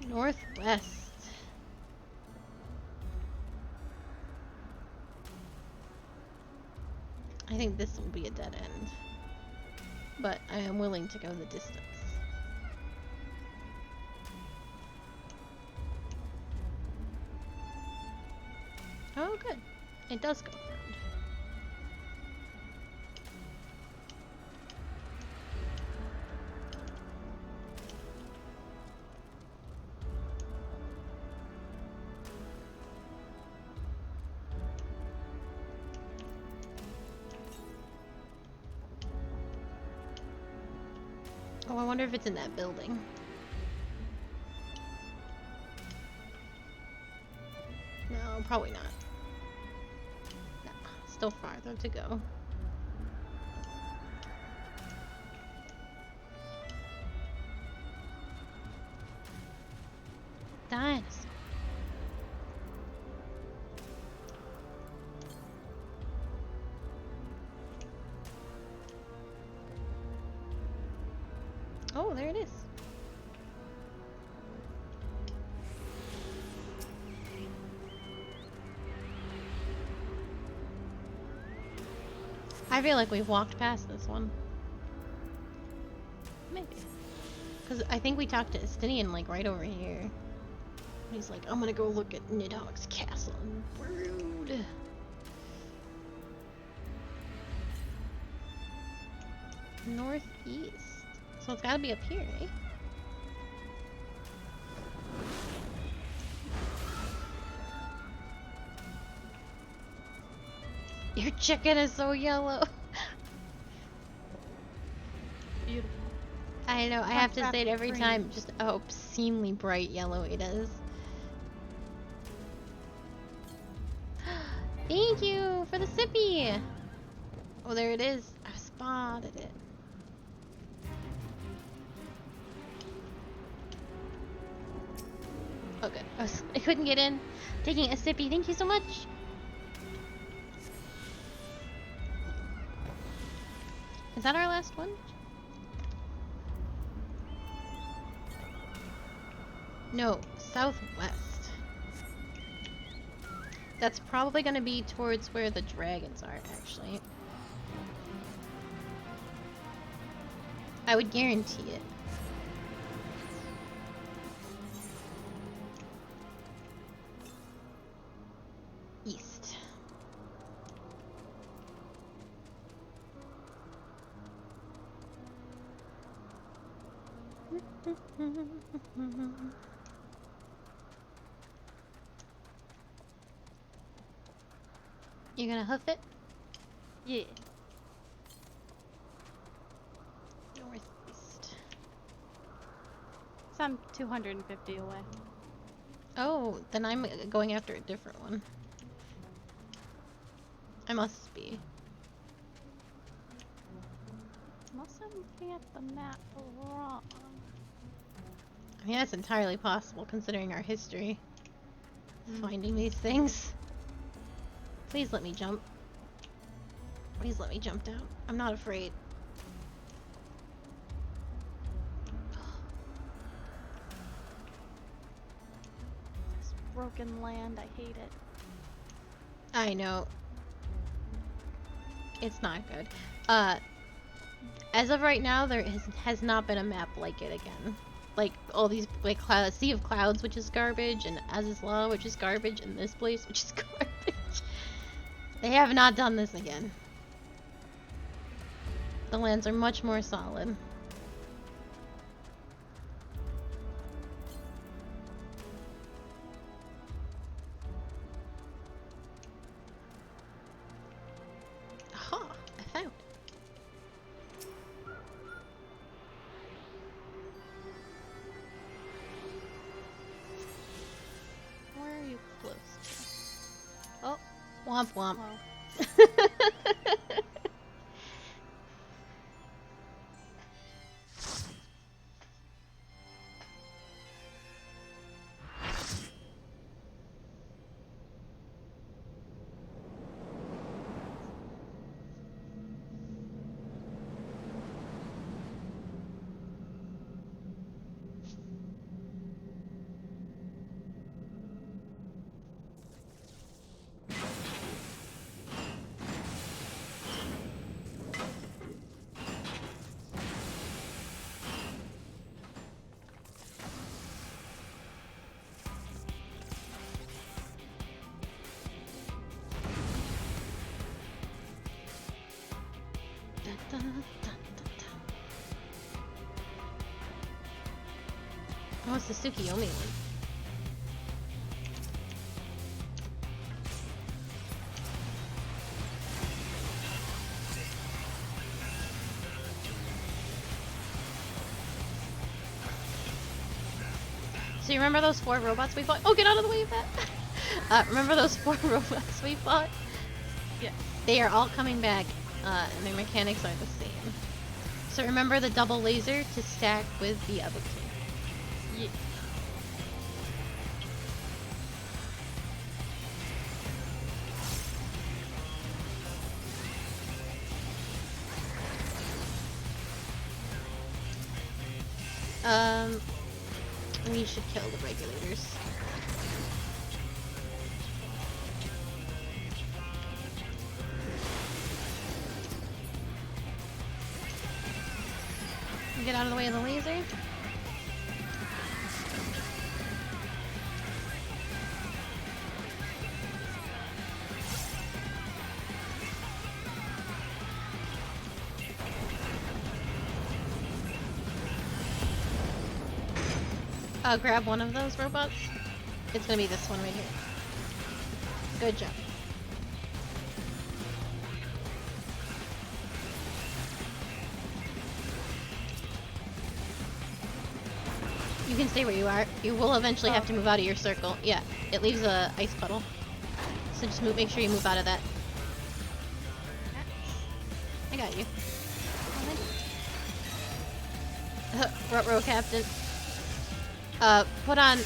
Northwest. I think this will be a dead end, but I am willing to go the distance. Oh, good. It does go around. Oh, I wonder if it's in that building. No, probably not. No, still farther to go. Dinosaur. Oh, there it is. I feel like we've walked past this one. Maybe. Because I think we talked to Estinian like right over here. He's like, I'm gonna go look at Nidhogg's castle and brood. Northeast. So it's gotta be up here, eh? Your chicken is so yellow. Beautiful. I know, I have to say it every time, just how obscenely bright yellow it is. Thank you for the sippy! Oh, there it is. I spotted it. Oh, good. I couldn't get in. Taking a sippy. Thank you so much. Is that our last one? No, southwest. That's probably gonna be towards where the dragons are, actually. I would guarantee it. East. You gonna hoof it? Yeah. Northeast. So I'm 250 away. Oh, then I'm going after a different one. I must be. Unless I'm looking at the map wrong. I mean, that's entirely possible considering our history. Finding these things. Please let me jump. Please let me jump down. I'm not afraid. This broken land, I hate it. I know. It's not good. As of right now, there has not been a map like it again. Like, all these, like, Sea of Clouds, which is garbage, and Azizla, which is garbage, and this place, which is garbage. They have not done this again. The lands are much more solid. Aha! I found it. Where are you close to? Oh, Womp womp. well. Oh, it's the Tsukiyomi one. So you remember those 4 robots we fought? Oh, get out of the way of that! Remember those 4 robots we fought? Yeah. They are all coming back, and their mechanics are the same. So remember the double laser to stack with the other 2. Yeah. We should kill the regulators. Get out of the way of the laser. Grab one of those robots. It's gonna be this one right here. Good job. You can stay where you are. You will eventually have to Okay. move out of your circle. Yeah, it leaves a ice puddle. So just make sure you move out of that. I got you. Ruh-roh, Captain. Put on.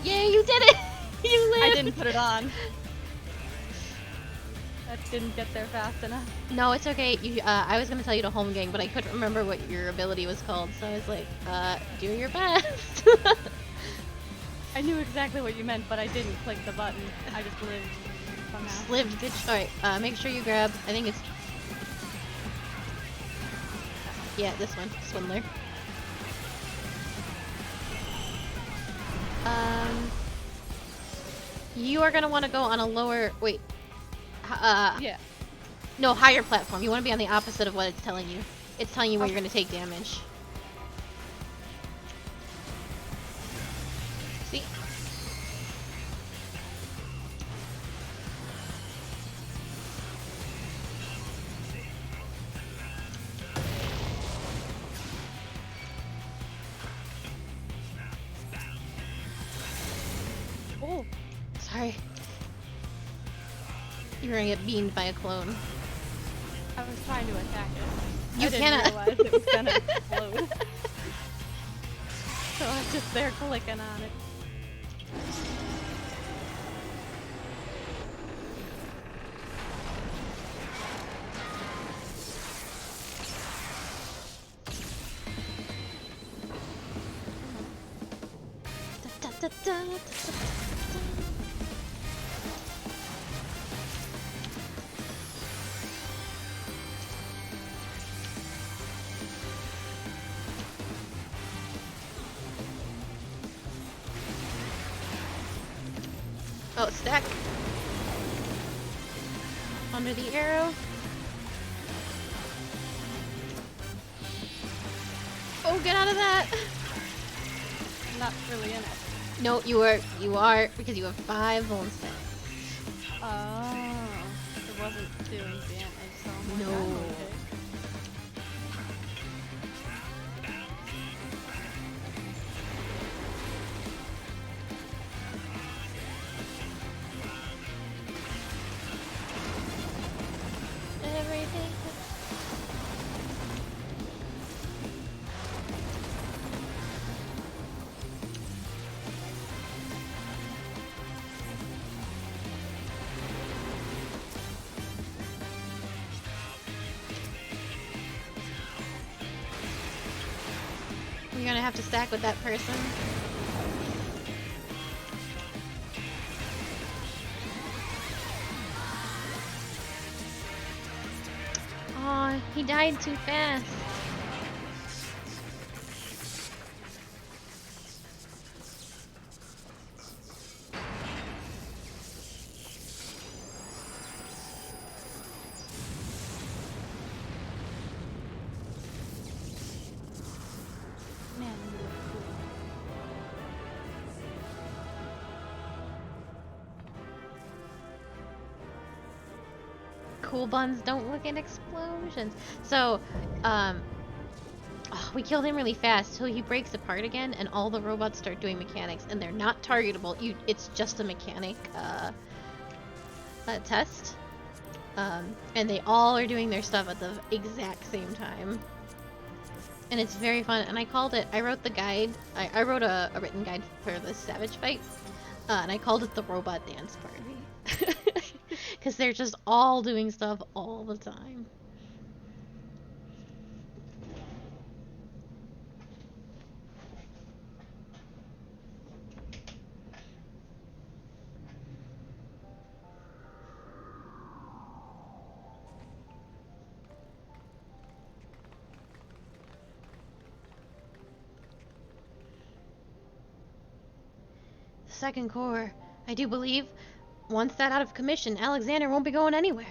Yay, you did it! You lived! I didn't put it on. That didn't get there fast enough. No, it's okay. I was gonna tell you to home gang, but I couldn't remember what your ability was called, so I was like, do your best. I knew exactly what you meant, but I didn't click the button. I just lived somehow. Just lived. Good. Alright, make sure you grab, I think it's... Yeah, this one. Swindler. You are gonna want to go on a lower... Wait. Yeah. No, higher platform. You want to be on the opposite of what it's telling you. It's telling you where you're gonna take damage. See? Oh. Sorry. You're gonna get beamed by a clone. I was trying to attack it. You I didn't cannot. realize it was gonna explode. So I was just there clicking on it. Oh, stack. Under the arrow. Oh, get out of that! I'm not really in it. No, you are, because you have 5 vuln stats. Oh. It wasn't doing damage, so I'm like, No. I'm okay. Everything. You're gonna have to stack with that person. Aw, he died too fast. Man, you look cool. Cool buns don't look at explosions. So, we killed him really fast, so he breaks apart again, and all the robots start doing mechanics, and they're not targetable. It's just a mechanic test, and they all are doing their stuff at the exact same time, and it's very fun. And I called it. I wrote the guide. I wrote a written guide for the Savage fight, and I called it the Robot Dance Party, because they're just all doing stuff all the time. Second core, I do believe, once that out of commission, Alexander won't be going anywhere.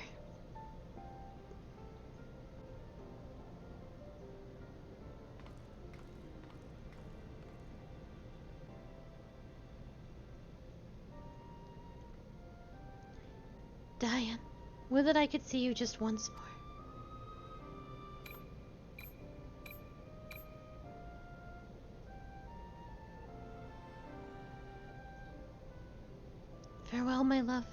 Diane, would that I could see you just once more. my love.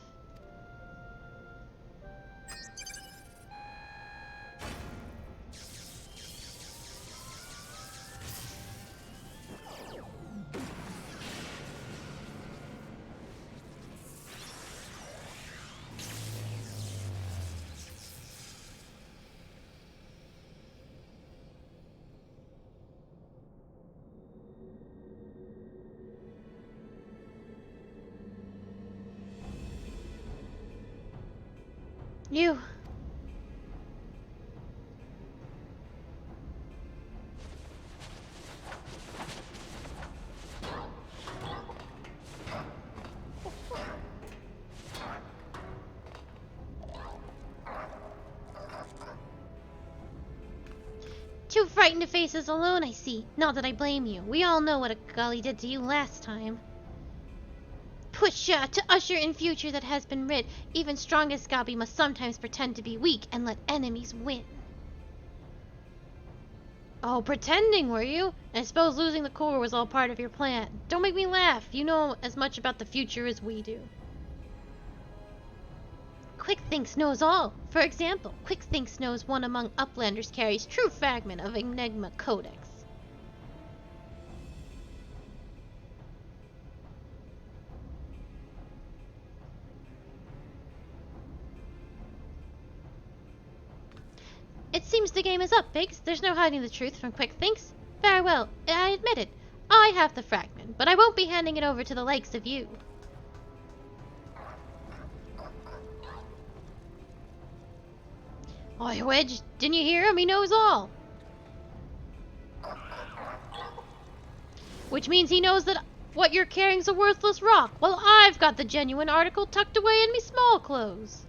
You. Too frightened to face us alone, I see. Not that I blame you. We all know what a gully did to you last time. Pusha! To usher in future that has been rid, even strongest Gobby must sometimes pretend to be weak and let enemies win. Oh, pretending, were you? I suppose losing the core was all part of your plan. Don't make me laugh. You know as much about the future as we do. Quick Thinks knows all. For example, Quick Thinks knows one among Uplanders carries true fragment of Enigma Codex. It seems the game is up, Biggs. There's no hiding the truth from Quick Thinks. Very well, I admit it. I have the fragment, but I won't be handing it over to the likes of you. Oi, Wedge, didn't you hear him? He knows all. Which means he knows that what you're carrying's a worthless rock, while I've got the genuine article tucked away in me small clothes.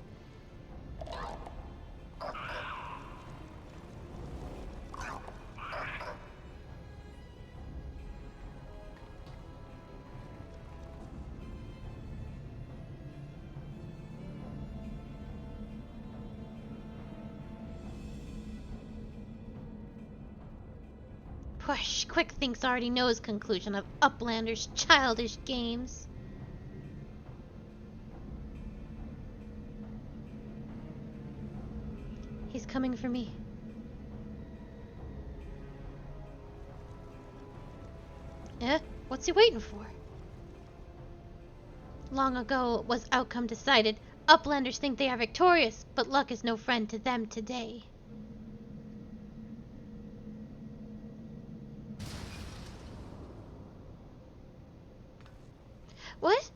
Push, Quick Thinks already knows conclusion of Uplander's childish games. He's coming for me. Eh? What's he waiting for? Long ago was outcome decided. Uplanders think they are victorious, but luck is no friend to them today. What?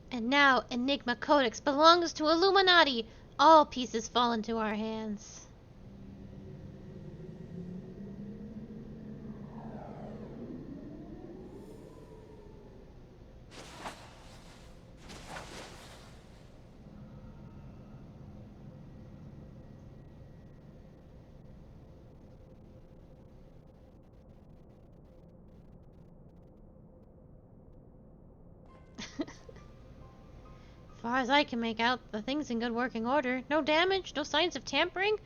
And now Enigma Codex belongs to Illuminati. All pieces fall into our hands. As far as I can make out, the thing's in good working order. No damage, no signs of tampering.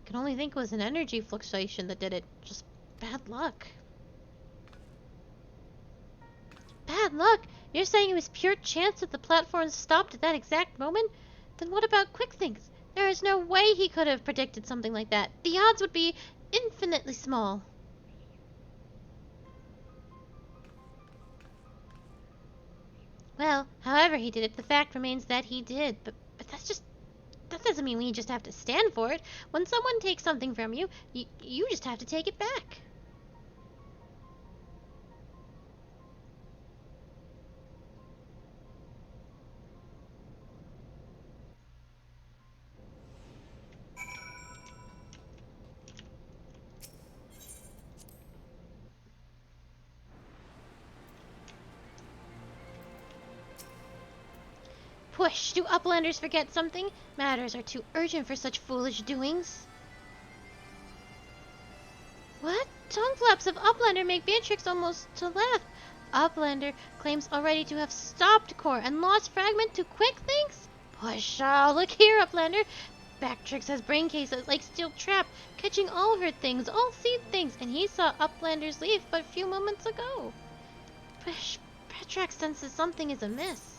Can only think it was an energy fluctuation that did it. Just bad luck. Bad luck? You're saying it was pure chance that the platform stopped at that exact moment? Then what about Quick Thinks? There is no way he could have predicted something like that. The odds would be infinitely small. Well, however he did it, the fact remains that he did. But that doesn't mean we just have to stand for it. When someone takes something from you, you just have to take it back. Push! Do Uplanders forget something? Matters are too urgent for such foolish doings. What? Tongue flaps of Uplander make Beatrix almost to laugh. Uplander claims already to have stopped core and lost fragment to Quick Thinks? Push! Look here, Uplander. Bactrix has brain cases like steel trap, catching all her things, all seed things, and he saw Uplanders leave but a few moments ago. Bactrix senses something is amiss.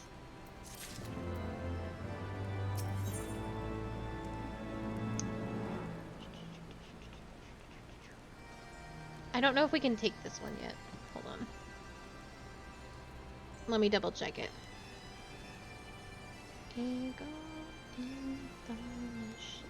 I don't know if we can take this one yet. Hold on. Let me double check it. Ego information.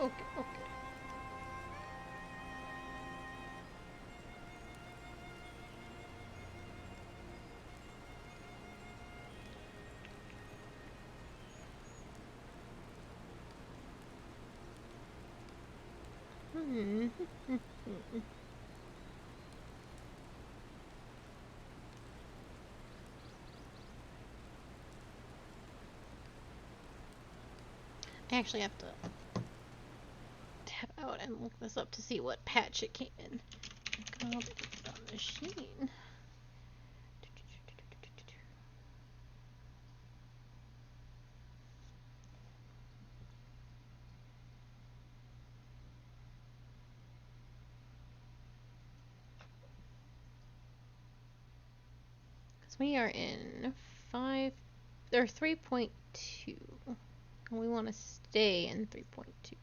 Okay. I actually have to tab out and look this up to see what patch it came in. Gobby machine. We are in 3.2, and we want to stay in 3.2.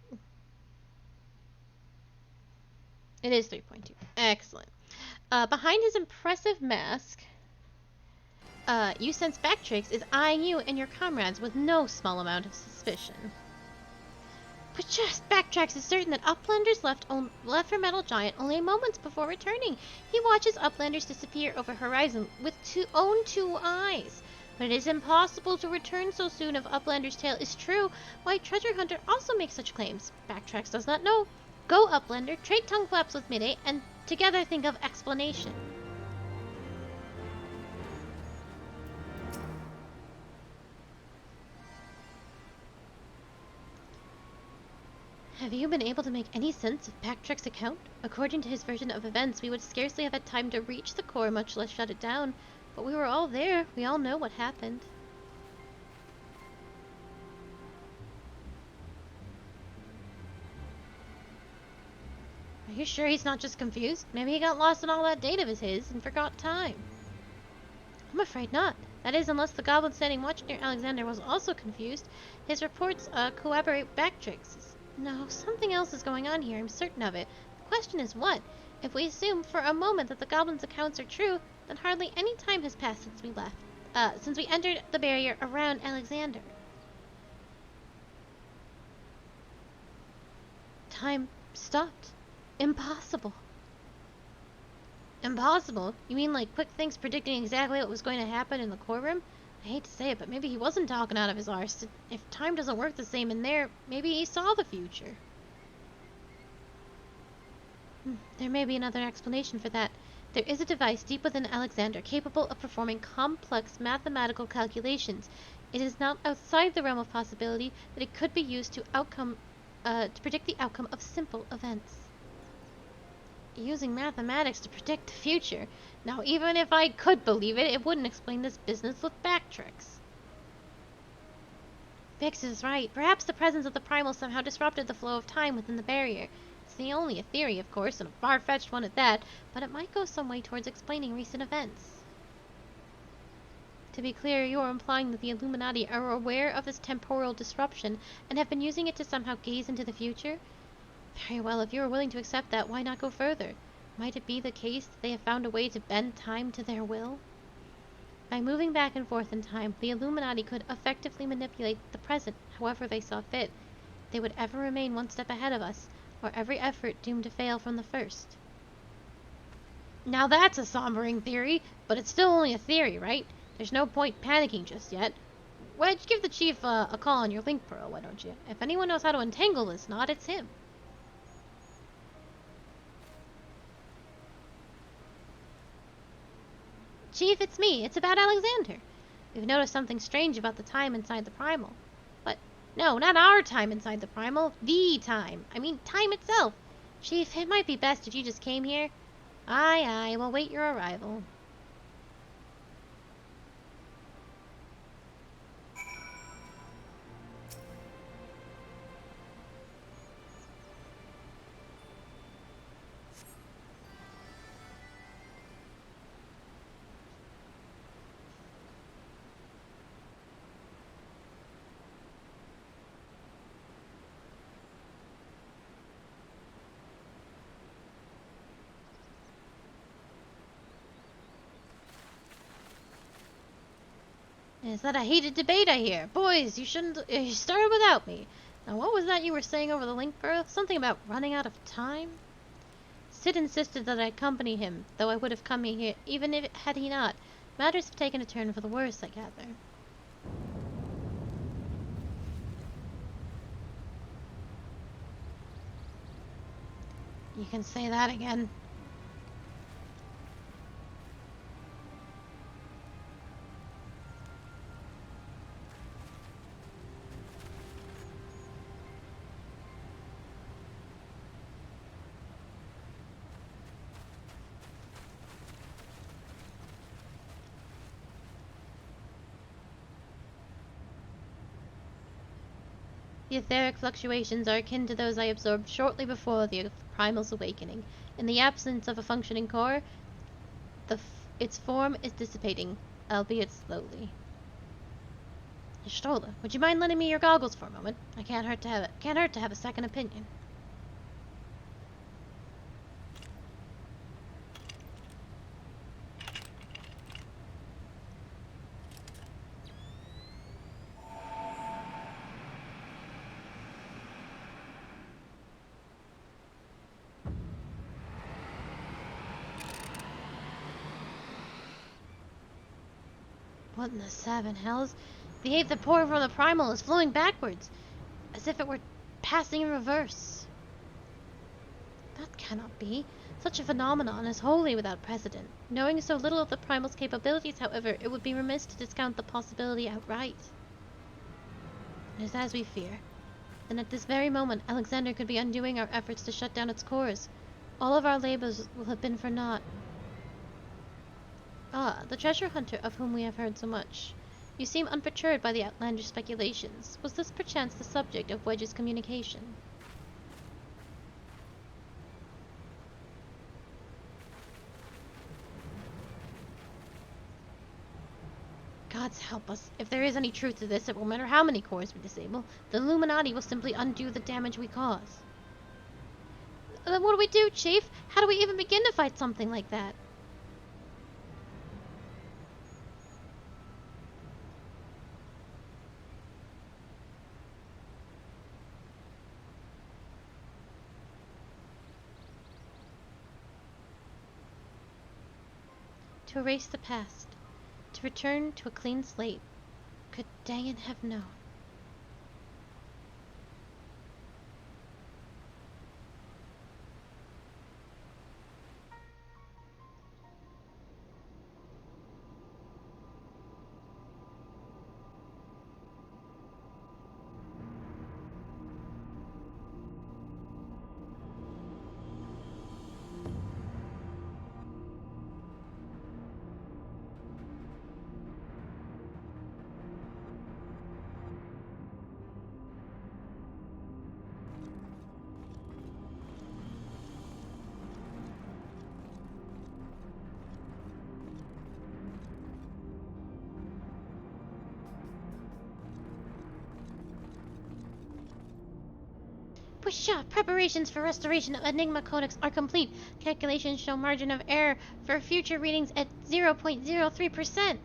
It is 3.2. Excellent. Behind his impressive mask, you sense Bactrix is eyeing you and your comrades with no small amount of suspicion. But just Bactrix is certain that Uplanders left for Metal Giant only moments before returning. He watches Uplanders disappear over horizon with own two eyes. But it is impossible to return so soon if Uplander's tale is true. White Treasure Hunter also makes such claims. Bactrix does not know. Go, Uplander, trade tongue flaps with Midday, and together think of explanation. Have you been able to make any sense of Bactrix's account? According to his version of events, we would scarcely have had time to reach the core, much less shut it down. But we were all there. We all know what happened. Are you sure he's not just confused? Maybe he got lost in all that data of his and forgot time. I'm afraid not. That is, unless the goblin standing watch near Alexander was also confused. His reports corroborate Bactrix's. No, something else is going on here, I'm certain of it. The question is what? If we assume for a moment that the goblin's accounts are true, then hardly any time has passed since we left. Since we entered the barrier around Alexander. Time stopped. Impossible. Impossible? You mean like quick things predicting exactly what was going to happen in the core room? I hate to say it, but maybe he wasn't talking out of his arse. If time doesn't work the same in there, maybe he saw the future. There may be another explanation for that. There is a device deep within Alexander capable of performing complex mathematical calculations. It is not outside the realm of possibility that it could be used to predict the outcome of simple events. Using mathematics to predict the future. Now, even if I could believe it, it wouldn't explain this business with Bactrix. Vix is right. Perhaps the presence of the primal somehow disrupted the flow of time within the barrier. It's only a theory, of course, and a far-fetched one at that, but it might go some way towards explaining recent events. To be clear, you are implying that the Illuminati are aware of this temporal disruption and have been using it to somehow gaze into the future? Very well, if you are willing to accept that, why not go further? Might it be the case that they have found a way to bend time to their will? By moving back and forth in time, the Illuminati could effectively manipulate the present however they saw fit. They would ever remain one step ahead of us, or every effort doomed to fail from the first. Now that's a sombering theory, but it's still only a theory, right? There's no point panicking just yet. Wedge, give the chief a call on your link pearl, why don't you? If anyone knows how to untangle this knot, it's him. Chief, it's me. It's about Alexander. We've noticed something strange about the time inside the primal. But No, not our time inside the primal. The time. I mean, time itself. Chief, it might be best if you just came here. Aye, aye, we'll wait your arrival. Is that a heated debate I hear? Boys, you started without me. Now what was that you were saying over the link, girl? Something about running out of time? Sid insisted that I accompany him, though I would have come here even if had he not. Matters have taken a turn for the worse, I gather. You can say that again. The etheric fluctuations are akin to those I absorbed shortly before the primal's awakening. In the absence of a functioning core, its form is dissipating, albeit slowly. Y'shtola, would you mind lending me your goggles for a moment? I can't hurt to have a second opinion. What in the seven hells? The ape that poured from the primal is flowing backwards, as if it were passing in reverse. That cannot be. Such a phenomenon is wholly without precedent. Knowing so little of the primal's capabilities, however, it would be remiss to discount the possibility outright. It is as we fear. Then at this very moment, Alexander could be undoing our efforts to shut down its cores. All of our labors will have been for naught. Ah, the treasure hunter of whom we have heard so much. You seem unperturbed by the outlandish speculations. Was this perchance the subject of Wedge's communication? Gods help us. If there is any truth to this, it won't matter how many cores we disable. The Illuminati will simply undo the damage we cause. Then what do we do, Chief? How do we even begin to fight something like that? To erase the past, to return to a clean slate. Could Dayan have known? Pshaw! Preparations for restoration of Enigma Codex are complete. Calculations show margin of error for future readings at 0.03%.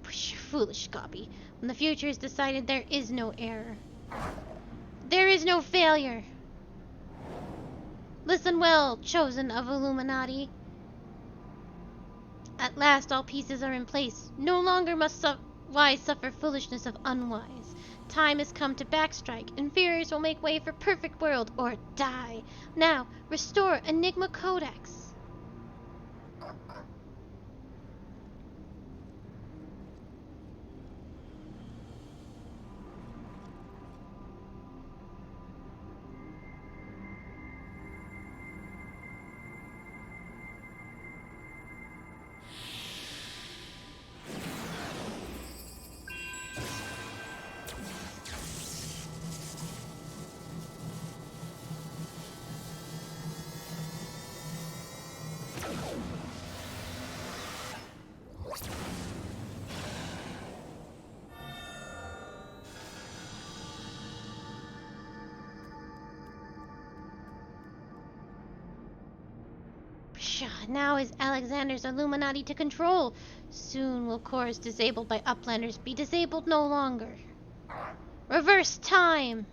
Push, foolish Gobby. When the future is decided, there is no error. There is no failure. Listen well, chosen of Illuminati. At last all pieces are in place. No longer must wise suffer foolishness of unwise. Time has come to backstrike. Inferiors will make way for perfect world or die. Now, restore Enigma Codex. Pshaw, now is Alexander's Illuminati to control. Soon will cores disabled by Uplanders be disabled no longer. Reverse time!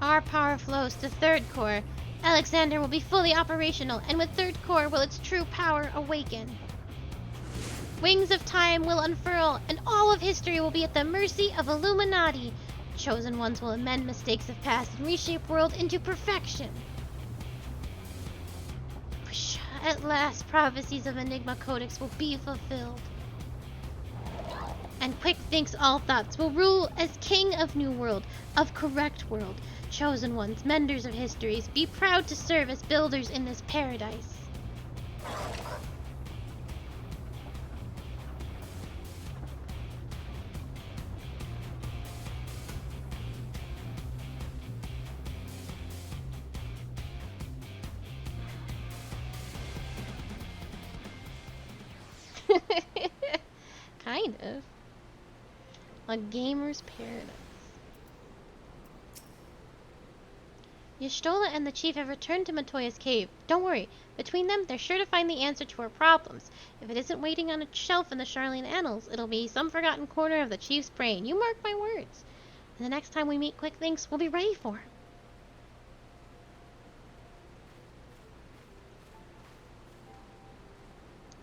Our power flows to third core. Alexander will be fully operational, and with third core will its true power awaken. Wings of time will unfurl, and all of history will be at the mercy of Illuminati. Chosen ones will amend mistakes of past and reshape world into perfection. At last, prophecies of Enigma Codex will be fulfilled. And Quick thinks all thoughts will rule as king of New World, of correct world. Chosen ones, menders of histories, be proud to serve as builders in this paradise. Kind of. A gamer's paradise. Y'shtola and the chief have returned to Matoya's cave. Don't worry. Between them, they're sure to find the answer to our problems. If it isn't waiting on a shelf in the Charlene Annals, it'll be some forgotten corner of the chief's brain. You mark my words. And the next time we meet Quick Thinks, we'll be ready for him.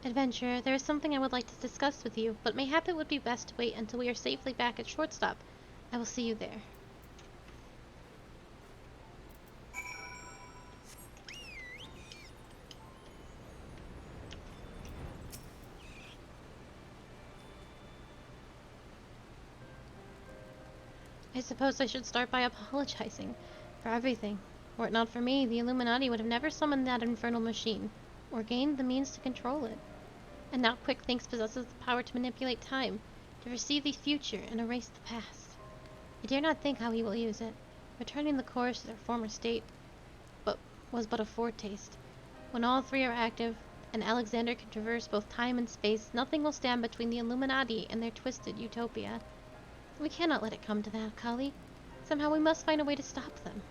Adventurer, there is something I would like to discuss with you, but mayhap it would be best to wait until we are safely back at Shortstop. I will see you there. I suppose I should start by apologizing for everything. Were it not for me, the Illuminati would have never summoned that infernal machine, or gained the means to control it. And now Quick Thinks possesses the power to manipulate time, to foresee the future and erase the past. I dare not think how he will use it. Returning the cores to their former state was but a foretaste. When all three are active, and Alexander can traverse both time and space, nothing will stand between the Illuminati and their twisted utopia. We cannot let it come to that, Kali. Somehow we must find a way to stop them.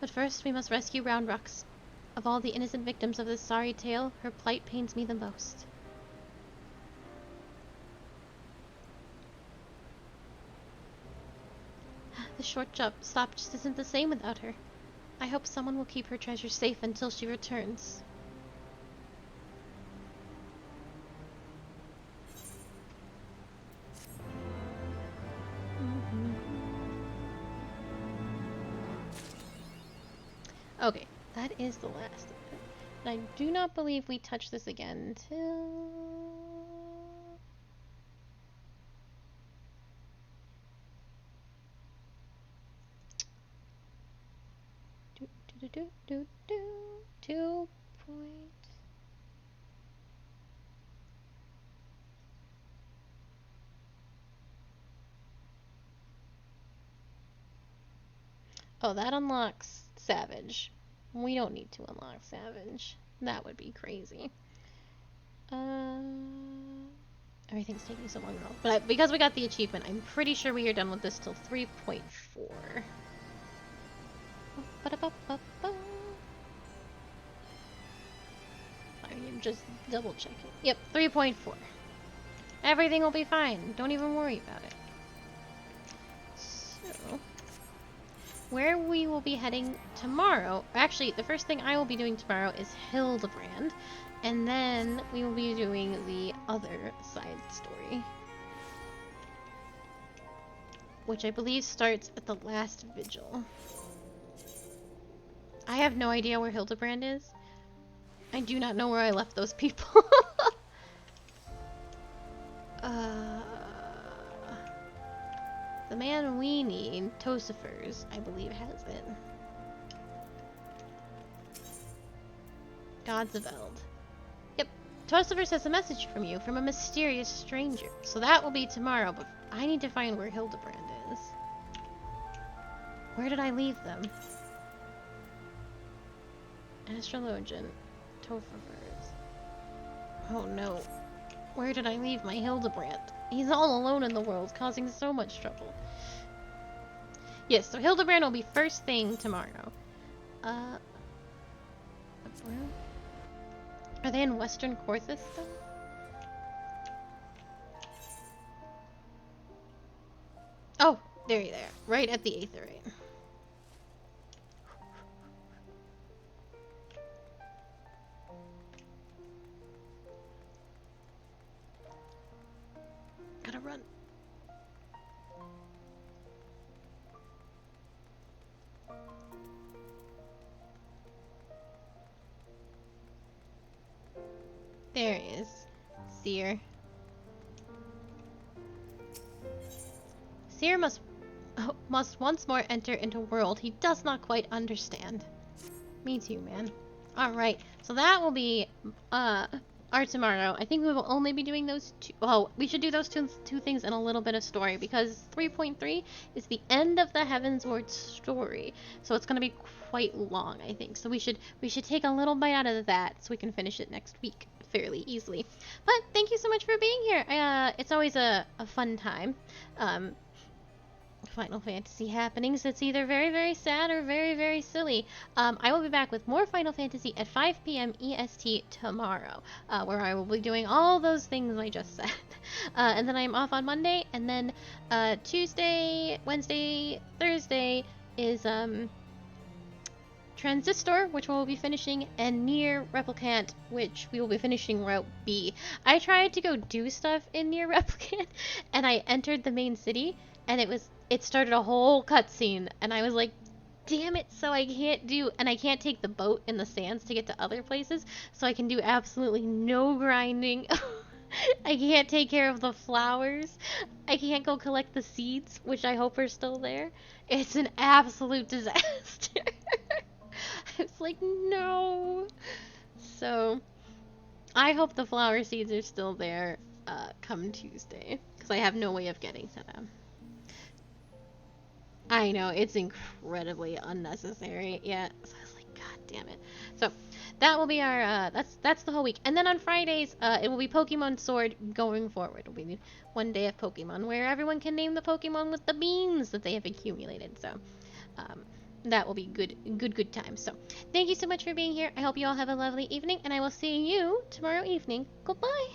But first we must rescue Round Rux. Of all the innocent victims of this sorry tale, her plight pains me the most. The short stop just isn't the same without her. I hope someone will keep her treasure safe until she returns. Okay, that is the last of it. And I do not believe we touch this again until... Two point... Oh, that unlocks Savage. We don't need to unlock Savage. That would be crazy. Everything's taking so long. But because we got the achievement, I'm pretty sure we are done with this till 3.4. I'm just double checking. Yep, 3.4. Everything will be fine. Don't even worry about it. So... where we will be heading tomorrow, actually the first thing I will be doing tomorrow is Hildebrand, and then we will be doing the other side story, which I believe starts at the last vigil. I have no idea where Hildebrand is. I do not know where I left those people. The man we need, Tosifers, I believe has it. Gods of Eld. Yep, Tosifers has a message from you, from a mysterious stranger. So that will be tomorrow, but I need to find where Hildebrand is. Where did I leave them? Astrologian. Tophivers. Oh no. Where did I leave my Hildebrand? He's all alone in the world, causing so much trouble. Yes, so Hildebrand will be first thing tomorrow. Are they in Western Corthus though? Oh, there you are. Right at the Aetherite. Gotta run. There he is. Seer. Seer must once more enter into a world he does not quite understand. Me too, man. Alright, so that will be our tomorrow. I think we will only be doing those two. Oh, we should do those two things and a little bit of story, because 3.3 is the end of the Heavensward story. So it's going to be quite long, I think. So we should take a little bite out of that so we can finish it next week fairly easily. But thank you so much for being here. It's always a fun time. Final Fantasy happenings. It's either very, very sad or very, very silly. I will be back with more Final Fantasy at 5 p.m. EST tomorrow, where I will be doing all those things I just said. And then I'm off on Monday, and then Tuesday, Wednesday, Thursday is Transistor, which we'll be finishing, and Nier Replicant, which we will be finishing Route B. I tried to go do stuff in Nier Replicant, and I entered the main city, and it started a whole cutscene, and I was like, damn it, so I can't take the boat in the sands to get to other places, so I can do absolutely no grinding. I can't take care of the flowers. I can't go collect the seeds, which I hope are still there. It's an absolute disaster. It's like, no. So, I hope the flower seeds are still there come Tuesday, because I have no way of getting to them. I know, it's incredibly unnecessary. Yeah, so I was like, god damn it. So, that will be our, that's the whole week. And then on Fridays, it will be Pokemon Sword going forward. It will be one day of Pokemon, where everyone can name the Pokemon with the beans that they have accumulated. So, that will be good time. So, thank you so much for being here. I hope you all have a lovely evening, and I will see you tomorrow evening. Goodbye!